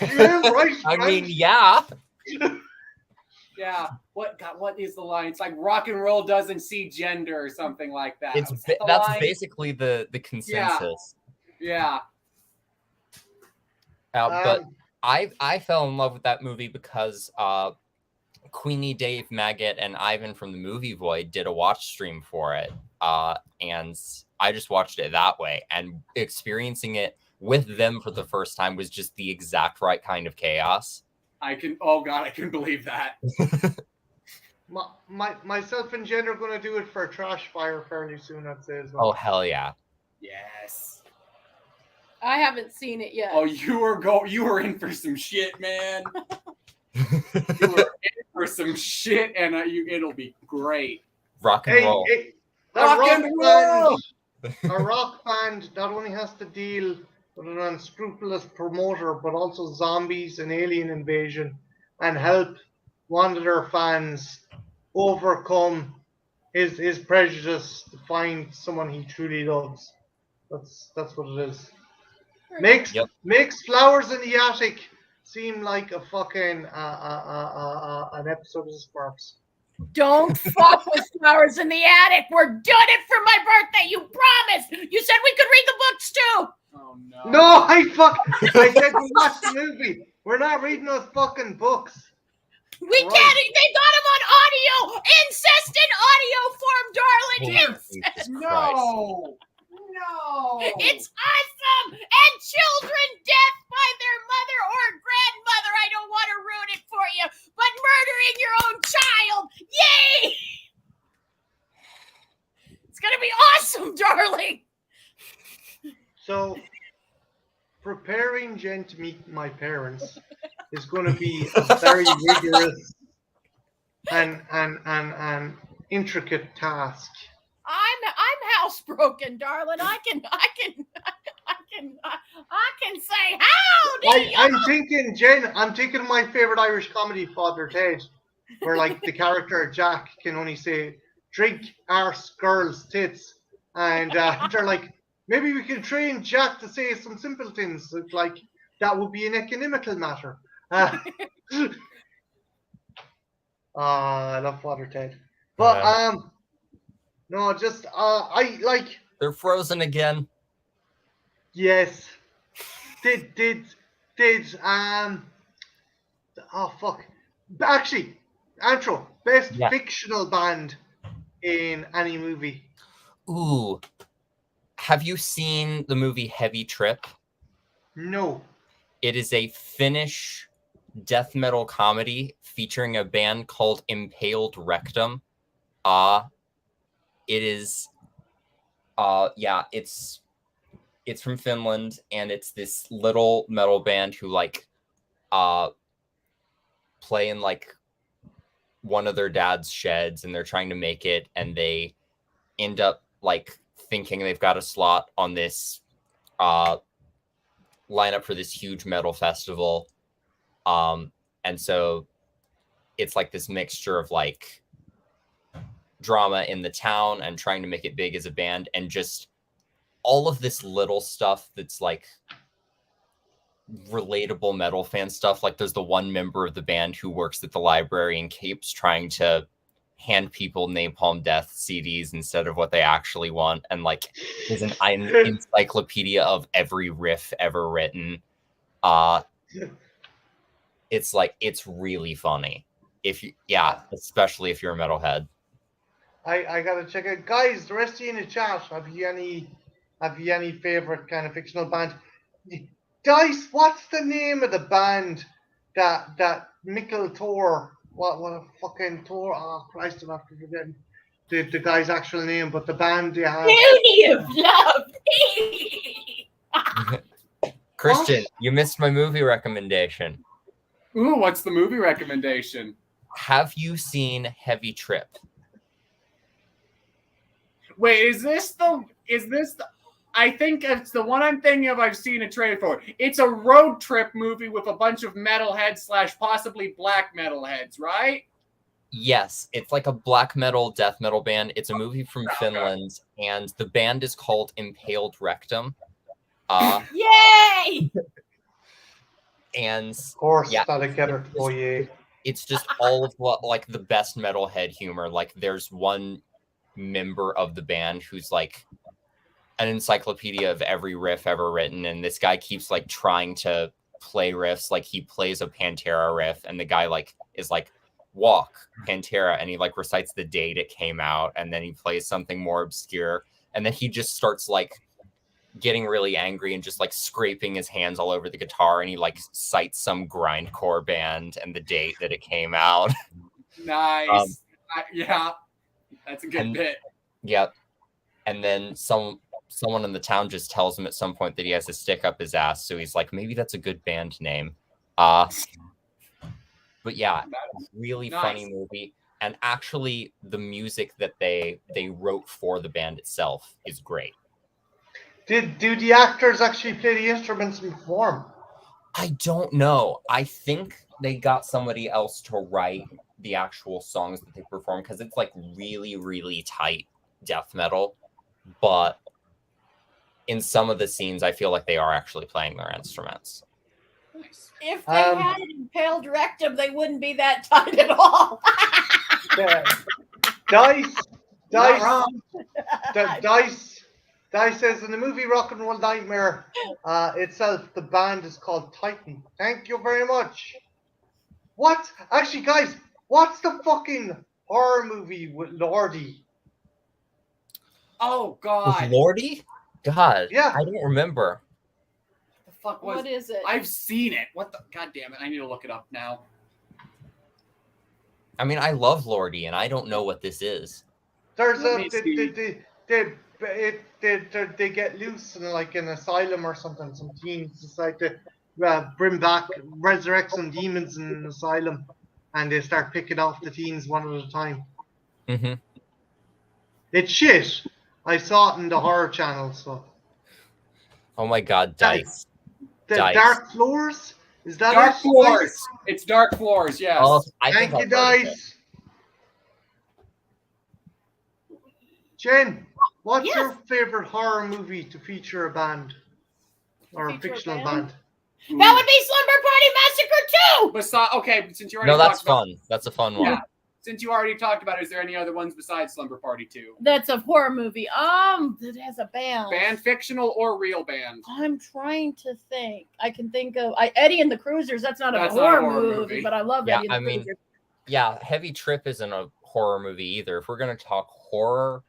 yeah, right. I right. mean, yeah. Yeah. What is the line? It's like rock and roll doesn't see gender or something like that. It's Was that the that's line? basically the consensus. Yeah. But I fell in love with that movie because Queenie, Dave, Maggot, and Ivan from the Movie Void did a watch stream for it. And I just watched it that way. And experiencing it with them for the first time was just the exact right kind of chaos. I can believe that. Myself and Jen are going to do it for Trash Fire fairly soon, I'd say as well. Oh, hell yeah. Yes. I haven't seen it yet. Oh, you were in for some shit, man. You were in for some shit, and it'll be great. Rock and roll. A rock band not only has to deal with an unscrupulous promoter, but also zombies and alien invasion, and help one of their fans overcome his prejudice to find someone he truly loves. That's what it is. Makes Flowers in the Attic seem like a fucking an episode of Sparks. Don't fuck with Flowers in the Attic. We're doing it for my birthday. You promised. You said we could read the books too. Oh no. No, I said we watch the movie. We're not reading those fucking books. We Right. can't. They got him on audio. Incest in audio form, darling. Oh, Incest. Jesus Christ. No. No. It's awesome. And children death by their mother or grandmother. I don't want to ruin it for you, but murdering your own child. Yay! It's gonna be awesome, darling. So, preparing Jen to meet my parents is going to be a very rigorous and intricate task. I'm housebroken, darling. I can say howdy. I'm thinking my favorite Irish comedy, Father Ted, where like the character Jack can only say drink, arse, girls, tits, and they're like, maybe we can train Jack to say some simple things, like that would be an economical matter. I love Father Ted, but no, just I like. They're frozen again. Yes. Did oh fuck. Actually, Antro, best Yeah. fictional band in any movie. Ooh. Have you seen the movie Heavy Trip? No. It is a Finnish death metal comedy featuring a band called Impaled Rectum. It is yeah, it's from Finland, and it's this little metal band who like play in like one of their dad's sheds, and they're trying to make it, and they end up like thinking they've got a slot on this lineup for this huge metal festival. And so it's like this mixture of like drama in the town and trying to make it big as a band, and just all of this little stuff that's like relatable metal fan stuff. Like there's the one member of the band who works at the library and keeps trying to hand people Napalm Death CDs instead of what they actually want, and like is an encyclopedia of every riff ever written. It's like, it's really funny if you, especially if you're a metalhead. I gotta check it. Guys, the rest of you in the chat, have you any favorite kind of fictional band? Dice, what's the name of the band that Mikkel Thor, what a fucking Thor, oh Christ, I'm after forgetting the guy's actual name, but the band they have. Beauty of love. Christian, you missed my movie recommendation. Ooh, what's the movie recommendation? Have you seen Heavy Trip? Wait, is this the I think it's the one I'm thinking of. I've seen a trailer for. It's a road trip movie with a bunch of metalheads / possibly black metalheads, right? Yes, it's like a black metal, death metal band. It's a movie from Finland, and the band is called Impaled Rectum. Yay! And Of course, yeah, that'll get her. Oh yeah. it's just all of what, like, the best metalhead humor. Like, there's one member of the band who's like an encyclopedia of every riff ever written, and this guy keeps like trying to play riffs. Like, he plays a Pantera riff, and the guy like is like, walk Pantera, and he like recites the date it came out, and then he plays something more obscure, and then he just starts like getting really angry and just like scraping his hands all over the guitar, and he like cites some grindcore band and the date that it came out. Nice. Yeah, that's a good bit. Yep. And then someone in the town just tells him at some point that he has a stick up his ass, so he's like, maybe that's a good band name. But yeah, really Nice. funny movie. And actually, the music that they wrote for the band itself is great. Do the actors actually play the instruments and perform? I don't know. I think they got somebody else to write the actual songs that they perform, because it's like really, really tight death metal. But in some of the scenes, I feel like they are actually playing their instruments. Nice. If they had an impaled rectum, they wouldn't be that tight at all. Yeah. Dice Not wrong. Dice says in the movie Rock and Roll Nightmare itself, the band is called Titan. Thank you very much. What? Actually, guys, what's the fucking horror movie with Lordy? Oh With God, Lordy? God, Yeah. I don't remember. the fuck was? What is it? I've seen it. What the? God damn it! I need to look it up now. I mean, I love Lordy, and I don't know what this is. There's Let a me see. they get loose in like an asylum or something. Some teens decide to resurrect some demons in an asylum, and they start picking off the teens one at a time. Mm-hmm. It's shit. I saw it in the horror channel. So Oh my God, Dice. the Dice. Dark Floors, is that Dark it? Floors. It's Dark Floors. Yes. Oh, I Thank think you, I've heard of it. Dice. Jen, what's Yes. your favorite horror movie to feature a band or a Feature a fictional band? band? That would be Slumber Party Massacre 2! Besides, okay, since you already No, that's talked about, fun. That's a fun one. Yeah. Since you already talked about it, is there any other ones besides Slumber Party 2? That's a horror movie. That has a band. Band, fictional or real band? I'm trying to think. I can think of Eddie and the Cruisers. That's not a That's not a horror horror movie, movie. but I love Yeah, Eddie and the I mean, Cruisers. Yeah, Heavy Trip isn't a horror movie either. If we're gonna talk horror,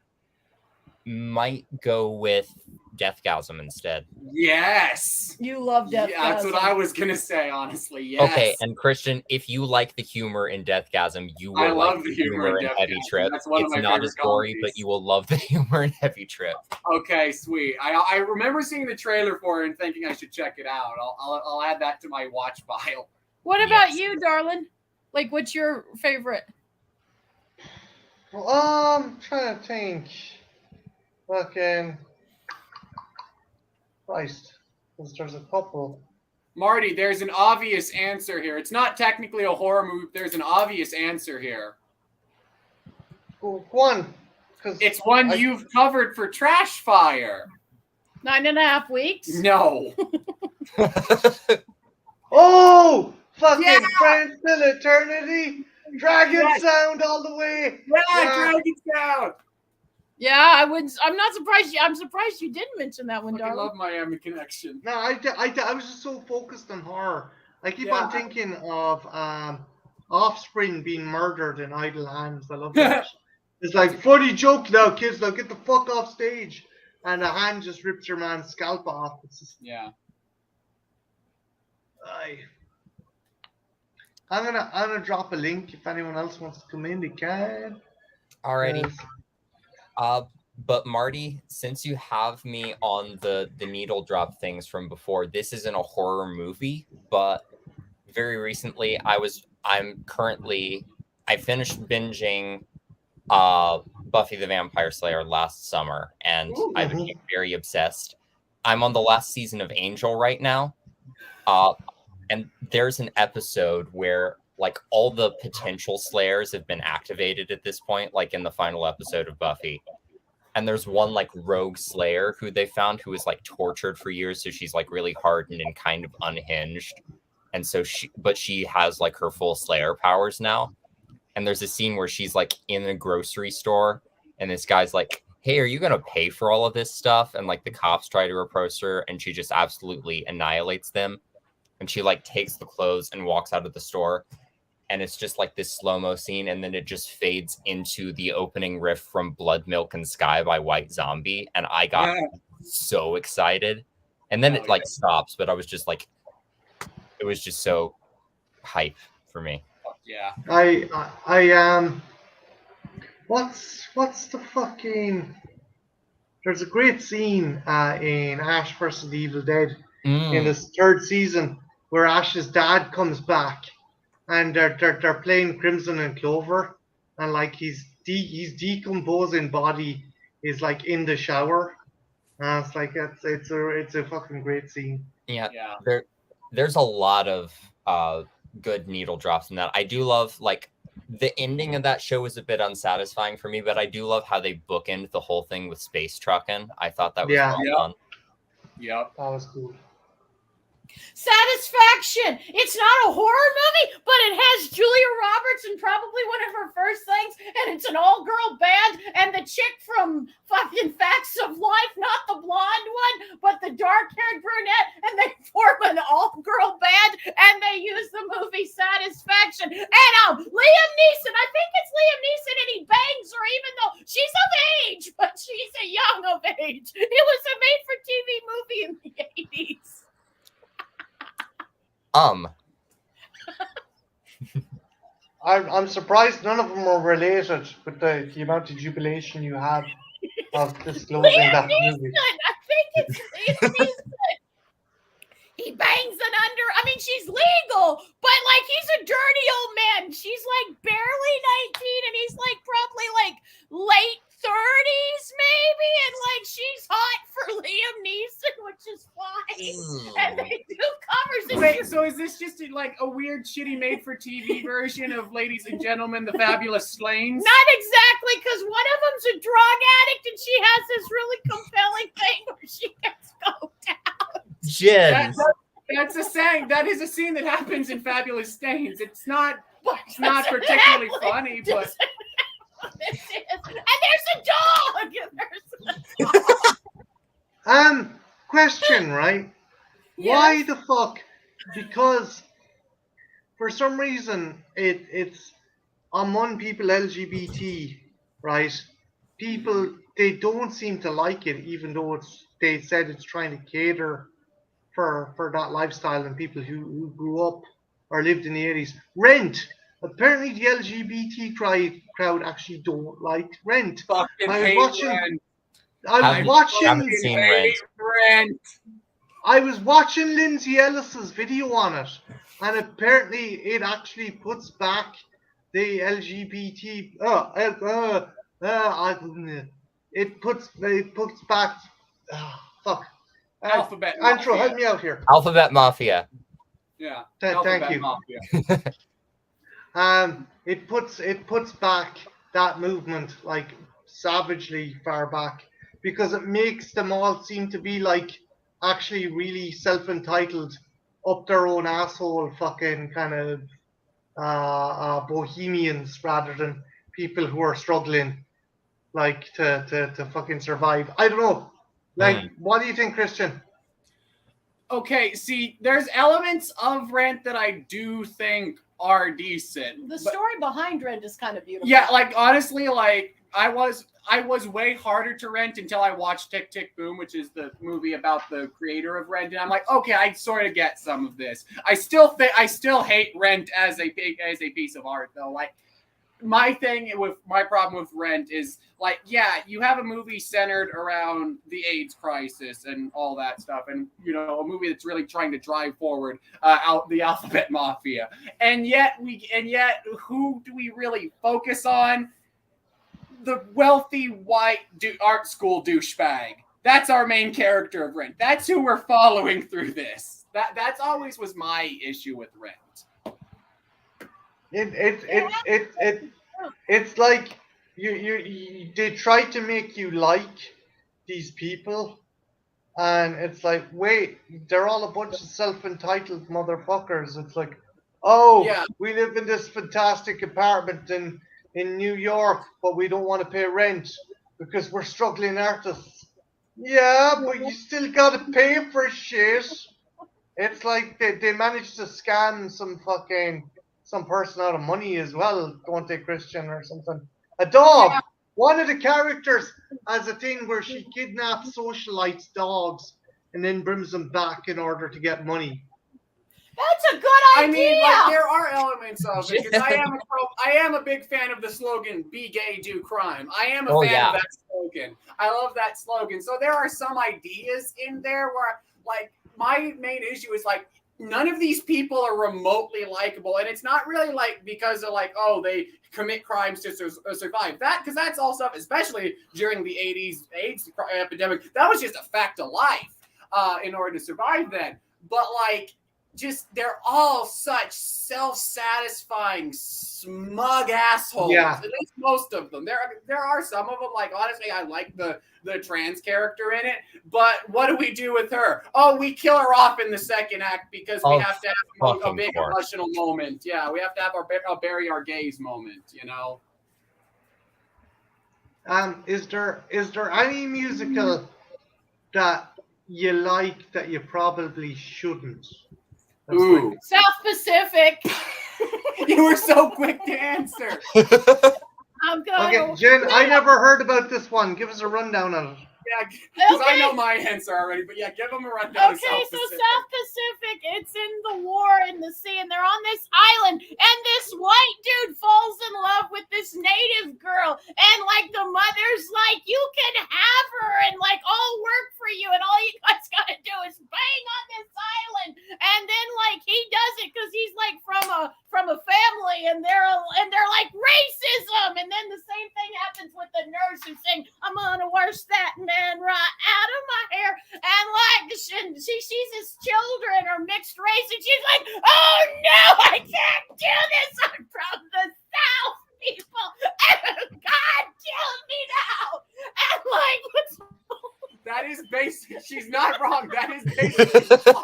might go with Deathgasm instead. Yes. You love Death. Yeah, that's what I was gonna say. Honestly, yes. Okay, and Christian, if you like the humor in Deathgasm, you will I love like the humor in Heavy Deathgasm. Trip. That's one of It's my not favorite as gory, comedies. but you will love the humor in Heavy Trip. Okay, sweet. I remember seeing the trailer for it and thinking I should check it out. I'll add that to my watch pile. What about Yes. you, darling? Like, what's your favorite? Well, I'm trying to think. Fucking Christ, because there's a couple. Marty, there's an obvious answer here. It's not technically a horror movie. There's an obvious answer here. Go on, because It's one you've covered for Trash Fire. 9.5 weeks? No. oh, fucking Yeah. Friends Till Eternity, Dragon Yes. Sound all the way. Yeah, Yeah. Dragon's Down. Yeah, I wouldn't. I'm not surprised. I'm surprised you didn't mention that one, I darling. love Miami Connection. No, I was just so focused on horror. I keep Yeah. on thinking of Offspring being murdered in idle hands. I love that. It's like funny joke now, kids. Now get the fuck off stage, and a hand just rips your man's scalp off. It's just, Yeah. I'm gonna drop a link if anyone else wants to come in. They can. Alrighty. Yes. But Marty, since you have me on the needle drop things from before, this isn't a horror movie, but very recently I finished binging Buffy the Vampire Slayer last summer, and I became very obsessed. I'm on the last season of Angel right now. And there's an episode where like all the potential slayers have been activated at this point, like in the final episode of Buffy. And there's one like rogue slayer who they found who was like tortured for years. So she's like really hardened and kind of unhinged. And so she has like her full slayer powers now. And there's a scene where she's like in a grocery store and this guy's like, hey, are you going to pay for all of this stuff? And like the cops try to approach her and she just absolutely annihilates them. And she like takes the clothes and walks out of the store. And it's just like this slow-mo scene. And then it just fades into the opening riff from Blood, Milk, and Sky by White Zombie. And I got so excited. And then it like stops. But I was just like, it was just so hype for me. Yeah. I what's the fucking, there's a great scene in Ash vs. the Evil Dead in this third season where Ash's dad comes back and they're playing Crimson and Clover, and like his decomposing body is like in the shower, and it's like it's a fucking great scene. Yeah. There's a lot of good needle drops in that. I do love like the ending of that show was a bit unsatisfying for me, but I do love how they bookend the whole thing with space trucking. I thought that was well done. Yep. That was cool. Satisfaction. It's not a horror movie, but it has Julia Roberts in probably one of her first things, and it's an all-girl band, and the chick from fucking Facts of Life, not the blonde one, but the dark-haired brunette, and they form an all-girl band, and they use the movie Satisfaction. And Liam Neeson, I think it's Liam Neeson, and he bangs her even though she's of age, but she's a young of age. It was a made-for-TV movie in the 80s. I'm surprised none of them are related with the amount of jubilation you had of disclosing Liam that Neeson, movie. I think it's Liam Neeson. He bangs an under. I mean, she's legal, but like he's a dirty old man. She's like barely 19, and he's like probably like late 30s, maybe, and like she's hot for Liam Neeson, which is fine. And they do covers. And Wait, so is this just like a weird, shitty made-for-TV version of Ladies and Gentlemen, the Fabulous Slains? not exactly, because one of them's a drug addict, and she has this really compelling thing where she gets scoped out. Jen. That's a saying. That is a scene that happens in Fabulous Stains. It's not particularly funny, but And there's a dog. Question, right? Yes. Why the fuck? Because for some reason it's among people LGBT, right? People, they don't seem to like it, even though they said it's trying to cater for that lifestyle and people who grew up or lived in the 80s. Rent. Apparently the LGBT crowd actually don't like Rent. fucking I was hate watching- Rent. I was Haven't watching seen Hate Rent. I was watching Lindsay Ellis's video on it, and apparently it actually puts back the LGBT. It puts back. Fuck. Alphabet Andrew, Mafia. help me out here. Alphabet Mafia. Yeah. Thank Alphabet you. Mafia. It puts back that movement like savagely far back, because it makes them all seem to be like actually really self-entitled, up their own asshole fucking kind of bohemians, rather than people who are struggling like to fucking survive. I don't know. Like, what do you think, Christian? Okay, see, there's elements of Rent that I do think are decent. The but- story behind Rent is kind of beautiful. Yeah, like honestly, like I was way harder to Rent until I watched Tick Tick Boom, which is the movie about the creator of Rent, and I'm like, okay, I sort of get some of this. I still hate Rent as a piece of art, though. Like my problem with Rent is like, yeah, you have a movie centered around the AIDS crisis and all that stuff, and you know, a movie that's really trying to drive forward the Alphabet Mafia, and yet who do we really focus on? The wealthy white art school douchebag. That's our main character of Rent. That's who we're following through this. That's always was my issue with Rent. It's like you they try to make you like these people, and it's like, wait, they're all a bunch of self-entitled motherfuckers. It's like, oh, Yeah. we live in this fantastic apartment in New York, but we don't want to pay rent because we're struggling artists. Yeah, but you still gotta pay for shit. It's like they managed to scam some person out of money as well, don't they, Christian, or something? A dog. Yeah. One of the characters has a thing where she kidnaps socialites' dogs and then brings them back in order to get money. That's a good I idea. mean, like there are elements of it because I am a big fan of the slogan "Be gay, do crime." I am a fan of that slogan. I love that slogan. So there are some ideas in there where, like, my main issue is like none of these people are remotely likable, and it's not really like because of like, oh, they commit crimes to survive. That because that's all stuff, especially during the 80s AIDS epidemic. That was just a fact of life in order to survive then. But like they're all such self-satisfying, smug assholes. Yeah. At least most of them. There are some of them, like, honestly, I like the trans character in it, but what do we do with her? Oh, we kill her off in the second act because we have to have a big emotional moment. Yeah, we have to have our bury our gays moment, you know? Is there any musical that you like that you probably shouldn't? Ooh. South Pacific. You were so quick to answer. I'm going. Okay, Jen, I never heard about this one. Give us a rundown of it. Yeah, because I Okay. know my answer already, but yeah, give them a rundown. Okay, of South so Pacific. South Pacific, it's in the war in the sea, and they're on this island, and this white dude falls in love with this native girl, and like the mother's like, you can have her, and like I'll work for you, and all you guys gotta do is bang on this island, and then like he does it because he's like from a family, and they're like racism, and then the same thing happens with the nurse who's saying, I'm gonna wash that man right out of my hair, and like she sees his children are mixed race, and she's like, oh no, I can't do this, I'm from the South, people, God kill me now, and like what's That is basic. She's not wrong. That is basically wrong.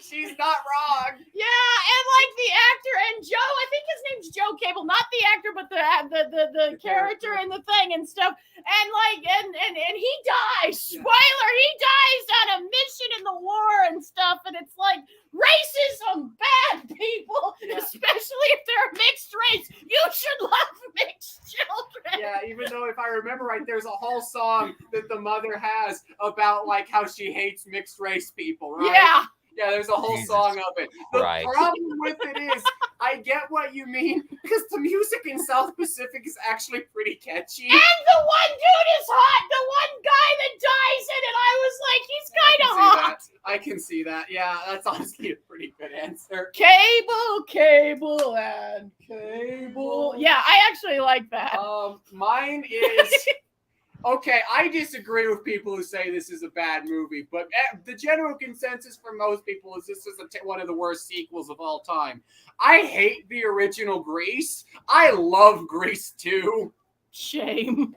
She's not wrong. Yeah, and like the actor and Joe, I think his name's Joe Cable, not the actor, but the character in the thing and stuff. And like and he dies. Yeah. Spoiler, he dies on a mission in the war and stuff. And it's like racism, bad people, Yeah. especially if they're mixed race. You should love mixed children. Yeah, even though if I remember right, there's a whole song that the mother has about like how she hates mixed race people, right? Yeah. Yeah, there's a whole Jesus song of it. The Christ. problem with it is, I get what you mean, because the music in South Pacific is actually pretty catchy. And the one dude is hot. The one guy that dies in it, I was like, he's kind of hot. I can see that. Yeah, that's honestly a pretty good answer. Cable, and cable. Yeah, I actually like that. Mine is okay. I disagree with people who say this is a bad movie, but the general consensus for most people is this is one of the worst sequels of all time. I hate the original Grease. I love Grease 2. Shame.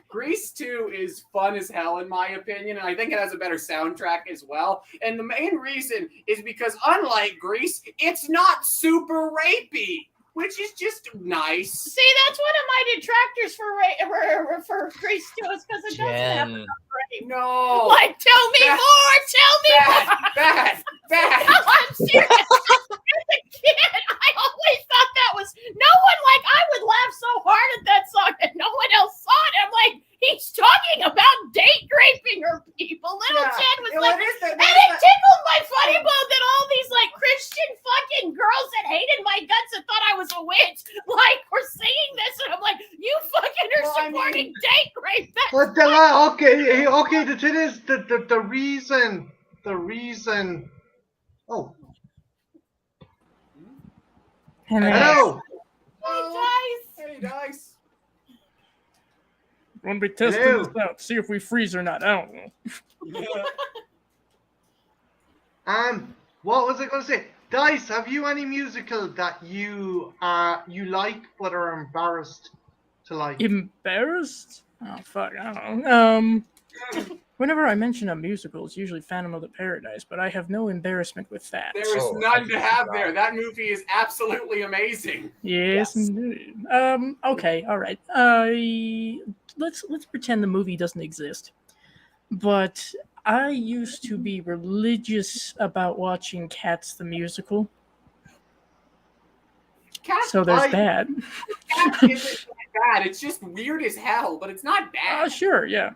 Grease 2 is fun as hell, in my opinion, and I think it has a better soundtrack as well. And the main reason is because, unlike Grease, it's not super rapey, which is just nice. See, that's one of my detractors for Grease 2 is because it doesn't have Jen. enough rape. No. Like, tell me Bad. more. Tell me more. Bad. No, I'm serious. As a kid, I always thought that was no one like I would laugh so hard at that song and no one else saw it. I'm like, he's talking about date raping her people. Little Yeah. Jen was Well, like, it is that- and it tickled my funny bone that all these like Christian fucking girls that hated my guts and thought I was a witch, like were singing this, and I'm like, you fucking are Well, I supporting mean- date rape. That's But okay. The thing is, the reason. Oh, hello. Hey, Dice. When we testing Hello. this out, see if we freeze or not. I don't know. What was I going to say? Dice, have you any musical that you like but are embarrassed to like? Embarrassed? Oh fuck, I don't know. Whenever I mention a musical, it's usually Phantom of the Paradise, but I have no embarrassment with that. There is Oh, I none can to see have that. there. That movie is absolutely amazing. Yes, Yes. indeed. Okay, all right. Let's pretend the movie doesn't exist. But I used to be religious about watching Cats the musical, Cat, so there's I- that. Cat isn't bad. It's just weird as hell, but it's not bad. Sure, yeah.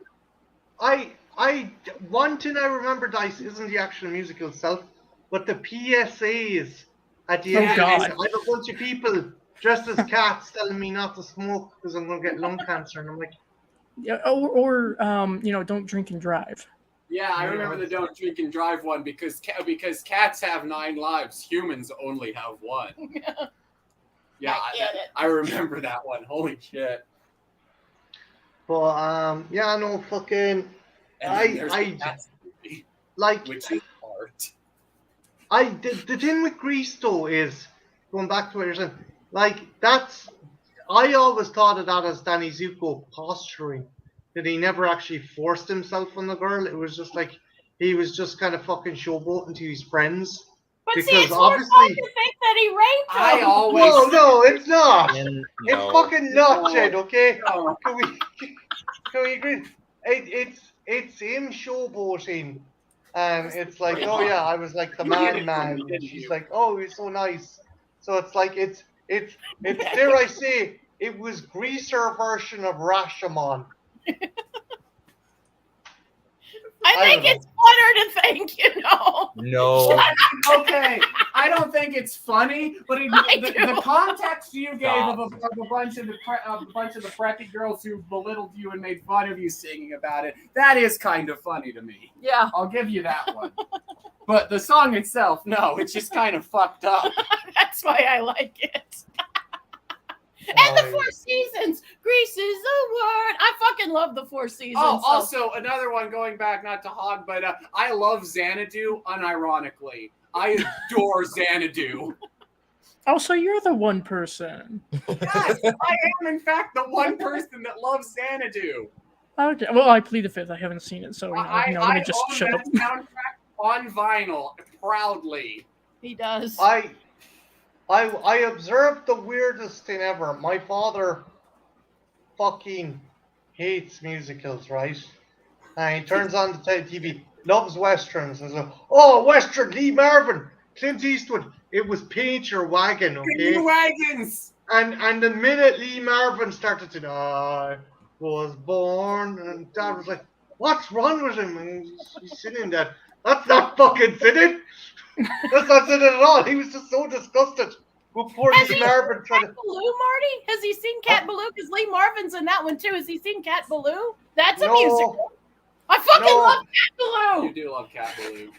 One thing I remember, Dice, isn't the actual musical itself, but the PSAs at the Oh, end. God. I have a bunch of people dressed as cats telling me not to smoke because I'm going to get lung cancer, and I'm like, Yeah, or don't drink and drive. Yeah, I remember the don't drink and drive one because cats have 9 lives, humans only have 1. Yeah, I get it. I remember that one. Holy shit! but yeah, no fucking And then there's I the Cats movie, like. which is hard. hurt. The thing with Grease though is going back to what you're saying. Like I always thought of that as Danny Zuko posturing. That he never actually forced himself on the girl. It was just like he was just kind of fucking showboating to his friends. But see, Because it's more fun obviously- to think that he raped him. I always No, it's not. And It's no. fucking not, Jed. Okay. No. Can we agree? It's him showboating, and it's like, oh yeah, I was like the You did it for man. me, And didn't she's you? like, oh, you're so nice. So it's like it's dare I say, it was Greaser version of Rashomon. I think don't it's funner to think, you know. No. Okay, I don't think it's funny, but the context you gave of a bunch of the preppy girls who belittled you and made fun of you singing about it, that is kind of funny to me. Yeah, I'll give you that one. But the song itself, no, it's just kind of fucked up. that's why I like it. And the Four Seasons. Grease is the word. I fucking love the Four Seasons. Oh, so- also another one going back, not to hog, but I love Xanadu unironically. I adore Xanadu. Oh, so you're the one person. Yes, I am in fact the one person that loves Xanadu. Okay. Well, I plead the fifth. I haven't seen it, so I let me just own shut that up. soundtrack on vinyl proudly. He does. I observed the weirdest thing ever. My father fucking hates musicals, right? And he turns on the TV, loves westerns, and so, oh, western, Lee Marvin, Clint Eastwood. It was Paint Your Wagon, okay? Wagons. And the minute Lee Marvin started to, I was born, and Dad was like, what's wrong with him? And he's singing that. That's not fucking singing. That's not singing at all. He was just so disgusted with poor Has Lee he Marvin trying to. Cat Ballou, Marty? Has he seen Cat Ballou? Because Lee Marvin's in that one too. Has he seen Cat Ballou? That's a No. musical. I fucking No. love Cat Ballou. You do love Cat Ballou.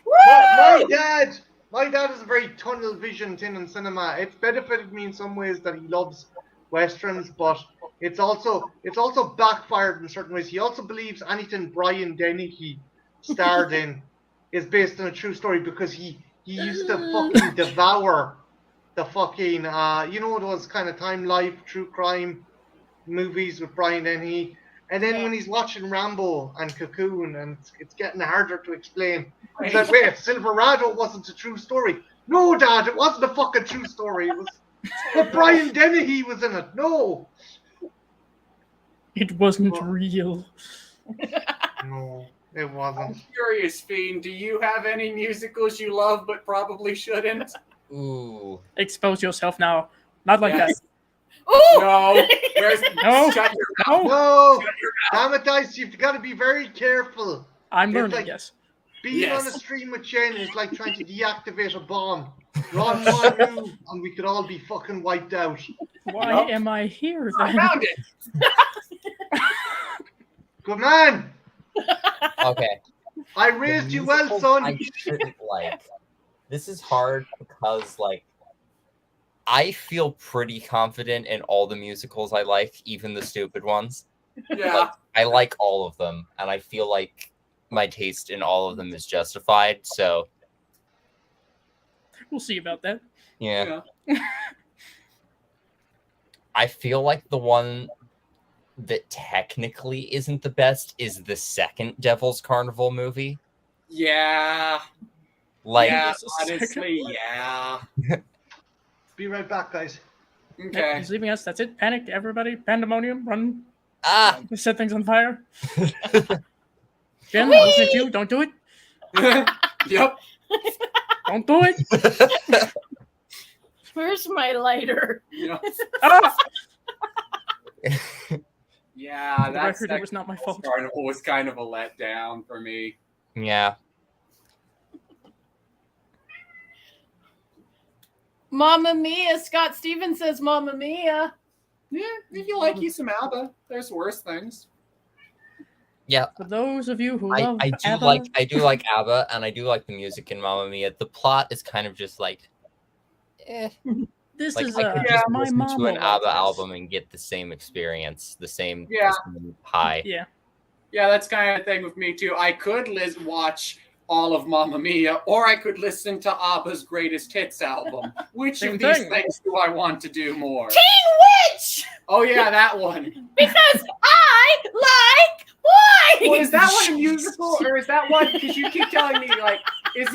My dad is a very tunnel vision thing in cinema. It's benefited me in some ways that he loves westerns, but it's also backfired in certain ways. He also believes anything Brian Dennehy starred in is based on a true story because he used to fucking devour the fucking those kind of Time Life true crime movies with Brian Dennehy. And then when he's watching Rambo and Cocoon, and it's getting harder to explain, he's like, wait, Silverado wasn't a true story. No, Dad, it wasn't a fucking true story. It was, but Brian Dennehy was in it. No. It wasn't real. No, it wasn't. Curious Fiend, do you have any musicals you love but probably shouldn't? Ooh. Expose yourself now. Not like Yes. Ooh. No. Where's No. Shut your that. No, No, Shut your damn it, Dice, you've got to be very careful. I'm It's learning. like- Yes. Being Yes. on a stream with Jen is like trying to deactivate a bomb. Run one move, and we could all be fucking wiped out. Why Nope. am I here I then? found it. Good man. Okay. I raised you well, Musicals son. I shouldn't like. This is hard because, like, I feel pretty confident in all the musicals I like, even the stupid ones. Yeah. I like all of them, and I feel like my taste in all of them is justified. So, We'll see about that. yeah. Yeah. I feel like the one that technically isn't the best is the second Devil's Carnival movie. Yeah. Like, Yeah, There's a second honestly, one? yeah. Be right back, guys. Yep, Okay. he's leaving us. That's it. Panic, everybody. Pandemonium. Run. ah, Set things on fire. Jen, I'm listening to you. Don't do it. Yep. Don't do it. Where's my lighter? Yeah. Ah! Yeah, For the that's record, it was not my fault. Carnival was kind of a letdown for me. yeah. Mamma Mia. Scott Stevens says Mamma Mia. Yeah, if you like you some ABBA, there's worse things. For those of you who I, love I do ABBA, like ABBA, and I do like the music in Mamma Mia. The plot is kind of just like, this like is I could Yeah. just my listen mom. to an ABBA album and get the same experience, the same, Yeah. the same high. Yeah. Yeah, that's kind of thing with me too. I could watch all of Mamma Mia, or I could listen to ABBA's greatest hits album. Which Same of these thing. things do I want to do more? Teen Witch! Oh yeah, that one. Because I like boys! Well, is that one a musical, or is that one, because you keep telling me, like, is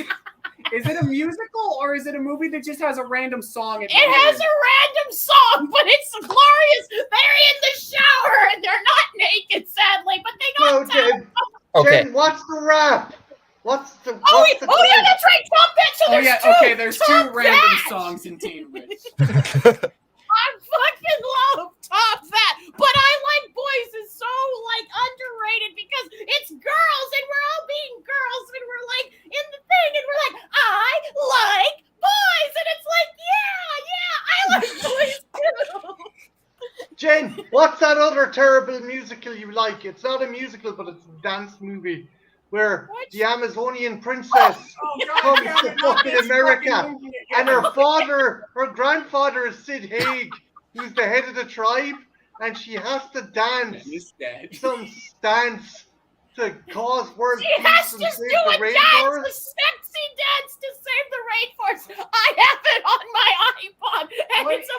it a musical, or is it a movie that just has a random song? It has a random song, but it's glorious. They're in the shower and they're not naked, sadly, but they No, got Jen, Okay. Jen, what's the rap? What's the Oh yeah, that's right, Top That. So Oh there's yeah, two. okay, there's two Top random That. songs in Teen Witch. I fucking love Top That, but I Like Boys is so like underrated because it's girls and we're all being girls and we're like in the thing and we're like, I like boys, and it's like, I like boys too. Jen, what's that other terrible musical you like? It's not a musical, but it's a dance movie where What? the Amazonian princess Oh, comes God, to fucking America, movie again. and her grandfather is Sid Haig, who's the head of the tribe, and she has to dance He's dead. some dance to cause world She has peace to and do save a the dance, a rainforest. sexy dance to save the rainforest. I have it on my iPod, and What? it's a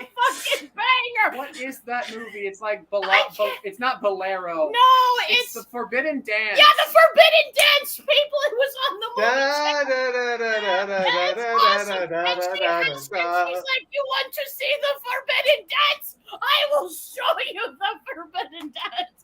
fucking banger. What is that movie? It's like I can't- it's not Bolero. No, It's the Forbidden Dance. yeah, the Forbidden Dance. People, it was on the movie. Da, da, da, da, da, da, That's da, awesome. da, And da, she da, has, da, and da. she's like, "You want to see the Forbidden Dance? I will show you the Forbidden Dance."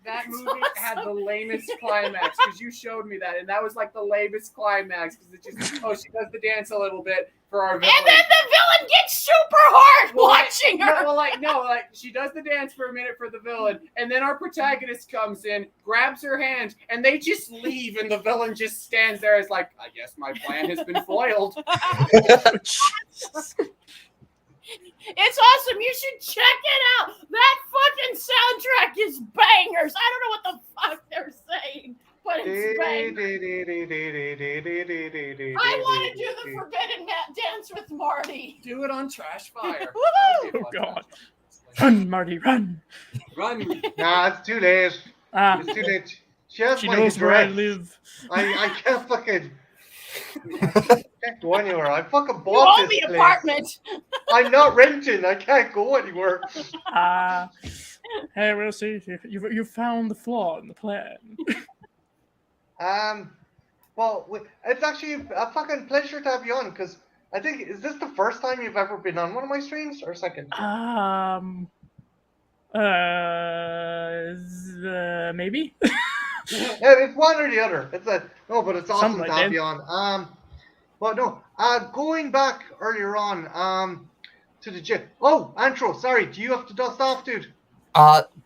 That It's movie had the awesome. lamest climax because you showed me that, and that was like the lamest climax because it just she does the dance a little bit for our villain. And then the villain gets super hard Well, watching her. No, she does the dance for a minute for the villain, and then our protagonist comes in, grabs her hand, and they just leave, and the villain just stands there as like, I guess my plan has been foiled. It's awesome. You should check it out. That fucking soundtrack is bangers. I don't know what the fuck they're saying, but it's bangers. I want to do the Forbidden Dance with Marty. Do it on Trash Fire. Woohoo! That'd be a Oh, fun God. time. Run, Marty, run. Run. Nah, it's too late. Ah, It's too late. She has she my knows where I address. live. I can't fucking can't go anywhere. I fucking You bought own this the place. apartment. I'm not renting. I can't go anywhere. Ah, hey, we'll see. You found the flaw in the plan. Well, it's actually a fucking pleasure to have you on because I think is this the first time you've ever been on one of my streams or second? Maybe. Yeah, it's one or the other. It's but it's awesome Something to like have that. you on. But no, going back earlier on, to the gym. Oh, Antro, sorry, do you have to dust off, dude?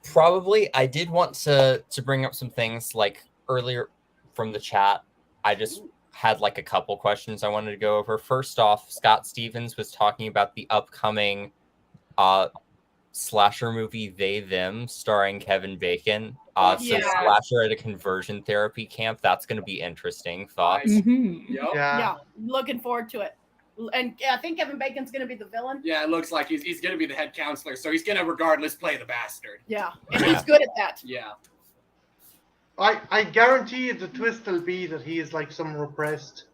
Probably. I did want to bring up some things like earlier from the chat. I just had like a couple questions I wanted to go over. First off, Scott Stevens was talking about the upcoming slasher movie They Them starring Kevin Bacon. So Yeah. slasher at a conversion therapy camp. That's going to be interesting. Thoughts? Mhm. Yep. Yeah, looking forward to it. And I think Kevin Bacon's going to be the villain. Yeah, it looks like he's going to be the head counselor, so he's going to regardless play the bastard. Yeah, and he's good at that. Yeah. I guarantee you the twist will be that he is like some repressed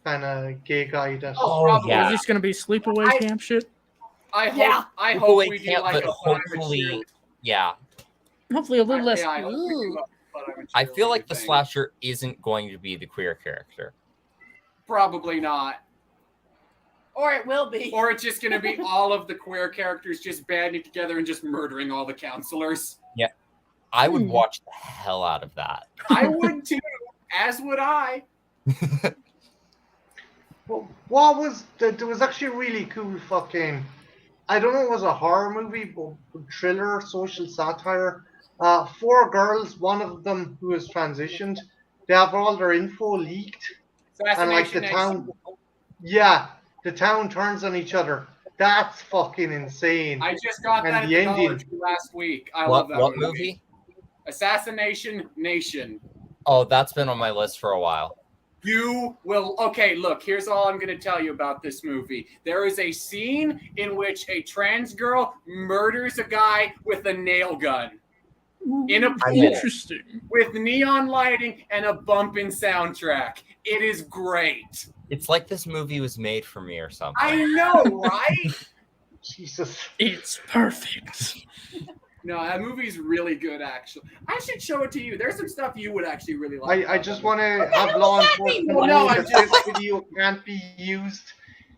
kind of gay guy that. Oh, probably. yeah. Is this gonna be sleepaway I- camp shit? I hope Yeah. I Sleepaway hope we do camp, like but a But I'm a hopefully, Cheerleader- yeah. Hopefully a little less. Yeah, I hope we do Ooh. a But I'm a I feel like Cheerleader the thing. slasher isn't going to be the queer character. Probably not. Or it will be. Or it's just going to be all of the queer characters just banding together and just murdering all the counselors. I would watch the hell out of that. I would too, as would I. Well, what was there was actually a really cool fucking. I don't know, it was a horror movie, but thriller, social satire. 4 girls, one of them who has transitioned. They have all their info leaked, and like the Assassination town, yeah, the town turns on each other. That's fucking insane. I just got And that at the the ending. Dollar Tree last week. I love that What movie? Assassination Nation. Oh, that's been on my list for a while. You will. Okay, look, here's all I'm going to tell you about this movie. There is a scene in which a trans girl murders a guy with a nail gun. in a pool Interesting. with neon lighting and a bumping soundtrack. It is great. It's like this movie was made for me or something. I know, right? Jesus. It's perfect. No, that movie's really good, actually. I should show it to you. There's some stuff you would actually really like. I just want to What the have hell law does that mean? enforcement Well, no, know I'm that this video can't be used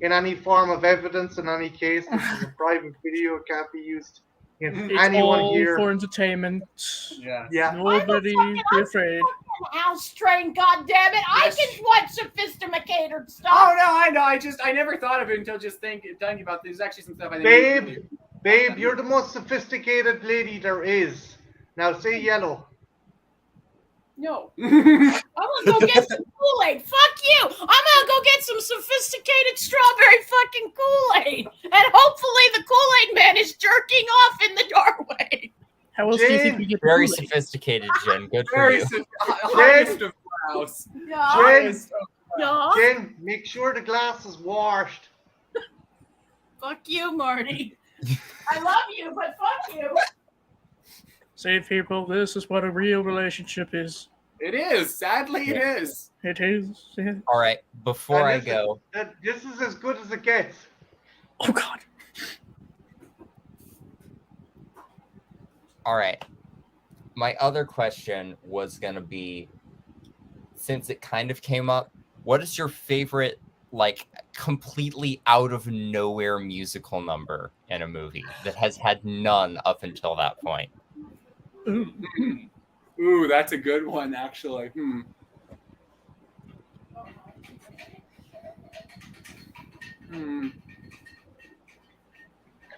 in any form of evidence in any case. This is a private video. It can't be used in It's anyone all here. for entertainment. Yeah. Yeah. Nobody be afraid. House train, goddammit. I Yes. can watch sophisticated stuff. Oh no, I know. I never thought of it until just thinking about. There's actually some stuff I think. Babe, you're the most sophisticated lady there is. Now say yellow. No. I'm gonna go get some Kool-Aid. Fuck you. I'm gonna go get some sophisticated strawberry fucking Kool-Aid. And hopefully the Kool-Aid man is jerking off in the doorway. How else do you think Jane, we get Very the Kool-Aid? sophisticated, Jen. Good for Very you. highest of class. Yeah. Jane, Highest of- Yeah. Jen, make sure the glass is washed. Fuck you, Marty. I love you, but fuck you. See, people, this is what a real relationship is. It is. Sadly, it is. It is. Yeah. All right, before I And go, this is as good as it gets. Oh, God. all right. My other question was going to be, since it kind of came up, what is your favorite, like, completely out of nowhere musical number in a movie that has had none up until that point? Ooh. Ooh, that's a good one, actually.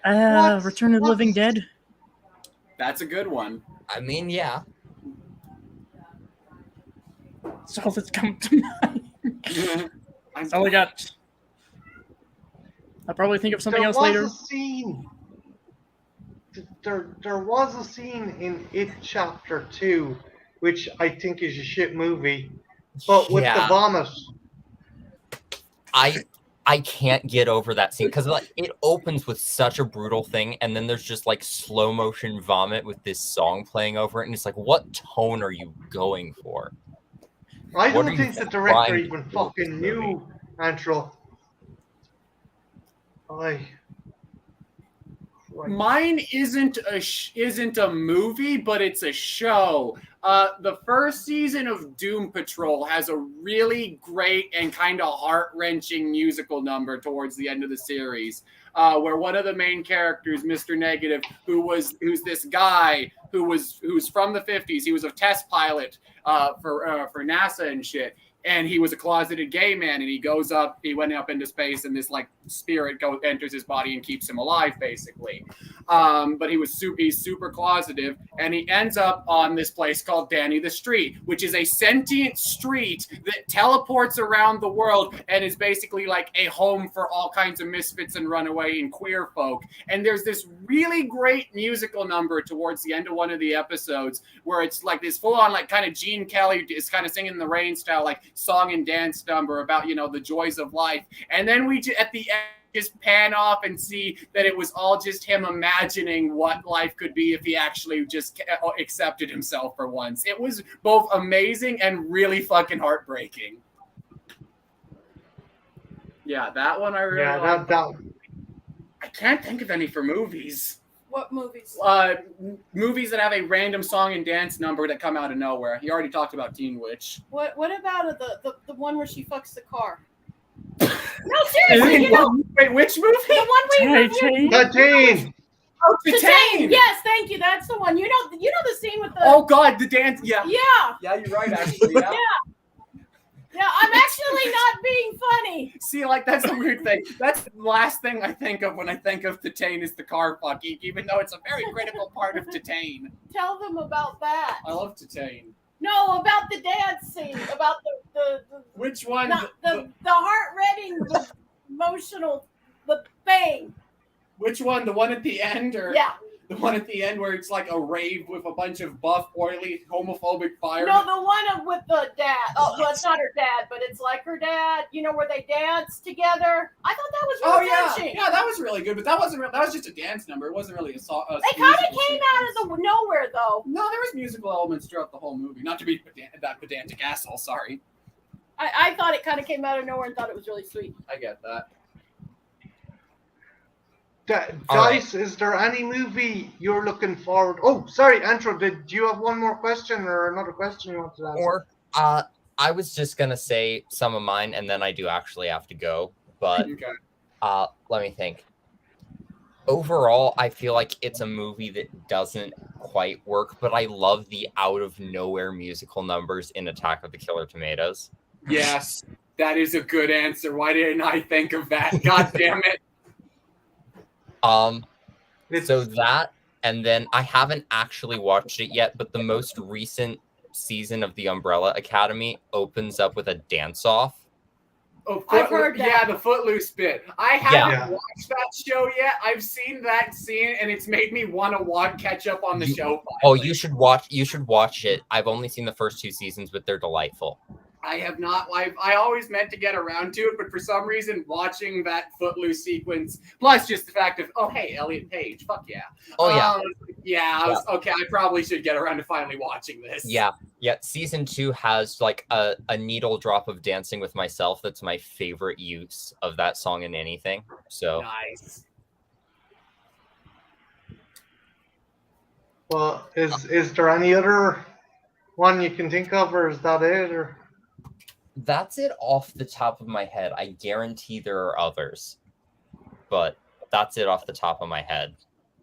What's- Return of the Living what's- Dead. That's a good one. I mean, yeah. That's all that's come to mind. That's all I got. I'll probably think of something There else was later. a scene. There was a scene in It Chapter 2, which I think is a shit movie, but with the Yeah. vomit. I can't get over that scene because like it opens with such a brutal thing, and then there's just like slow motion vomit with this song playing over it, and it's like, what tone are you going for? I What are don't you think the trying director to even do with fucking this knew, Antro. Mine isn't a movie, but it's a show. The first season of Doom Patrol has a really great and kind of heart-wrenching musical number towards the end of the series, where one of the main characters, Mr. Negative, who's this guy who's from the 50s. He was a test pilot for NASA and shit. And he was a closeted gay man, and he went up into space, and this like spirit enters his body and keeps him alive, basically. But he's super closeted, and he ends up on this place called Danny the Street, which is a sentient street that teleports around the world and is basically like a home for all kinds of misfits and runaway and queer folk. And there's this really great musical number towards the end of one of the episodes where it's like this full-on like kind of Gene Kelly is kind of singing the Rain style like song and dance number about, you know, the joys of life. And then at the end just pan off and see that it was all just him imagining what life could be if he actually just accepted himself for once. It was both amazing and really fucking heartbreaking. Yeah, that one I really liked. I can't think of any for movies. What movies? Movies that have a random song and dance number that come out of nowhere. You already talked about Teen Witch. What about the one where she fucks the car? No, seriously, Wait, which movie? the one we reviewed. Tatine! Oh, Tatane. Yes, thank you. That's the one. You know the scene with the. Oh God, the dance. Yeah. Yeah. Yeah, you're right. Actually, yeah. Yeah, I'm actually not being funny. See, like that's the weird thing. That's the last thing I think of when I think of Tatane is the car fucking, even though it's a very critical part of Tatane. Tell them about that. I love Tatane. No, about the dance scene. About the Which one? the heart-rending, the emotional, the thing. Which one? The one at the end, or Yeah. The one at the end where it's like a rave with a bunch of buff, oily, homophobic firemen. No, the one with the dad. Oh, well, it's not her dad, but it's like her dad. You know, where they dance together. I thought that was really touching. Yeah, that was really good, but that wasn't real. That was just a dance number. It wasn't really a song. They kind of came out of the nowhere, though. No, there was musical elements throughout the whole movie. Not to be that pedantic asshole. Sorry. I thought it kind of came out of nowhere and thought it was really sweet. I get that. Dice, is there any movie you're looking forward? Oh, sorry, Antro, did you have one more question or another question you wanted to ask? Or I was just gonna say some of mine, and then I do actually have to go. But Okay. let me think. Overall, I feel like it's a movie that doesn't quite work, but I love the out of nowhere musical numbers in Attack of the Killer Tomatoes. Yes, that is a good answer. Why didn't I think of that? God damn it. So that, and then I haven't actually watched it yet, but the most recent season of The Umbrella Academy opens up with a dance-off. Oh, I've heard that. Yeah, the Footloose bit. I haven't watched that show yet. I've seen that scene, and it's made me want to catch up on the show. Finally. You should watch it. I've only seen the first 2 seasons, but they're delightful. I have not. I always meant to get around to it, but for some reason, watching that Footloose sequence, plus just the fact of, oh, hey, Elliot Page, fuck yeah. Oh, yeah. Okay, I probably should get around to finally watching this. Yeah. Season 2 has like a needle drop of Dancing with Myself. That's my favorite use of that song in anything. So nice. Well, is there any other one you can think of, or is that it? Or that's it off the top of my head. I guarantee there are others, but that's it off the top of my head.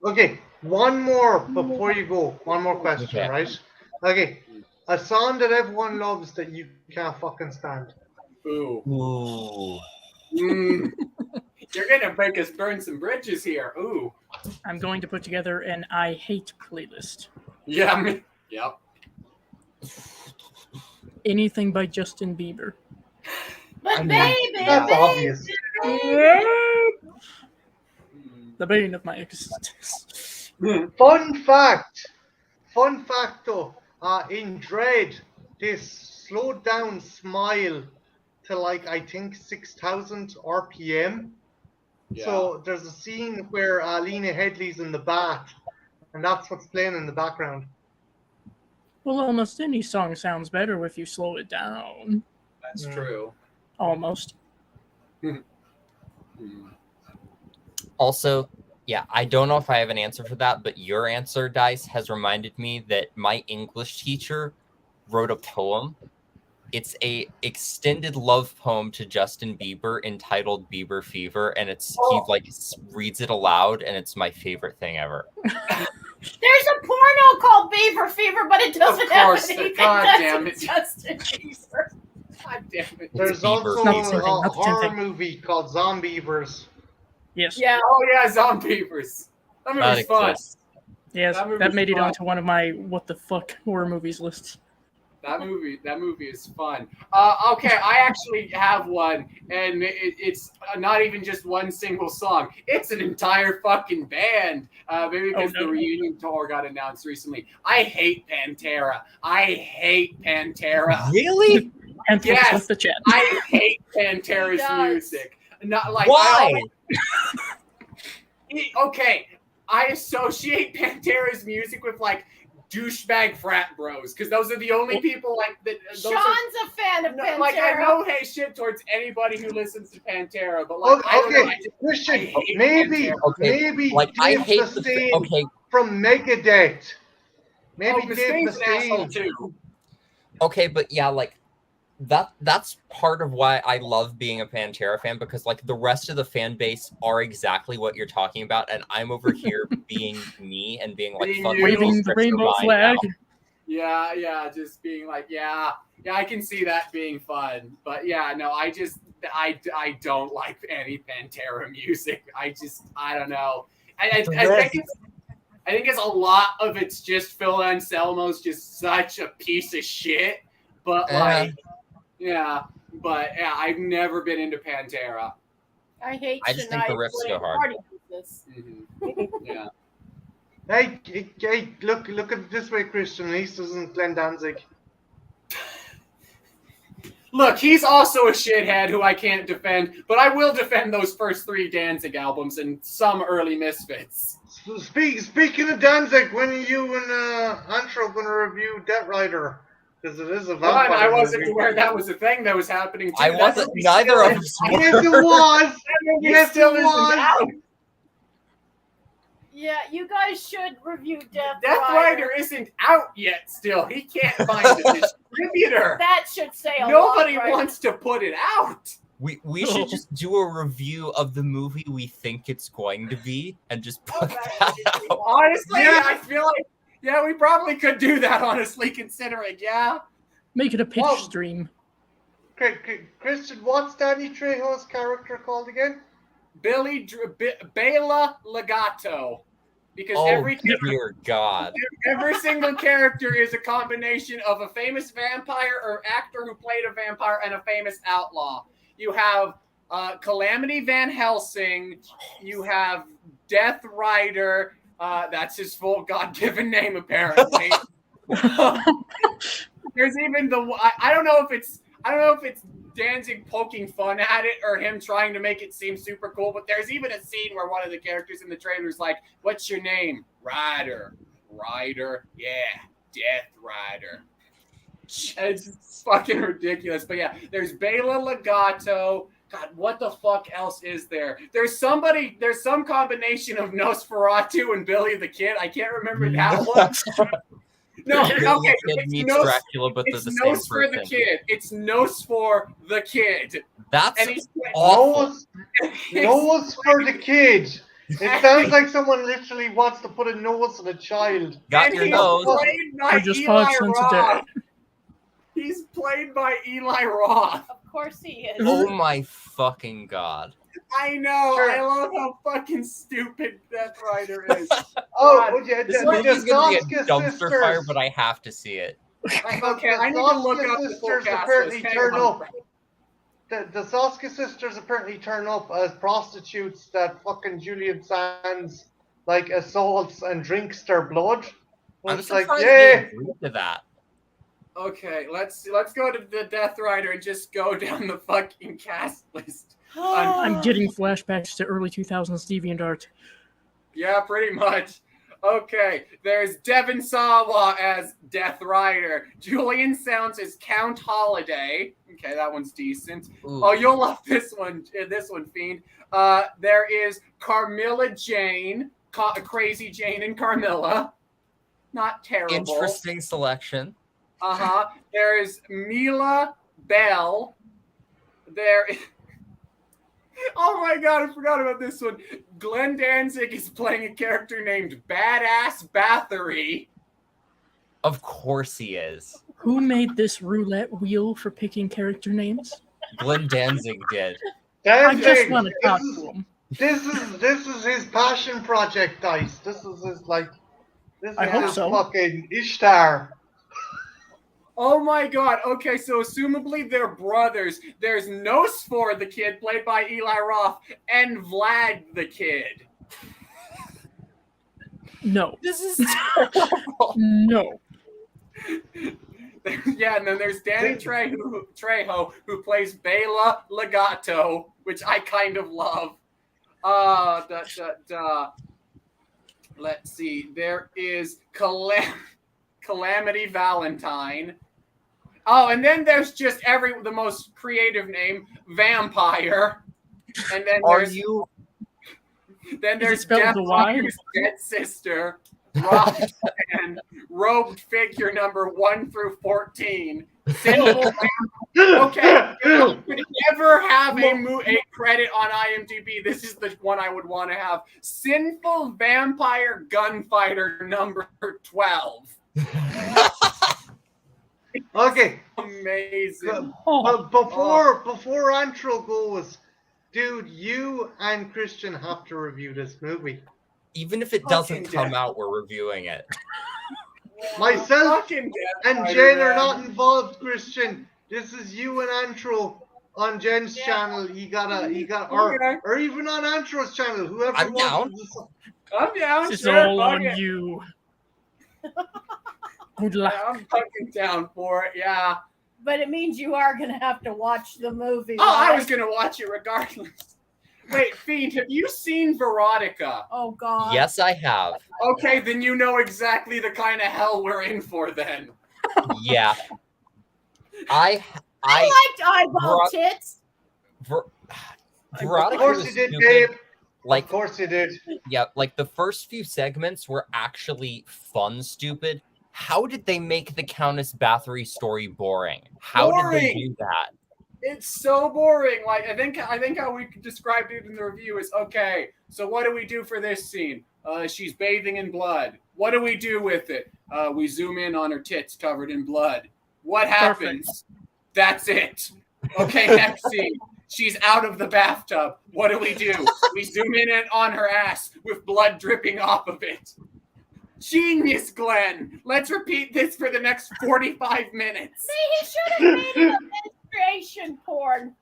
Okay, one more before you go. One more question, Okay. right? Okay, a song that everyone loves that you can't fucking stand. Ooh. Ooh. You're gonna make us burn some bridges here. Ooh. I'm going to put together an I hate playlist. Yeah. Yep. Anything by Justin Bieber. But baby, That's obvious. The bane of my existence. Fun fact though, in Dread, they slowed down Smile to like, I think 6,000 RPM. Yeah. So there's a scene where Lena Headley's in the bath, and that's what's playing in the background. Well, almost any song sounds better if you slow it down. That's true. Almost. Also, yeah, I don't know if I have an answer for that, but your answer, Dice, has reminded me that my English teacher wrote a poem. It's a extended love poem to Justin Bieber entitled Bieber Fever, and he reads it aloud, and it's my favorite thing ever. there's a porno called Beaver Fever, but it doesn't have anything that's Justin Bieber. God damn it. There's also a horror movie called Zombievers. Yes. Yeah. Oh yeah, Zombievers. That movie's fun. Yes, that made it onto one of my what the fuck horror movies lists. That movie is fun. Okay, I actually have one, and it's not even just one single song. It's an entire fucking band. Maybe because the reunion tour got announced recently. I hate Pantera. Really? And yes, the chat. I hate Pantera's music. Not like why? Okay, I associate Pantera's music with like douchebag frat bros, because those are the only people like that. Sean's a fan of Pantera. Like, I no hate shit towards anybody who listens to Pantera, but like, Christian, maybe like I hate Mustaine from Megadeth. Maybe Dave Mustaine too. Okay, but yeah, like that's part of why I love being a Pantera fan, because like the rest of the fan base are exactly what you're talking about, and I'm over here being me and being like waving the rainbow flag. Yeah, just being like, yeah, I can see that being fun, but yeah, no, I don't like any Pantera music. I don't know. I think it's a lot of it's just Phil Anselmo's just such a piece of shit, but like. Yeah, but yeah, I've never been into Pantera. I hate. I just think the riffs go hard. Yeah. Hey, look at it this way, Christian. At least isn't Glenn Danzig. Look, he's also a shithead who I can't defend, but I will defend those first 3 Danzig albums and some early Misfits. Speaking of Danzig, when are you and Antro going to review Death Rider? Because it is a vampire I wasn't movie. aware that was a thing that was happening. Too. I wasn't. Neither of us were. Yes, it was. Yes, Yes, still it isn't was. out. Yeah, you guys should review Death Death Rider isn't out yet. Still, he can't find a distributor. That should say a Nobody lot, right? wants to put it out. We should just do a review of the movie we think it's going to be and just put that out. Honestly, Yeah. I feel like we probably could do that. Honestly, considering Make it a pitch Well- stream. Christian, what's Danny Trejo's character called again? Bela Legato, because Oh every dear God! single character is a combination of a famous vampire or actor who played a vampire and a famous outlaw. You have Calamity Van Helsing. You have Death Rider. That's his full God-given name, apparently. There's even I don't know if it's Danzig poking fun at it or him trying to make it seem super cool, but there's even a scene where one of the characters in the trailer's like, "What's your name?" Rider. Yeah, Death Rider. It's fucking ridiculous. But yeah, there's Bela Legato. God, what the fuck else is there? There's some combination of Nosferatu and Billy the Kid. I can't remember that one. No, Billy okay. the Kid It's meets Nos, Dracula, but they're it's the same Nos for the person. Kid. It's Nos for the Kid. That's And he's awful. Nose for the kid. It sounds like someone literally wants to put a nose on a child. Got and your he's nose. played by For just Eli 5 cents a day. Roth. He's played by Eli Roth. Of course he is. Oh my fucking God! I know. Sure. I love how fucking stupid Death Rider is. Oh, God, yeah, This the movie's gonna be a Zoska dumpster sisters. fire, but I have to see it. Okay, I need to Zoska look up the full sisters cast apparently list. Hang turn on. up. The Zoska sisters apparently turn up as prostitutes that fucking Julian Sands like assaults and drinks their blood. I'm It's like, surprised yeah. they agreed to that. Okay, let's go to the Death Rider and just go down the fucking cast list. I'm getting flashbacks to early 2000s DeviantArt. Yeah, pretty much. Okay, there's Devin Sawa as Death Rider. Julian Sounds as Count Holiday. Okay, that one's decent. Ooh. Oh, you'll love this one, Fiend. There is Carmilla Jane, Crazy Jane and Carmilla. Not terrible. Interesting selection. There is Mila Bell. There. Oh my God, I forgot about this one. Glenn Danzig is playing a character named Badass Bathory. Of course he is. Who made this roulette wheel for picking character names? Glenn Danzig did. I just Danzig, want to talk to him. this is his passion project, Dice. This is his I hope his so. fucking Ishtar. Oh my God. Okay, so assumably they're brothers. There's Nosfor the Kid, played by Eli Roth, and Vlad the Kid. No. This is No. Yeah, and then there's Danny Trejo, who plays Bela Legato, which I kind of love. Let's see. There is Calamity Valentine. Oh, and then there's just the most creative name, Vampire. And then there's spelled Death with a Y? Rider's dead sister, Roxanne, robed figure number 1 through 14. Sinful Okay, if I could ever have a credit on IMDb, this is the one I would want to have. Sinful Vampire Gunfighter number 12. Okay, Amazing. but before Antro goes, dude, you and Christian have to review this movie. even if it doesn't come out, we're reviewing it. Myself Fucking Death and Rider, Jen are man. not involved, Christian. This is you and Antro on Jen's Yeah. channel. You gotta, Okay. or even on Antro's channel. Whoever I'm wants down. to decide. I'm down. This is Sure, all fuck on it. you. Good luck. Yeah, I'm fucking down for it. Yeah. But it means you are going to have to watch the movie. Oh, I right? was gonna watch it regardless. Wait, Fiend, have you seen Veronica? Oh, God. Yes, I have. Okay, then you know exactly the kind of hell we're in for then. Yeah. I liked eyeball Ver- tits. Of Veronica course was you did, stupid. Dave. Like, Of course you did. yeah, like the first few segments were actually fun, stupid. How did they make the Countess Bathory story boring? How did they Boring. do that? It's so boring. Like I think how we described it in the review is okay. So what do we do for this scene? She's bathing in blood. What do we do with it? We zoom in on her tits covered in blood. What happens? That's it. Okay, next scene. She's out of the bathtub. What do? We zoom in on her ass with blood dripping off of it. Genius, Glenn. Let's repeat this for the next 45 minutes. See, he should have made it a menstruation porn.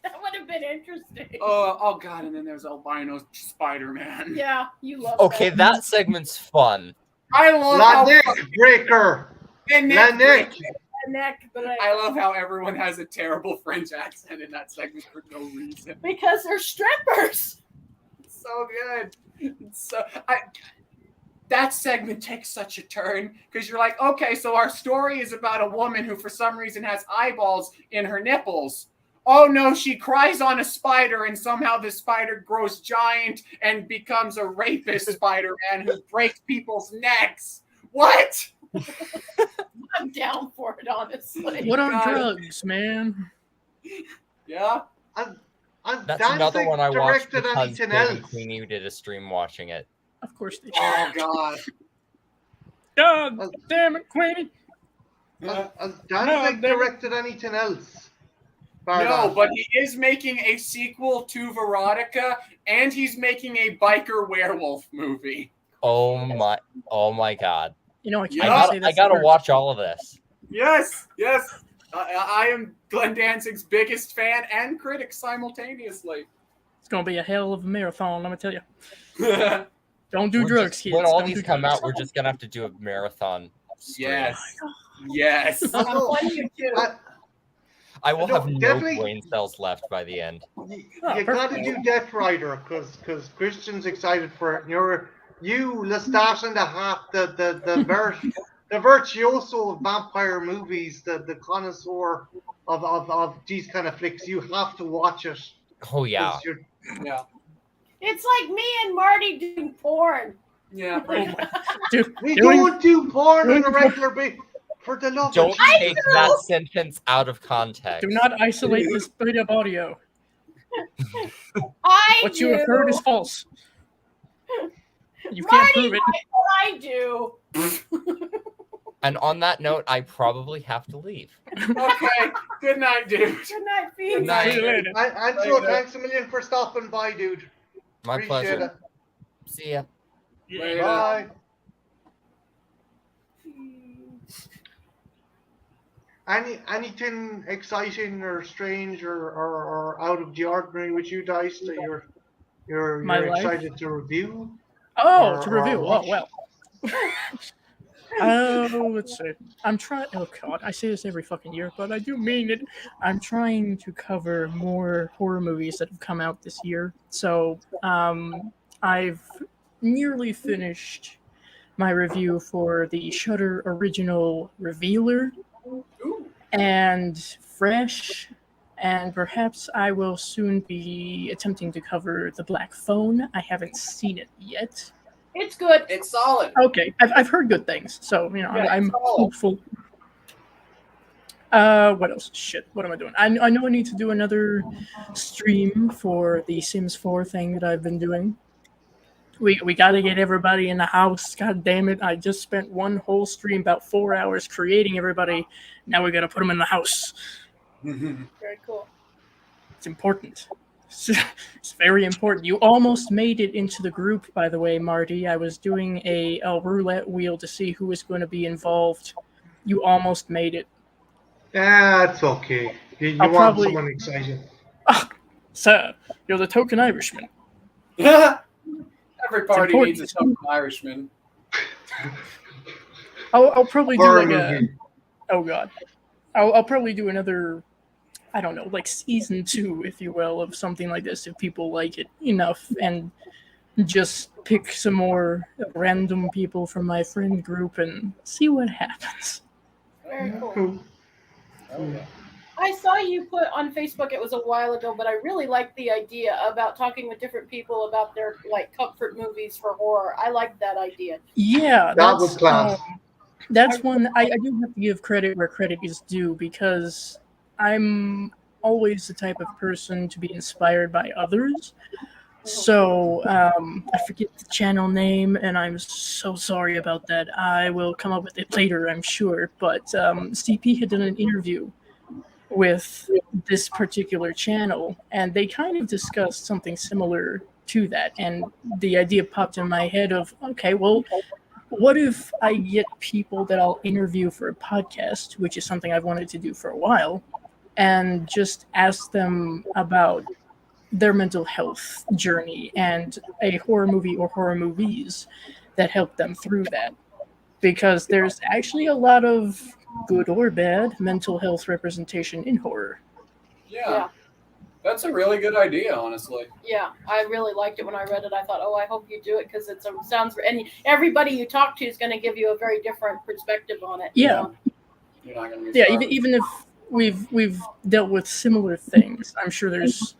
That would have been interesting. Oh God, and then there's albino Spider-Man. Yeah, you love Okay, that segment's fun. I love La how Nick Breaker. and La Nick. neck, but I love how everyone has a terrible French accent in that segment for no reason. because they're strippers. It's so good. That segment takes such a turn because you're like, okay, so our story is about a woman who for some reason has eyeballs in her nipples. Oh no, she cries on a spider and somehow the spider grows giant and becomes a rapist Spider-Man who breaks people's necks. What? I'm down for it, honestly. What are God. drugs, man? Yeah. And That's Danzig another one I watched directed because anything Dan and else. Queenie did a stream watching it. Of course they. Oh God. God damn it, Queenie. Has Danzig No, directed anything else? No, but he is making a sequel to Veronica, and he's making a biker werewolf movie. Oh my god. You know, I can't Yeah. say I that's gotta the word. watch all of this. Yes. I am Glenn Danzig's biggest fan and critic simultaneously. It's gonna be a hell of a marathon, let me tell you. yes. Don't do drugs, kids. When all Don't these do come drugs. out, we're just gonna have to do a marathon. stream. Yes. No, What do you do? I will No, have no definitely- brain cells left by the end. you Oh, gotta perfect. do Death Rider because Christian's excited for it. And you Lestat and the Hat, the virtuoso of vampire movies, the connoisseur of these kind of flicks. You have to watch it. Oh yeah. 'cause you're- Yeah. It's like me and Marty doing porn. Yeah. Oh my, dude, We doing- don't do porn on a doing- regular basis. For the love Don't of Jesus. take that sentence out of context. do not isolate this bit of audio. I What do. you have heard is false. You can't Marty prove it. I do. And on that note, I probably have to leave. Okay. Good night, dude. Good night, Phoebe. Good night. See you later. Andrew, thanks a million for stopping by, dude. My Appreciate pleasure. See ya. it. Later. Bye. Anything exciting or strange or out of the ordinary with you, Dice, that you're My life? excited to review? Oh, Or- to or review. Oh, watch? well. Oh, let's see. I'm trying. Oh God, I say this every fucking year, but I do mean it. I'm trying to cover more horror movies that have come out this year. So, I've nearly finished my review for the Shudder original Revealer Ooh. and Fresh, and perhaps I will soon be attempting to cover The Black Phone. I haven't seen it yet. It's good. It's solid. Okay, I've heard good things, so you know Yeah, I'm it's all- hopeful. What else? Shit, what am I doing? I know I need to do another stream for the Sims 4 thing that I've been doing. We got to get everybody in the house. God damn it! I just spent one whole stream, about 4 hours, creating everybody. Now we got to put them in the house. Very cool. It's important. It's very important. You almost made it into the group, by the way, Marty. I was doing a roulette wheel to see who was going to be involved. You almost made it. That's okay. You I'll want probably- someone excited. Sir, you're the token Irishman. Every party important. needs a token Irishman. I'll probably do Horror like a. movie. Oh God, I'll probably do another. I don't know, like season 2, if you will, of something like this if people like it enough, and just pick some more random people from my friend group and see what happens. Very cool. Cool. Oh, yeah. I saw you put on Facebook, it was a while ago, but I really liked the idea about talking with different people about their like comfort movies for horror. I like that idea. Yeah, That was class. That's one I do have to give credit where credit is due, because I'm always the type of person to be inspired by others. So I forget the channel name, and I'm so sorry about that. I will come up with it later, I'm sure. But CP had done an interview with this particular channel, and they kind of discussed something similar to that. And the idea popped in my head of, okay, well, what if I get people that I'll interview for a podcast, which is something I've wanted to do for a while, and just ask them about their mental health journey and a horror movie or horror movies that help them through that. Because there's actually a lot of good or bad mental health representation in horror. Yeah. That's a really good idea, honestly. Yeah, I really liked it when I read it. I thought, oh, I hope you do it because it sounds, and everybody you talk to is going to give you a very different perspective on it. Yeah. You're not gonna be Yeah, sorry. even if we've dealt with similar things, I'm sure there's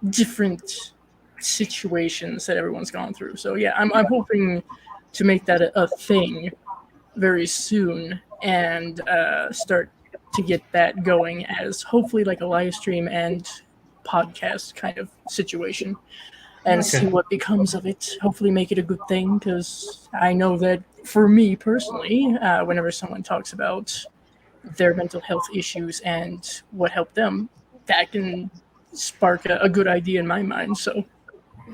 different situations that everyone's gone through. So yeah, I'm hoping to make that a thing very soon and start to get that going as hopefully like a live stream and podcast kind of situation, and see what becomes of it. Hopefully make it a good thing, because I know that for me personally, whenever someone talks about their mental health issues and what helped them, that can spark a good idea in my mind. So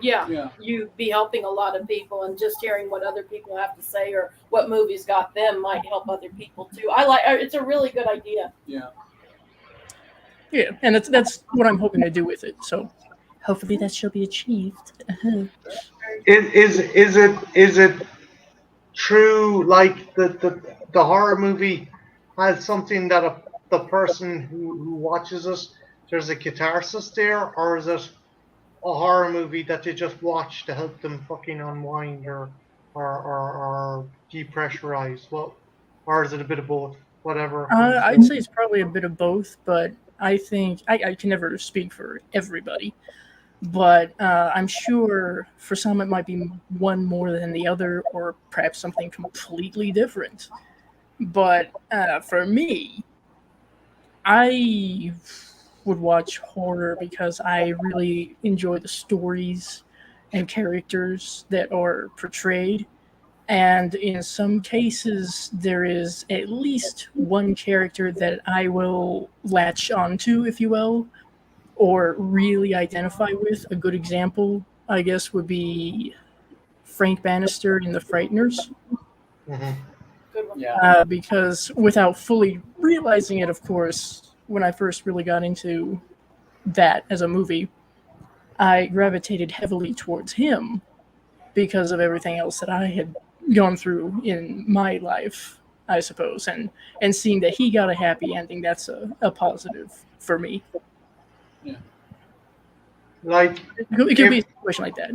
Yeah, you'd be helping a lot of people, and just hearing what other people have to say or what movies got them might help other people too. It's a really good idea. Yeah. yeah, and that's what I'm hoping to do with it. So hopefully that shall be achieved. Is it true, like the horror movie has something that the person who watches it, there's a catharsis there, or is it a horror movie that they just watch to help them fucking unwind or depressurize? Well, or is it a bit of both? Whatever. I'd say it's probably a bit of both, but I think I can never speak for everybody. But I'm sure for some it might be one more than the other, or perhaps something completely different. But for me, I would watch horror because I really enjoy the stories and characters that are portrayed. And in some cases, there is at least one character that I will latch onto, if you will, or really identify with. A good example, I guess, would be Frank Bannister in The Frighteners. Mhm. Good one. Yeah. Because without fully realizing it, of course, when I first really got into that as a movie, I gravitated heavily towards him because of everything else that I had gone through in my life, I suppose. And seeing that he got a happy ending, that's a positive for me. Like It could be a situation like that.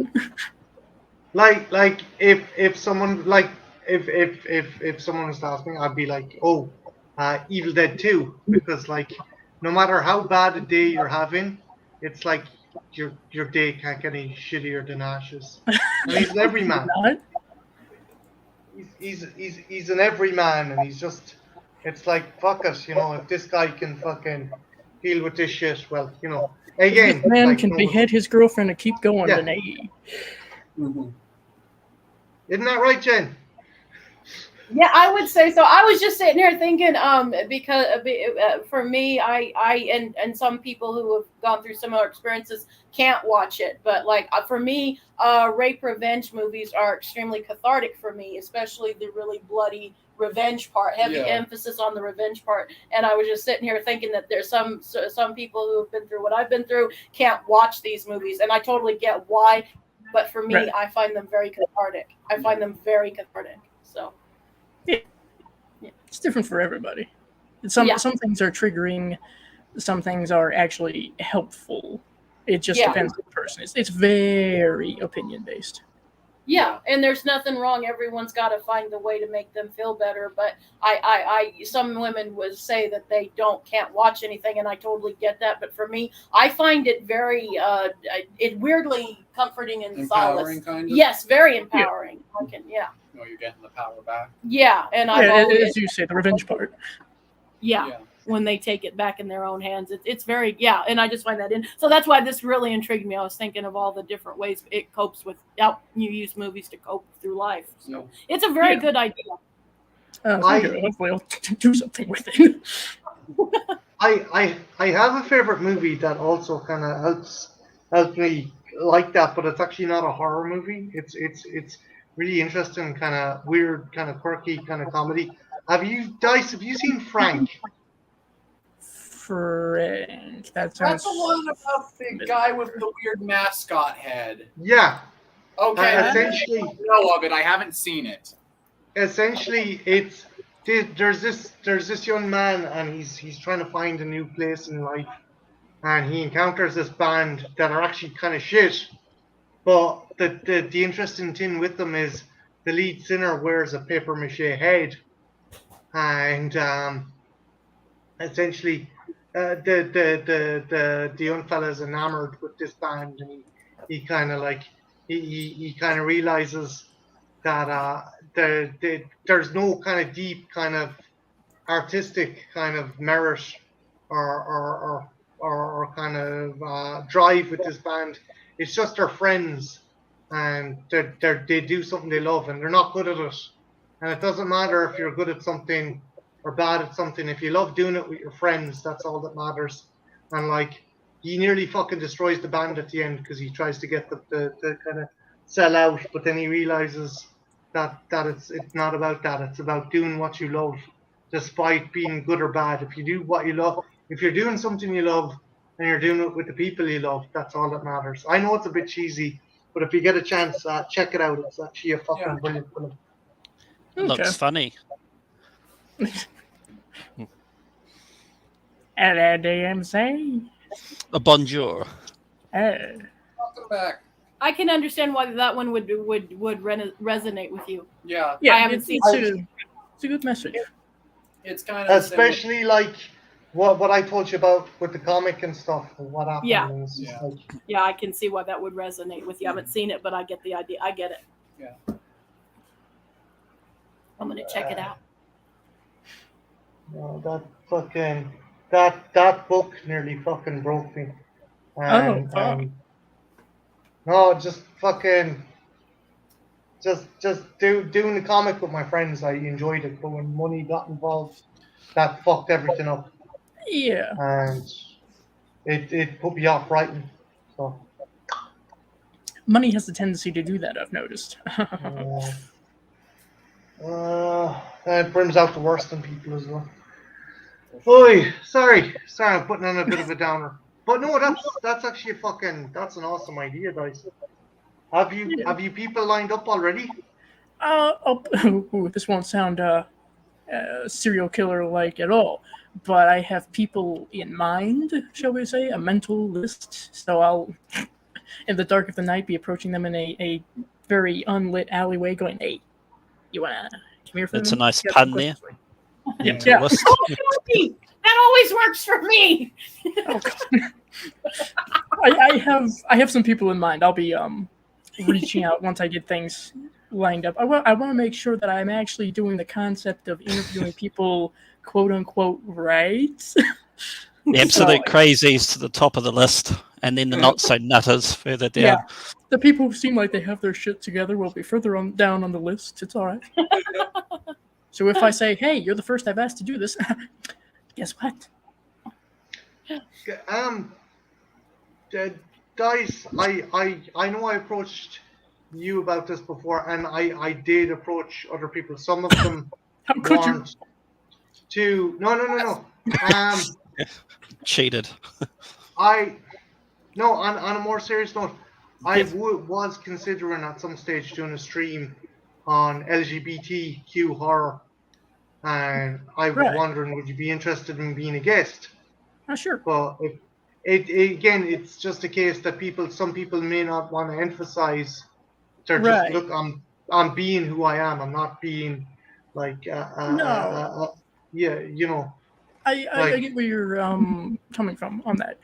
like if someone like if someone was to ask me, I'd be like, oh, Evil Dead 2, because like no matter how bad a day you're having, it's like your day can't get any shittier than Ashes. And he's an everyman. Not? He's an everyman, and he's just, it's like, fuck us, you know, if this guy can fucking deal with this shit, well, you know, again, This man like, can no, behead his girlfriend and keep going, Yeah. Renee. Mhm. isn't that right, Jen? Yeah, I would say so. I was just sitting here thinking, because for me, I and some people who have gone through similar experiences can't watch it. But like for me, rape revenge movies are extremely cathartic for me, especially the really bloody revenge part, heavy Yeah. emphasis on the revenge part. And I was just sitting here thinking that there's some people who have been through what I've been through can't watch these movies, and I totally get why. But for me, Right. I find them very cathartic. So It's different for everybody. Some Yeah. some things are triggering, some things are actually helpful. It just Yeah. depends on the person. It's very opinion based. yeah, and there's nothing wrong. Everyone's got to find a way to make them feel better. But some women would say that they can't watch anything, and I totally get that. But for me, I find it very, it weirdly comforting and Empowering, solace. kind of. Yes, very empowering. Yeah, No, you're getting the power back. yeah, and I've Yeah, always, as you say, the revenge part. yeah. When they take it back in their own hands, it's very, and I just find that so that's why this really intrigued me. I was thinking of all the different ways it copes with you use movies to cope through life. So it's a very good idea. Hopefully I'll do something with it. I have a favorite movie that also kind of helps me like that, but it's actually not a horror movie. It's really interesting, kind of weird, kind of quirky, kind of comedy. Have you seen Frank? Frank, that sounds. That's the one about the guy with the weird mascot head. Yeah. Okay. Essentially, I know of it. I haven't seen it. Essentially, there's this young man, and he's trying to find a new place in life, and he encounters this band that are actually kind of shit. But the interesting thing with them is the lead singer wears a paper mache head, and essentially the young fella is enamored with this band, and he kind of like he kind of realizes that there's no kind of deep kind of artistic kind of merit or kind of drive with this band. It's just their friends, and they do something they love, and they're not good at it. And it doesn't matter if you're good at something or bad at something. If you love doing it with your friends, that's all that matters. And like, he nearly fucking destroys the band at the end because he tries to get the kind of sell out, but then he realizes that it's not about that. It's about doing what you love, despite being good or bad. If you do what you love, if you're doing something you love and you're doing it with the people you love, that's all that matters. I know it's a bit cheesy, but if you get a chance, check it out. It's actually a fucking brilliant film. Looks funny. Hello, DMC. A bonjour. Welcome back. I can understand why that one would resonate with you. Yeah. Yeah, I haven't seen it's a good message. It's kind of Especially like what I told you about with the comic and stuff. What happened? Yeah. And it's just Yeah. like, Yeah, I can see why that would resonate with you. I haven't seen it, but I get the idea. I get it. Yeah. I'm gonna check it out. no, that fucking that book nearly fucking broke me. And, fuck. no, just fucking just doing the comic with my friends. I enjoyed it, but when money got involved, that fucked everything up, Yeah. and it put me off writing. So Money has the tendency to do that, I've noticed. it brings out the worst in people as well. Oi, sorry, I'm putting on a bit of a downer. But no, that's actually that's an awesome idea, guys. Have you people lined up already? This won't sound serial killer like at all, but I have people in mind, shall we say, a mental list. So I'll, in the dark of the night, be approaching them in a very unlit alleyway, going, "Hey, you wanna come here for That's a minute? nice Got pun some there. questions?" Into Yeah. the list. Oh, Tony, that always works for me. Oh, God. I have some people in mind. I'll be reaching out once I get things lined up. I want to make sure that I'm actually doing the concept of interviewing people, quote unquote, right. The absolute crazies to the top of the list, and then the not so nutters further down. Yeah, the people who seem like they have their shit together will be further down on the list. It's all right. So if I say, "Hey, you're the first I've asked to do this," guess what? Guys, I know I approached you about this before, and I did approach other people. Some of them How could you? want to no. Cheated. On a more serious note, I Yes. was considering at some stage doing a stream on LGBTQ horror, and I was Right. wondering, would you be interested in being a guest? Sure. But again, it's just a case that some people may not want to emphasize. They're Right. just, look, I'm being who I am. I'm not being like No. yeah, you know. I Like- get where you're coming from on that,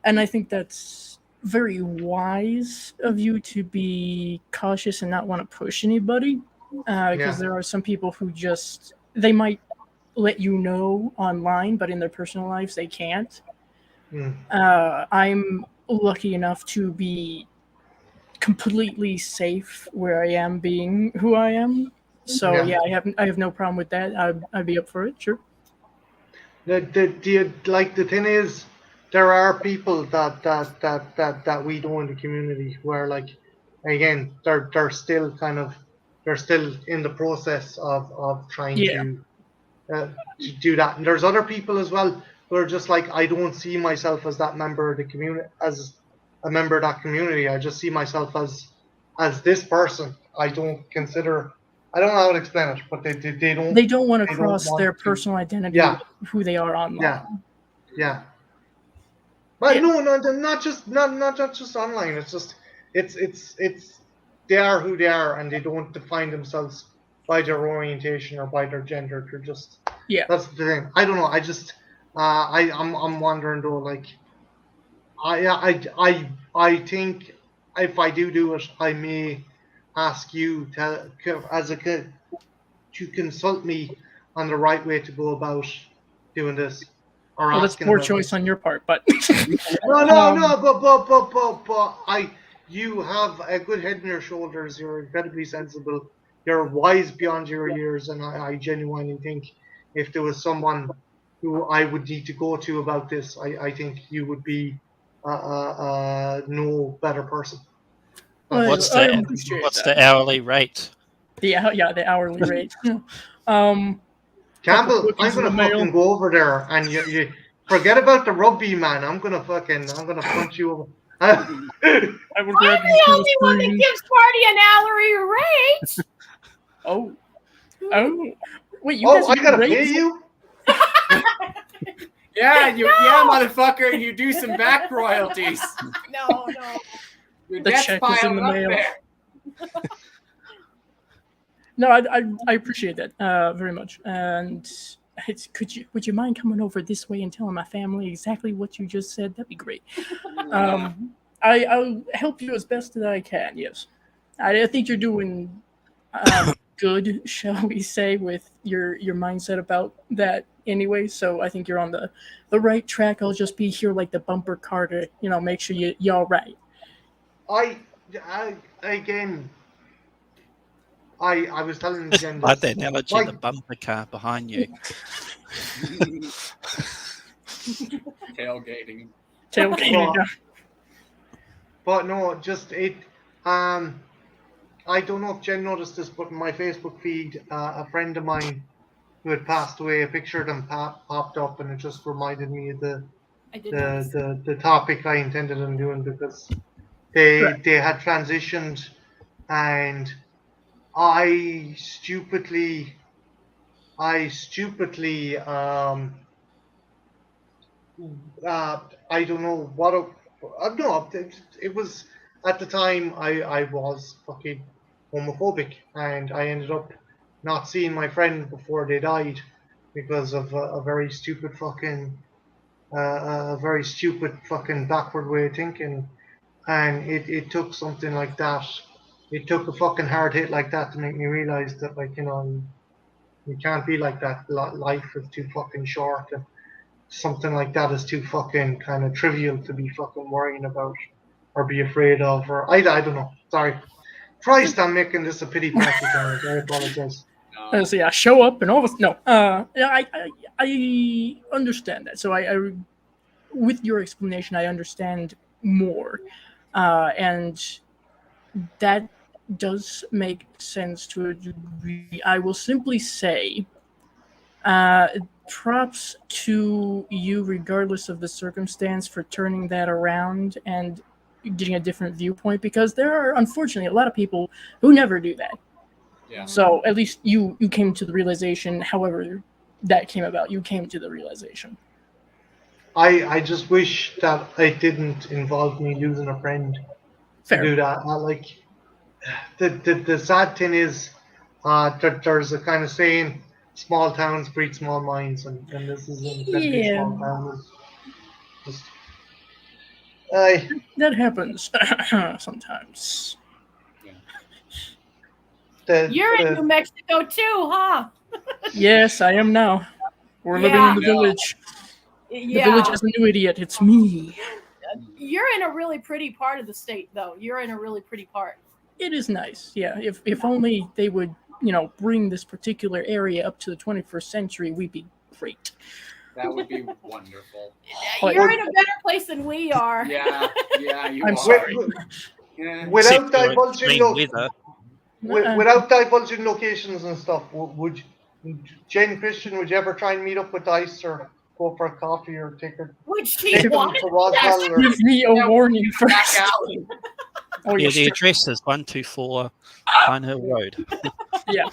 and I think that's very wise of you to be cautious and not want to push anybody, because Yeah. there are some people who just they might let you know online, but in their personal lives they can't. Hmm. I'm lucky enough to be completely safe where I am, being who I am. So Yeah. I have no problem with that. I'd be up for it. Sure. The thing is, there are people that we know in the community where, like, again, they're still in the process of trying Yeah. to do that. And there's other people as well who are just like, I don't see myself as that member of the community, as a member of that community. I just see myself as this person. I don't know how to explain it, but they don't. They don't want to They don't cross want their to- personal identity Yeah. with who they are online. Yeah. Yeah. But Yeah. no, not just online. It's just it's they are who they are, and they don't define themselves by their orientation or by their gender. They're just Yeah. That's the thing. I don't know. I just I'm wondering though. Like I think if I do it, I may ask you to consult me on the right way to go about doing this. Or Well, that's asking poor about choice this. on your part, but No, but you have a good head on your shoulders. You're incredibly sensible. You're wise beyond your years, and I genuinely think if there was someone who I would need to go to about this, I think you would be no better person. Well, What's I the appreciate what's that. the hourly rate? the hourly rate. Campbell, cookies I'm gonna in the mail. fucking go over there, and you forget about the rugby, man. I'm gonna punch you over. I will grab I'm you the to only one that screen. gives Party an hourly rate. Oh, wait, you guys I do gotta rates? pay you. Yeah, yeah, motherfucker, you do some back royalties. No. Your The debt's check is in piling the up mail. there. No, I appreciate that very much. And would you mind coming over this way and telling my family exactly what you just said? That'd be great. I'll help you as best as I can. Yes, I think you're doing good, shall we say, with your mindset about that. Anyway, so I think you're on the right track. I'll just be here like the bumper car to make sure you're all right. I again. I was telling Jen Like this. the analogy, Like- the bumper car behind you. Tailgating. Tailgating. Well, yeah. But no, just it. I don't know if Jen noticed this, but in my Facebook feed, a friend of mine who had passed away, a picture of them popped up, and it just reminded me of I did notice. the topic I intended on doing, because they had transitioned, and I stupidly I don't know what no, it was at the time I was fucking homophobic, and I ended up not seeing my friend before they died because of a very stupid fucking backward way of thinking, and it took something like that. It took a fucking hard hit like that to make me realize that, like, you can't be like that. Life is too fucking short, and something like that is too fucking kind of trivial to be fucking worrying about or be afraid of, or I don't know. Sorry. Christ, I'm making this a pity party tonight. I apologize. So yeah, show up and all this. No, yeah, I understand that. So I with your explanation, I understand more, and that does make sense to a degree. I will simply say, props to you, regardless of the circumstance, for turning that around and getting a different viewpoint, because there are, unfortunately, a lot of people who never do that. Yeah. So at least you came to the realization, however that came about, you came to the realization. I just wish that it didn't involve me losing a friend to do Fair. that. Like the sad thing is, there's a kind of saying, small towns breed small minds, and this is an incredibly Yeah. small town. It's just, I That happens sometimes. You're in New Mexico too, huh? Yes, I am now. We're living in the Yeah. village. The Yeah. village has a new idiot. It's me. You're in a really pretty part of the state, though. You're in a really pretty part. It is nice. Yeah. If only they would, bring this particular area up to the 21st century, we'd be great. That would be wonderful. But- You're in a better place than we are. Yeah, you I'm are. sorry. Yeah. Without Except for divulging extreme weather. without divulging locations and stuff, would Jane Christian, would you ever try and meet up with Dice or go for a coffee or take her Would she take them want to Roswell? Or, Give me a warning Back first. out. Oh, Yeah, yes. the address is 124 Pine Hill Road. Yeah.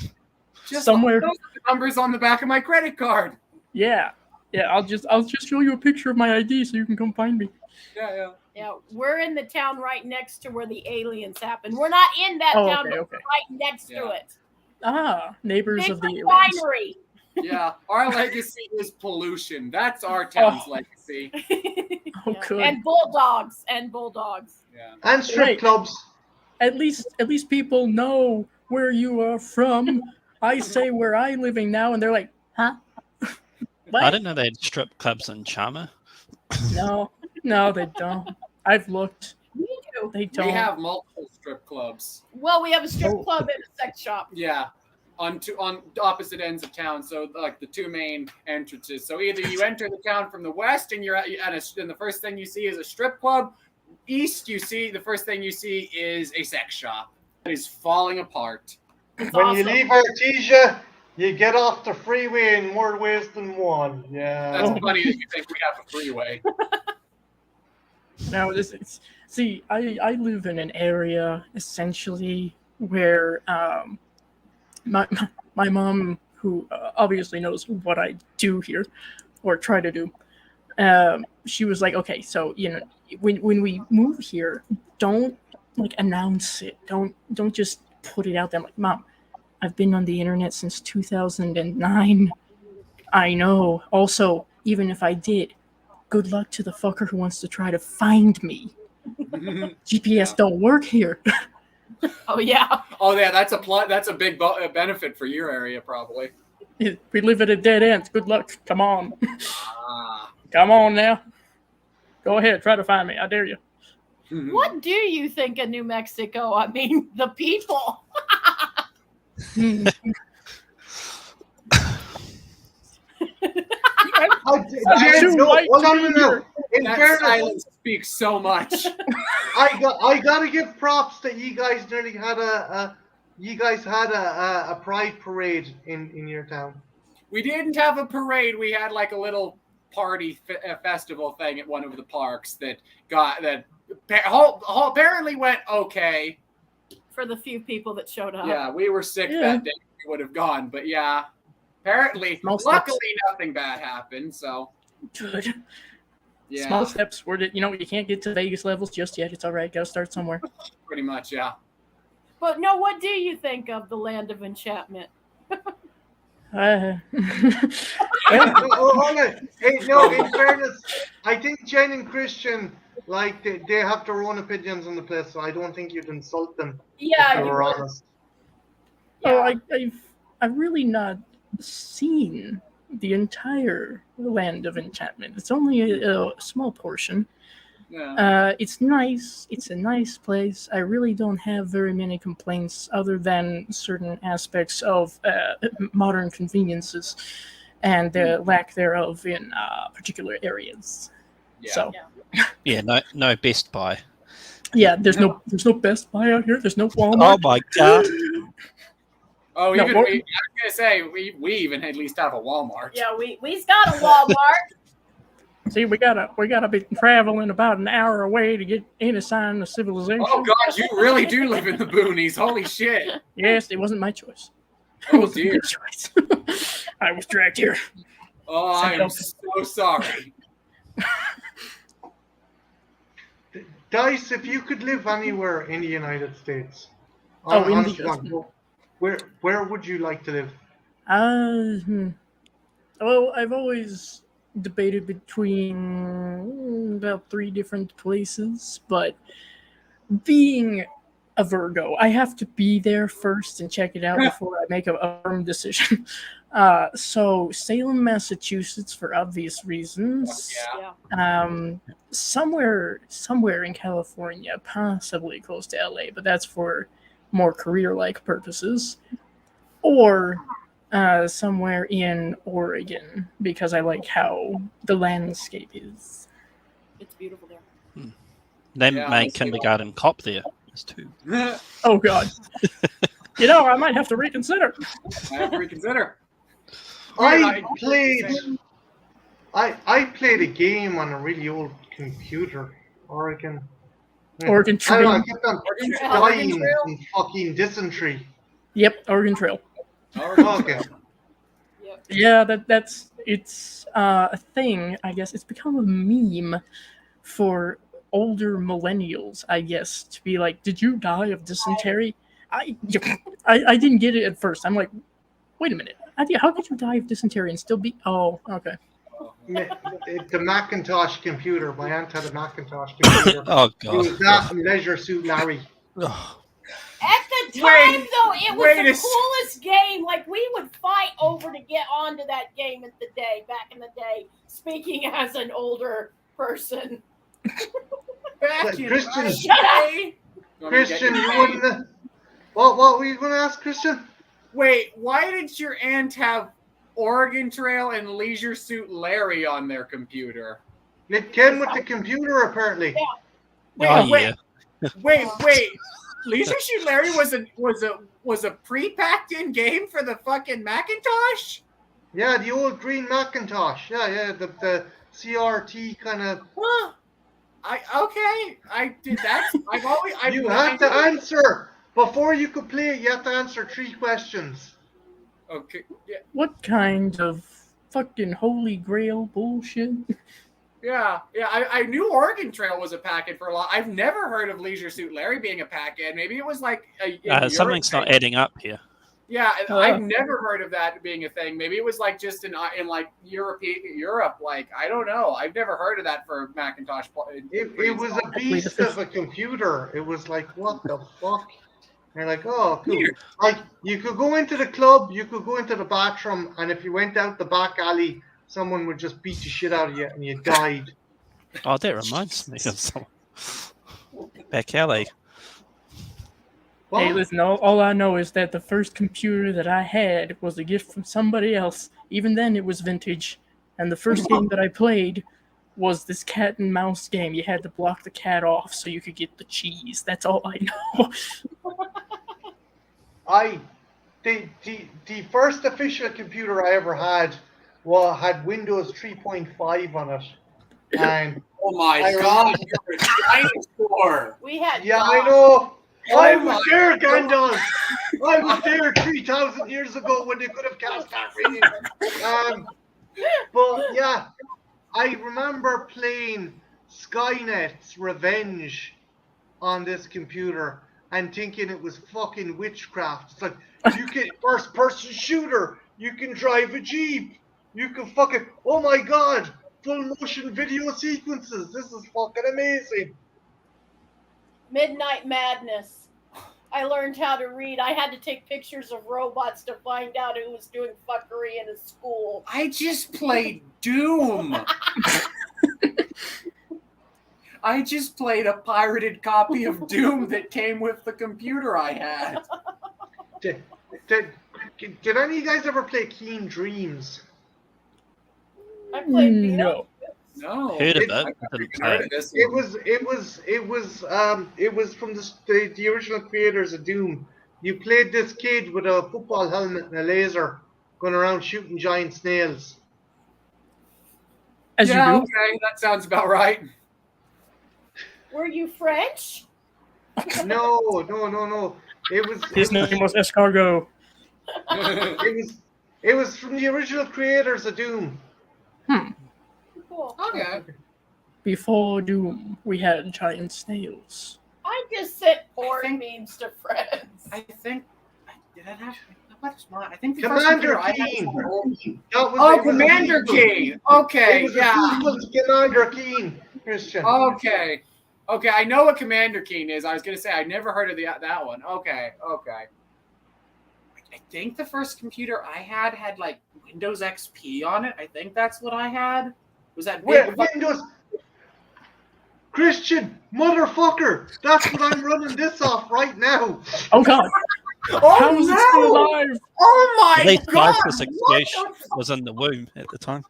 Just Somewhere. Those are the numbers on the back of my credit card. Yeah. Yeah. I'll just show you a picture of my ID so you can come find me. Yeah. Yeah, we're in the town right next to where the aliens happen. We're not in that Oh, town, okay, but okay. we're right next to Yeah. it. Ah, neighbors Big of the aliens. refinery. Yeah. Our legacy is pollution. That's our town's legacy. Oh, Yeah. good. And bulldogs. And bulldogs. Yeah. and strip Right. clubs. At least people know where you are from. I say where I'm living now, and they're like, huh? What? I didn't know they had strip clubs in Charmer. No, they don't. I've looked. We do. They don't. We have multiple strip clubs. Well, we have a strip Oh. club and a sex shop. Yeah. On opposite ends of town, so like the two main entrances. So either you enter the town from the west, and and the first thing you see is a strip club. East, the first thing you see is a sex shop that is falling apart. It's When awesome. you leave Artesia, you get off the freeway in more ways than one. Yeah. That's funny that you think we have a freeway. Now, see, I live in an area essentially where my mom, who obviously knows what I do here or try to do, she was like, okay, so when we move here, don't announce it. Don't just put it out there. I'm like, Mom, I've been on the internet since 2009. I know. Also, even if I did, good luck to the fucker who wants to try to find me. GPS don't work here. Oh, yeah. Oh yeah, that's a big benefit for your area probably. We live at a dead end. Good luck. Come on. Ah. Come on now. Go ahead. Try to find me. I dare you. What do you think of New Mexico? I mean, the people. Jane, too white hold to on be a minute. here. In That fairness, silence speaks so much. I gotta give props that you guys nearly had a pride parade in your town. We didn't have a parade. We had like a little party festival thing at one of the parks that apparently went okay. For the few people that showed up. Yeah, we were sick Yeah. that day. We would have gone, but yeah, apparently, Small steps. luckily, nothing bad happened. So Good. yeah, Small steps. You can't get to Vegas levels just yet. It's all right. Got to start somewhere. pretty much, yeah. But no, what do you think of the Land of Enchantment? Oh, hold on. Hey, no, in fairness, I think Jen and Christian, like, they have their own opinions on the place, so I don't think you'd insult them Yeah, if they you were would. honest. Oh, I've really not seen the entire Land of Enchantment. It's only a small portion. Yeah. It's nice. It's a nice place. I really don't have very many complaints other than certain aspects of modern conveniences and the lack thereof in particular areas. Yeah. So, Yeah, no Best Buy. Yeah, there's no Best Buy out here. There's no Oh Walmart. my god! Oh, No, even what- I was gonna say we even at least have a Walmart. Yeah, we's got a Walmart. See, we gotta be traveling about an hour away to get any sign of civilization. Oh God, you really do live in the boonies. Holy shit! Yes, it wasn't my choice. It Oh was dear. your choice. I was dragged here. Oh, I am so sorry. Dice, if you could live anywhere in the United States, Oh, in the honest US. God, where would you like to live? Well, I've always debated between about 3 different places, but being a Virgo, I have to be there first and check it out before I make a firm decision. So Salem, Massachusetts, for obvious reasons. Yeah. Somewhere in California, possibly close to LA, but that's for more career-like purposes. Or somewhere in Oregon, because I like how the landscape is. It's beautiful there. They Yeah, made I see Kindergarten Cop there. There's 2. Oh God. I might have to reconsider. I have to reconsider. I played a game on a really old computer, Oregon. Oregon I don't know, I Trail. kept on Oregon dying Trail? from fucking dysentery. Yep, Oregon Trail. Okay. Yeah, it's a thing. I guess it's become a meme for older millennials. I guess to be like, "Did you die of dysentery?" I didn't get it at first. I'm like, "Wait a minute. How could you die of dysentery and still be?" Oh, okay. The Macintosh computer. My aunt had a Macintosh computer. Oh It god! was that and Leisure Suit Larry. Oh, At the time, Wait, though, it was wait the a s- coolest game. Like, we would fight over to get onto that game back in the day. Speaking as an older person. Back in Christian, my Shut up! day- Want me to get Christian, your you name? wouldn't. What were you going to ask, Christian? Wait, why did your aunt have Oregon Trail and Leisure Suit Larry on their computer? It came with the computer, apparently. oh wait. yeah. Wait. Leisure Suit Larry was a pre-packed in game for the fucking Macintosh? Yeah, the old green Macintosh. Yeah, the CRT kind of. Huh. I did that. You have to answer before you could play it. You have to answer 3 questions. Okay. Yeah. What kind of fucking holy grail bullshit? Yeah. I knew Oregon Trail was a packet for a lot. I've never heard of Leisure Suit Larry being a packet. Maybe it was like Something's not adding up here. Yeah, I've never heard of that being a thing. Maybe it was like just in like Europe. Like, I don't know. I've never heard of that for Macintosh. It was a beast of a computer. It was like, what the fuck? And you're like, oh, cool. Weird. Like, you could go into the club, you could go into the bathroom, and if you went out the back alley, someone would just beat the shit out of you, and you died. Oh, that reminds me of someone. Back alley. What? Hey, listen, all I know is that the first computer that I had was a gift from somebody else. Even then, it was vintage. And the first game that I played was this cat and mouse game. You had to block the cat off so you could get the cheese. That's all I know. The first official computer I ever had had Windows 3.5 on it. And Oh my god, you're a dinosaur! We had yeah, dogs. I know. I Oh was my there, Gandalf. I was there 3,000 years ago when they could have cast that reading. But yeah, I remember playing Skynet's Revenge on this computer and thinking it was fucking witchcraft. It's like, you can first person shooter, you can drive a Jeep, you can fucking, oh my god, full motion video sequences. This is fucking amazing. Midnight Madness. I learned how to read. I had to take pictures of robots to find out who was doing fuckery in a school. I just played Doom. I just played a pirated copy of Doom that came with the computer I had. Did any of you guys ever play Keen Dreams? I played No. No. Heard of It- it, I but didn't play heard it. of this It one. was from the original creators of Doom. You played this kid with a football helmet and a laser going around shooting giant snails. As Yeah, you do. okay, that sounds about right. Were you French? No. It His name was Escargot. it was from the original creators of Doom. Cool. Okay. Before Doom, we had giant snails. I just sent porn think- memes to friends. I think. Did that have? What's mine? I think the first Commander computer I had Keen. was- That was, Oh, it was a Commander sequel. Keen. It Okay, was yeah. a sequel to Commander Keen, Christian. Okay. Okay, I know what Commander Keen is. I was gonna say I never heard of that one. Okay. I think the first computer I had like Windows XP on it. I think that's what I had. Was that big? Windows. Christian, motherfucker! That's what I'm running this off right now. Oh god! How is it still alive? Oh At my least god! 5 to 6 what years the was in the womb at the time.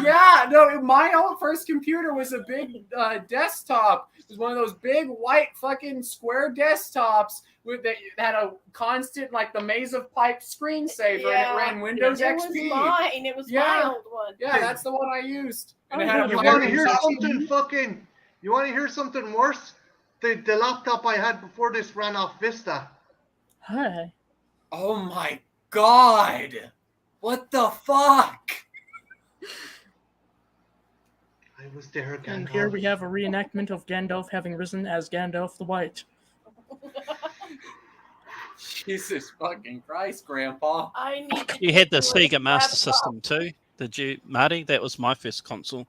Yeah, no, my old first computer was a big desktop. It was one of those big white fucking square desktops with that had a constant like the Maze of Pipe screensaver and it ran Windows it XP. was mine. It was my Yeah. old one. Yeah, that's the one I used. And it Oh, had a you You wanna want to fire hear inside. something You want to hear something worse? The laptop I had before this ran off Vista. Hi. Oh my god! What the fuck? I was there again. And here we have a reenactment of Gandalf having risen as Gandalf the White. Jesus fucking Christ, Grandpa. I need to You had the do a Sega Master laptop. System too, did you, Marty? That was my first console.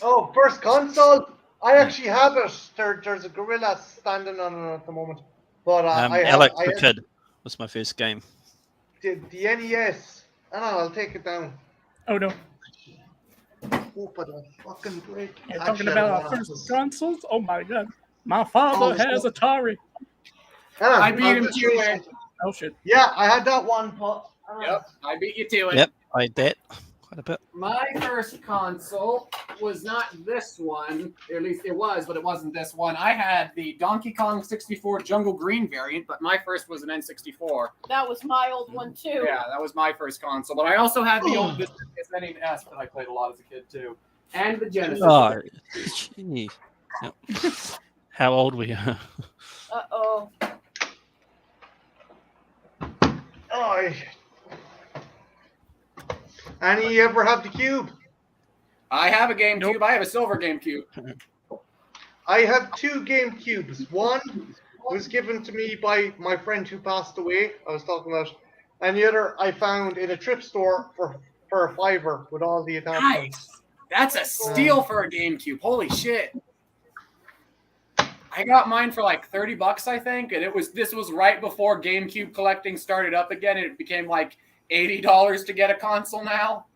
Oh, first console. I actually have it. There's a gorilla standing on it at the moment. But Alex the Kid was my first game. the NES. Oh, no, I'll take it down. Oh no. Oh, but a fucking break. You're talking about our first consoles? Oh my god. My father has Atari. I beat him to it. Oh shit. Yeah, I had that one. But, Yep, I beat you to it. Yep, I had that quite a bit. My first console was not this one. At least it was, but it wasn't this one. I had the Donkey Kong 64 Jungle Green variant, but my first was an N64. That was my old one too. Yeah, that was my first console. But I also had the old this NES that I played a lot as a kid too, and the Genesis. Oh, gee. Yep. How old were you? Uh-oh. Oh, and you ever have the cube? I have a GameCube. I have a silver GameCube. I have two GameCubes. One was given to me by my friend who passed away. I was talking about, and the other I found in a thrift store for a $5 with all the attachments. Nice. That's a steal for a GameCube. Holy shit. I got mine for like $30, I think, and this was right before GameCube collecting started up again, and it became like $80 to get a console now.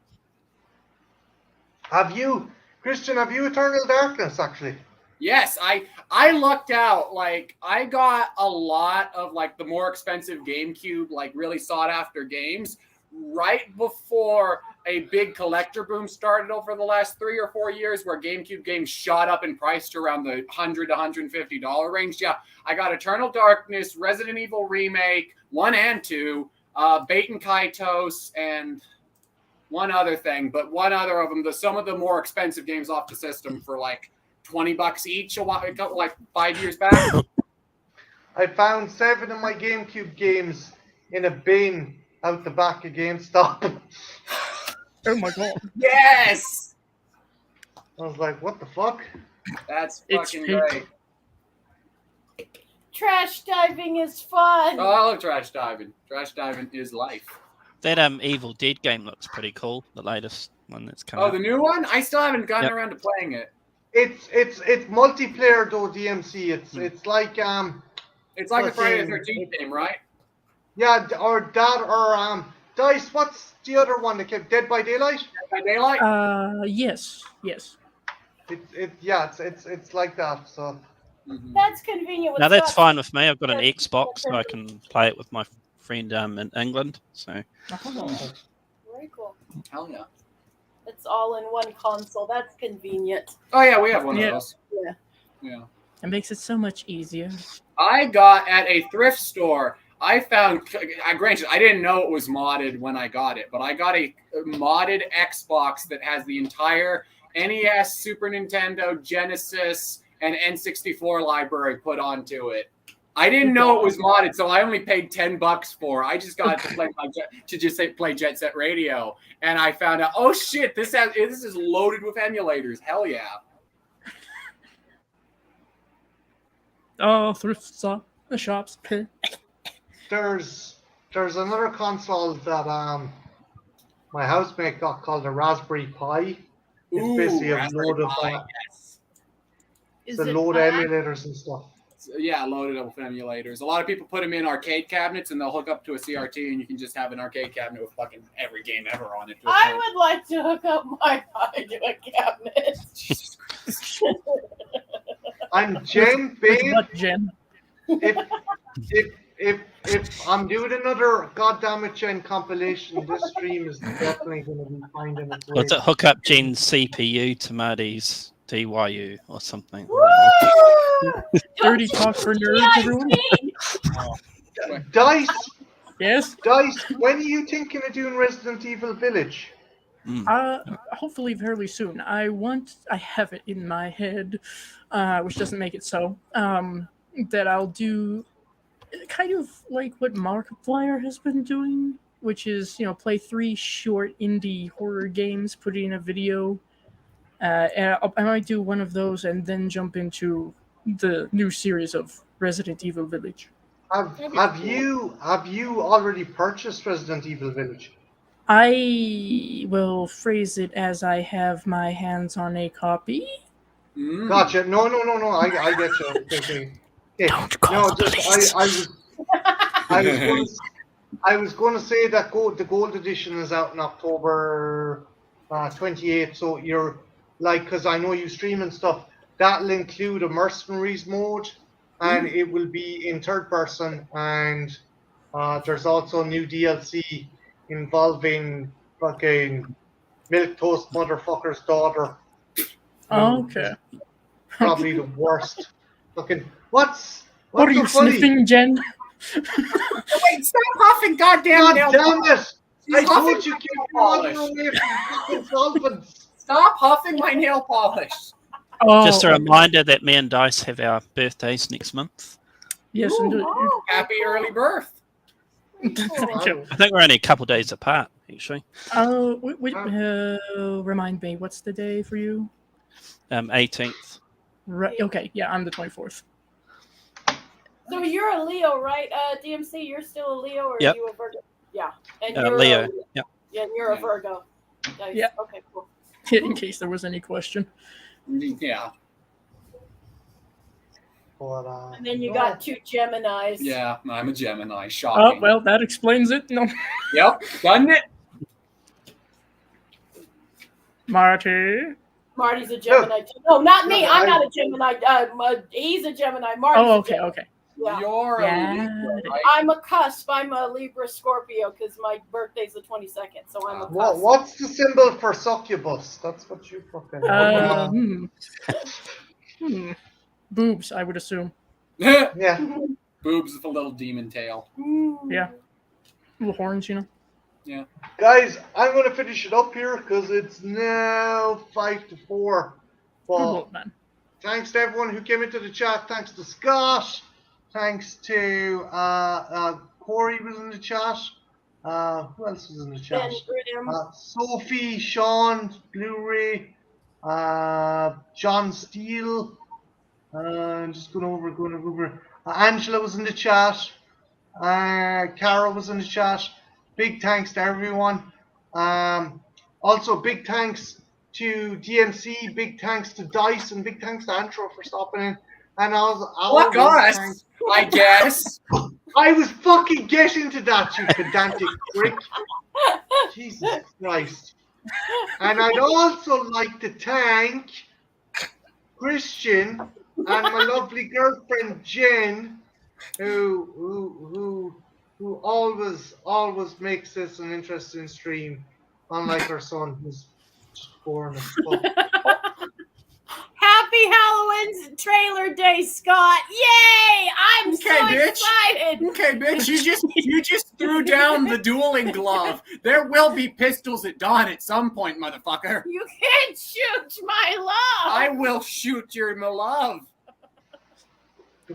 Have you, Christian? Have you Eternal Darkness actually? Yes, I lucked out. Like I got a lot of like the more expensive GameCube, like really sought after games right before a big collector boom started over the last 3 or 4 years where GameCube games shot up in price to around the $100 to $150 range. Yeah, I got Eternal Darkness, Resident Evil Remake, 1 and 2, Baten Kaitos, and one other thing, but one other of them, some of the more expensive games off the system for like $20 each a while, like 5 years back. I found 7 of my GameCube games in a bin out the back of GameStop. Oh my god. Yes! I was like, what the fuck? That's It's fucking peak. great. Trash diving is fun. Oh, I love trash diving. Trash diving is life. That Evil Dead game looks pretty cool. The latest one that's come Oh, out. the new one? I still haven't gotten Yep. around to playing it. It's multiplayer though, DMC. It's like It's like the Friday the Fucking- 13th game, right? yeah, or that or Dice. What's the other one that kept Dead by Daylight? By Daylight? Yes. It's like that. So Mhm. That's convenient. With Now that's Scott's- fine with me. I've got an Xbox, so I can play it with my friend in England. So Oh. Very cool. Hell yeah. It's all in one console. That's convenient. Oh yeah, we have one Yeah. of those. Yeah. Yeah. It makes it so much easier. I got at a thrift store. I found, granted, I didn't know it was modded when I got it, but I got a modded Xbox that has the entire NES, Super Nintendo, Genesis, and N64 library put onto it. I didn't know it was modded, so I only paid $10 for it. I just got to play Jet Set Radio, and I found out, oh shit, this is loaded with emulators. Hell yeah! Oh, the shops. There's another console that my housemate got called a Raspberry Pi. It's basically a load of yes. Is the it load bad? emulators and stuff. Yeah, loaded up with emulators. A lot of people put them in arcade cabinets, and they'll hook up to a CRT, and you can just have an arcade cabinet with fucking every game ever on it. I would like to hook up my Pi to a cabinet. Jesus Christ. And Jen, babe, What, Jen? if I'm doing another goddammit Jen compilation, this stream is definitely going to be finding its way. Was it hook up Jen's CPU to Marty's DYU or something? Dirty talk for nerds, everyone. Dice, Yes. when are you thinking of doing Resident Evil Village? Hopefully fairly soon. I have it in my head, which doesn't make it so. That I'll do kind of like what Markiplier has been doing, which is play 3 short indie horror games, put it in a video. And I might do one of those and then jump into the new series of Resident Evil Village. Have you already purchased Resident Evil Village? I will phrase it as I have my hands on a copy. Mm. Gotcha. No. I get you. Okay. Don't call No, the just police. I was going to say that the gold edition is out in October 28th. So you're like, because I know you stream and stuff. That'll include a mercenaries mode, and it will be in third person. And there's also new DLC involving fucking milquetoast motherfucker's daughter. Okay. Probably the worst. Fucking what's What are so you funny? sniffing, Jen? Wait, stop huffing goddamn nail God damn polish. it! I She's told huffing you keep nail your polish. mother away from fucking solvents. Stop huffing my nail polish. Oh, Just a reminder that me and Dice have our birthdays next month. yes, Ooh, indeed. wow. Happy early birth. Thank you. I think we're only a couple days apart, actually. Remind me, what's the day for you? 18th. Right. Okay. Yeah, I'm the 24th. So you're a Leo, right? DMC, you're still a Leo, or Yep. are you a Virgo? Yeah. And Leo. Yep. Yeah, and you're a Virgo. Nice. Yeah. Okay, cool. In case there was any question. Yeah. But, And then you no. got 2 Geminis. Yeah, I'm a Gemini. Oh, Shocking. well, that explains it. No. Yep, done it. Marty. Marty's a Gemini too. No, not me. No, I'm not a Gemini. He's a Gemini. Marty's Oh, a okay, Gemini. okay. Yeah. You're Yeah. a Libra, right? I'm a cusp. I'm a Libra Scorpio because my birthday's the 22nd, so I'm a cusp. What's the symbol for succubus? That's what you fucking. Boobs, I would assume. Yeah. Boobs with a little demon tail. Yeah. Little horns, Guys, I'm going to finish it up here because it's now 5 to 4. Good But luck, man. thanks to everyone who came into the chat. Thanks to Scott. Thanks to Corey was in the chat. Who else was in the chat? Ben Grimm. Sophie, Sean, Blu-ray, John Steele. I'm just going over. Angela was in the chat. Cara was in the chat. Big thanks to everyone. Also, big thanks to DMC. Big thanks to Dice, and big thanks to Antro for stopping in. And Fuck us, I guess. I was fucking getting to that, you pedantic prick. Jesus Christ. And I'd also like to thank Christian and my lovely girlfriend Jen, who always makes this an interesting stream, unlike her son, who's Boring as fuck. Happy Halloween trailer day, Scott! Yay! I'm so Okay, bitch. excited. Okay, bitch, you just threw down the dueling glove. There will be pistols at dawn at some point, motherfucker. You can't shoot my love. I will shoot your love.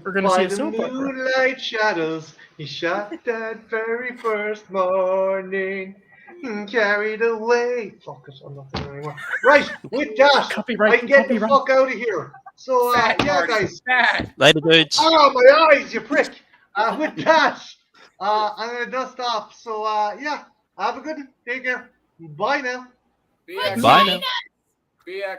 We're gonna see By a the soap opera. moonlight shadows, he shot that very first morning. Carried away. Fuck it, I'm not doing it anymore. Right, with that, Copyright. I can get the Copyright. fuck out of here. So, Sad, yeah, Marty, guys. sad. Later, dudes. Oh, my eyes, you prick. With that, I'm going to dust off. So, yeah, have a good one. Take care. Bye now. BX. Bye now. BX.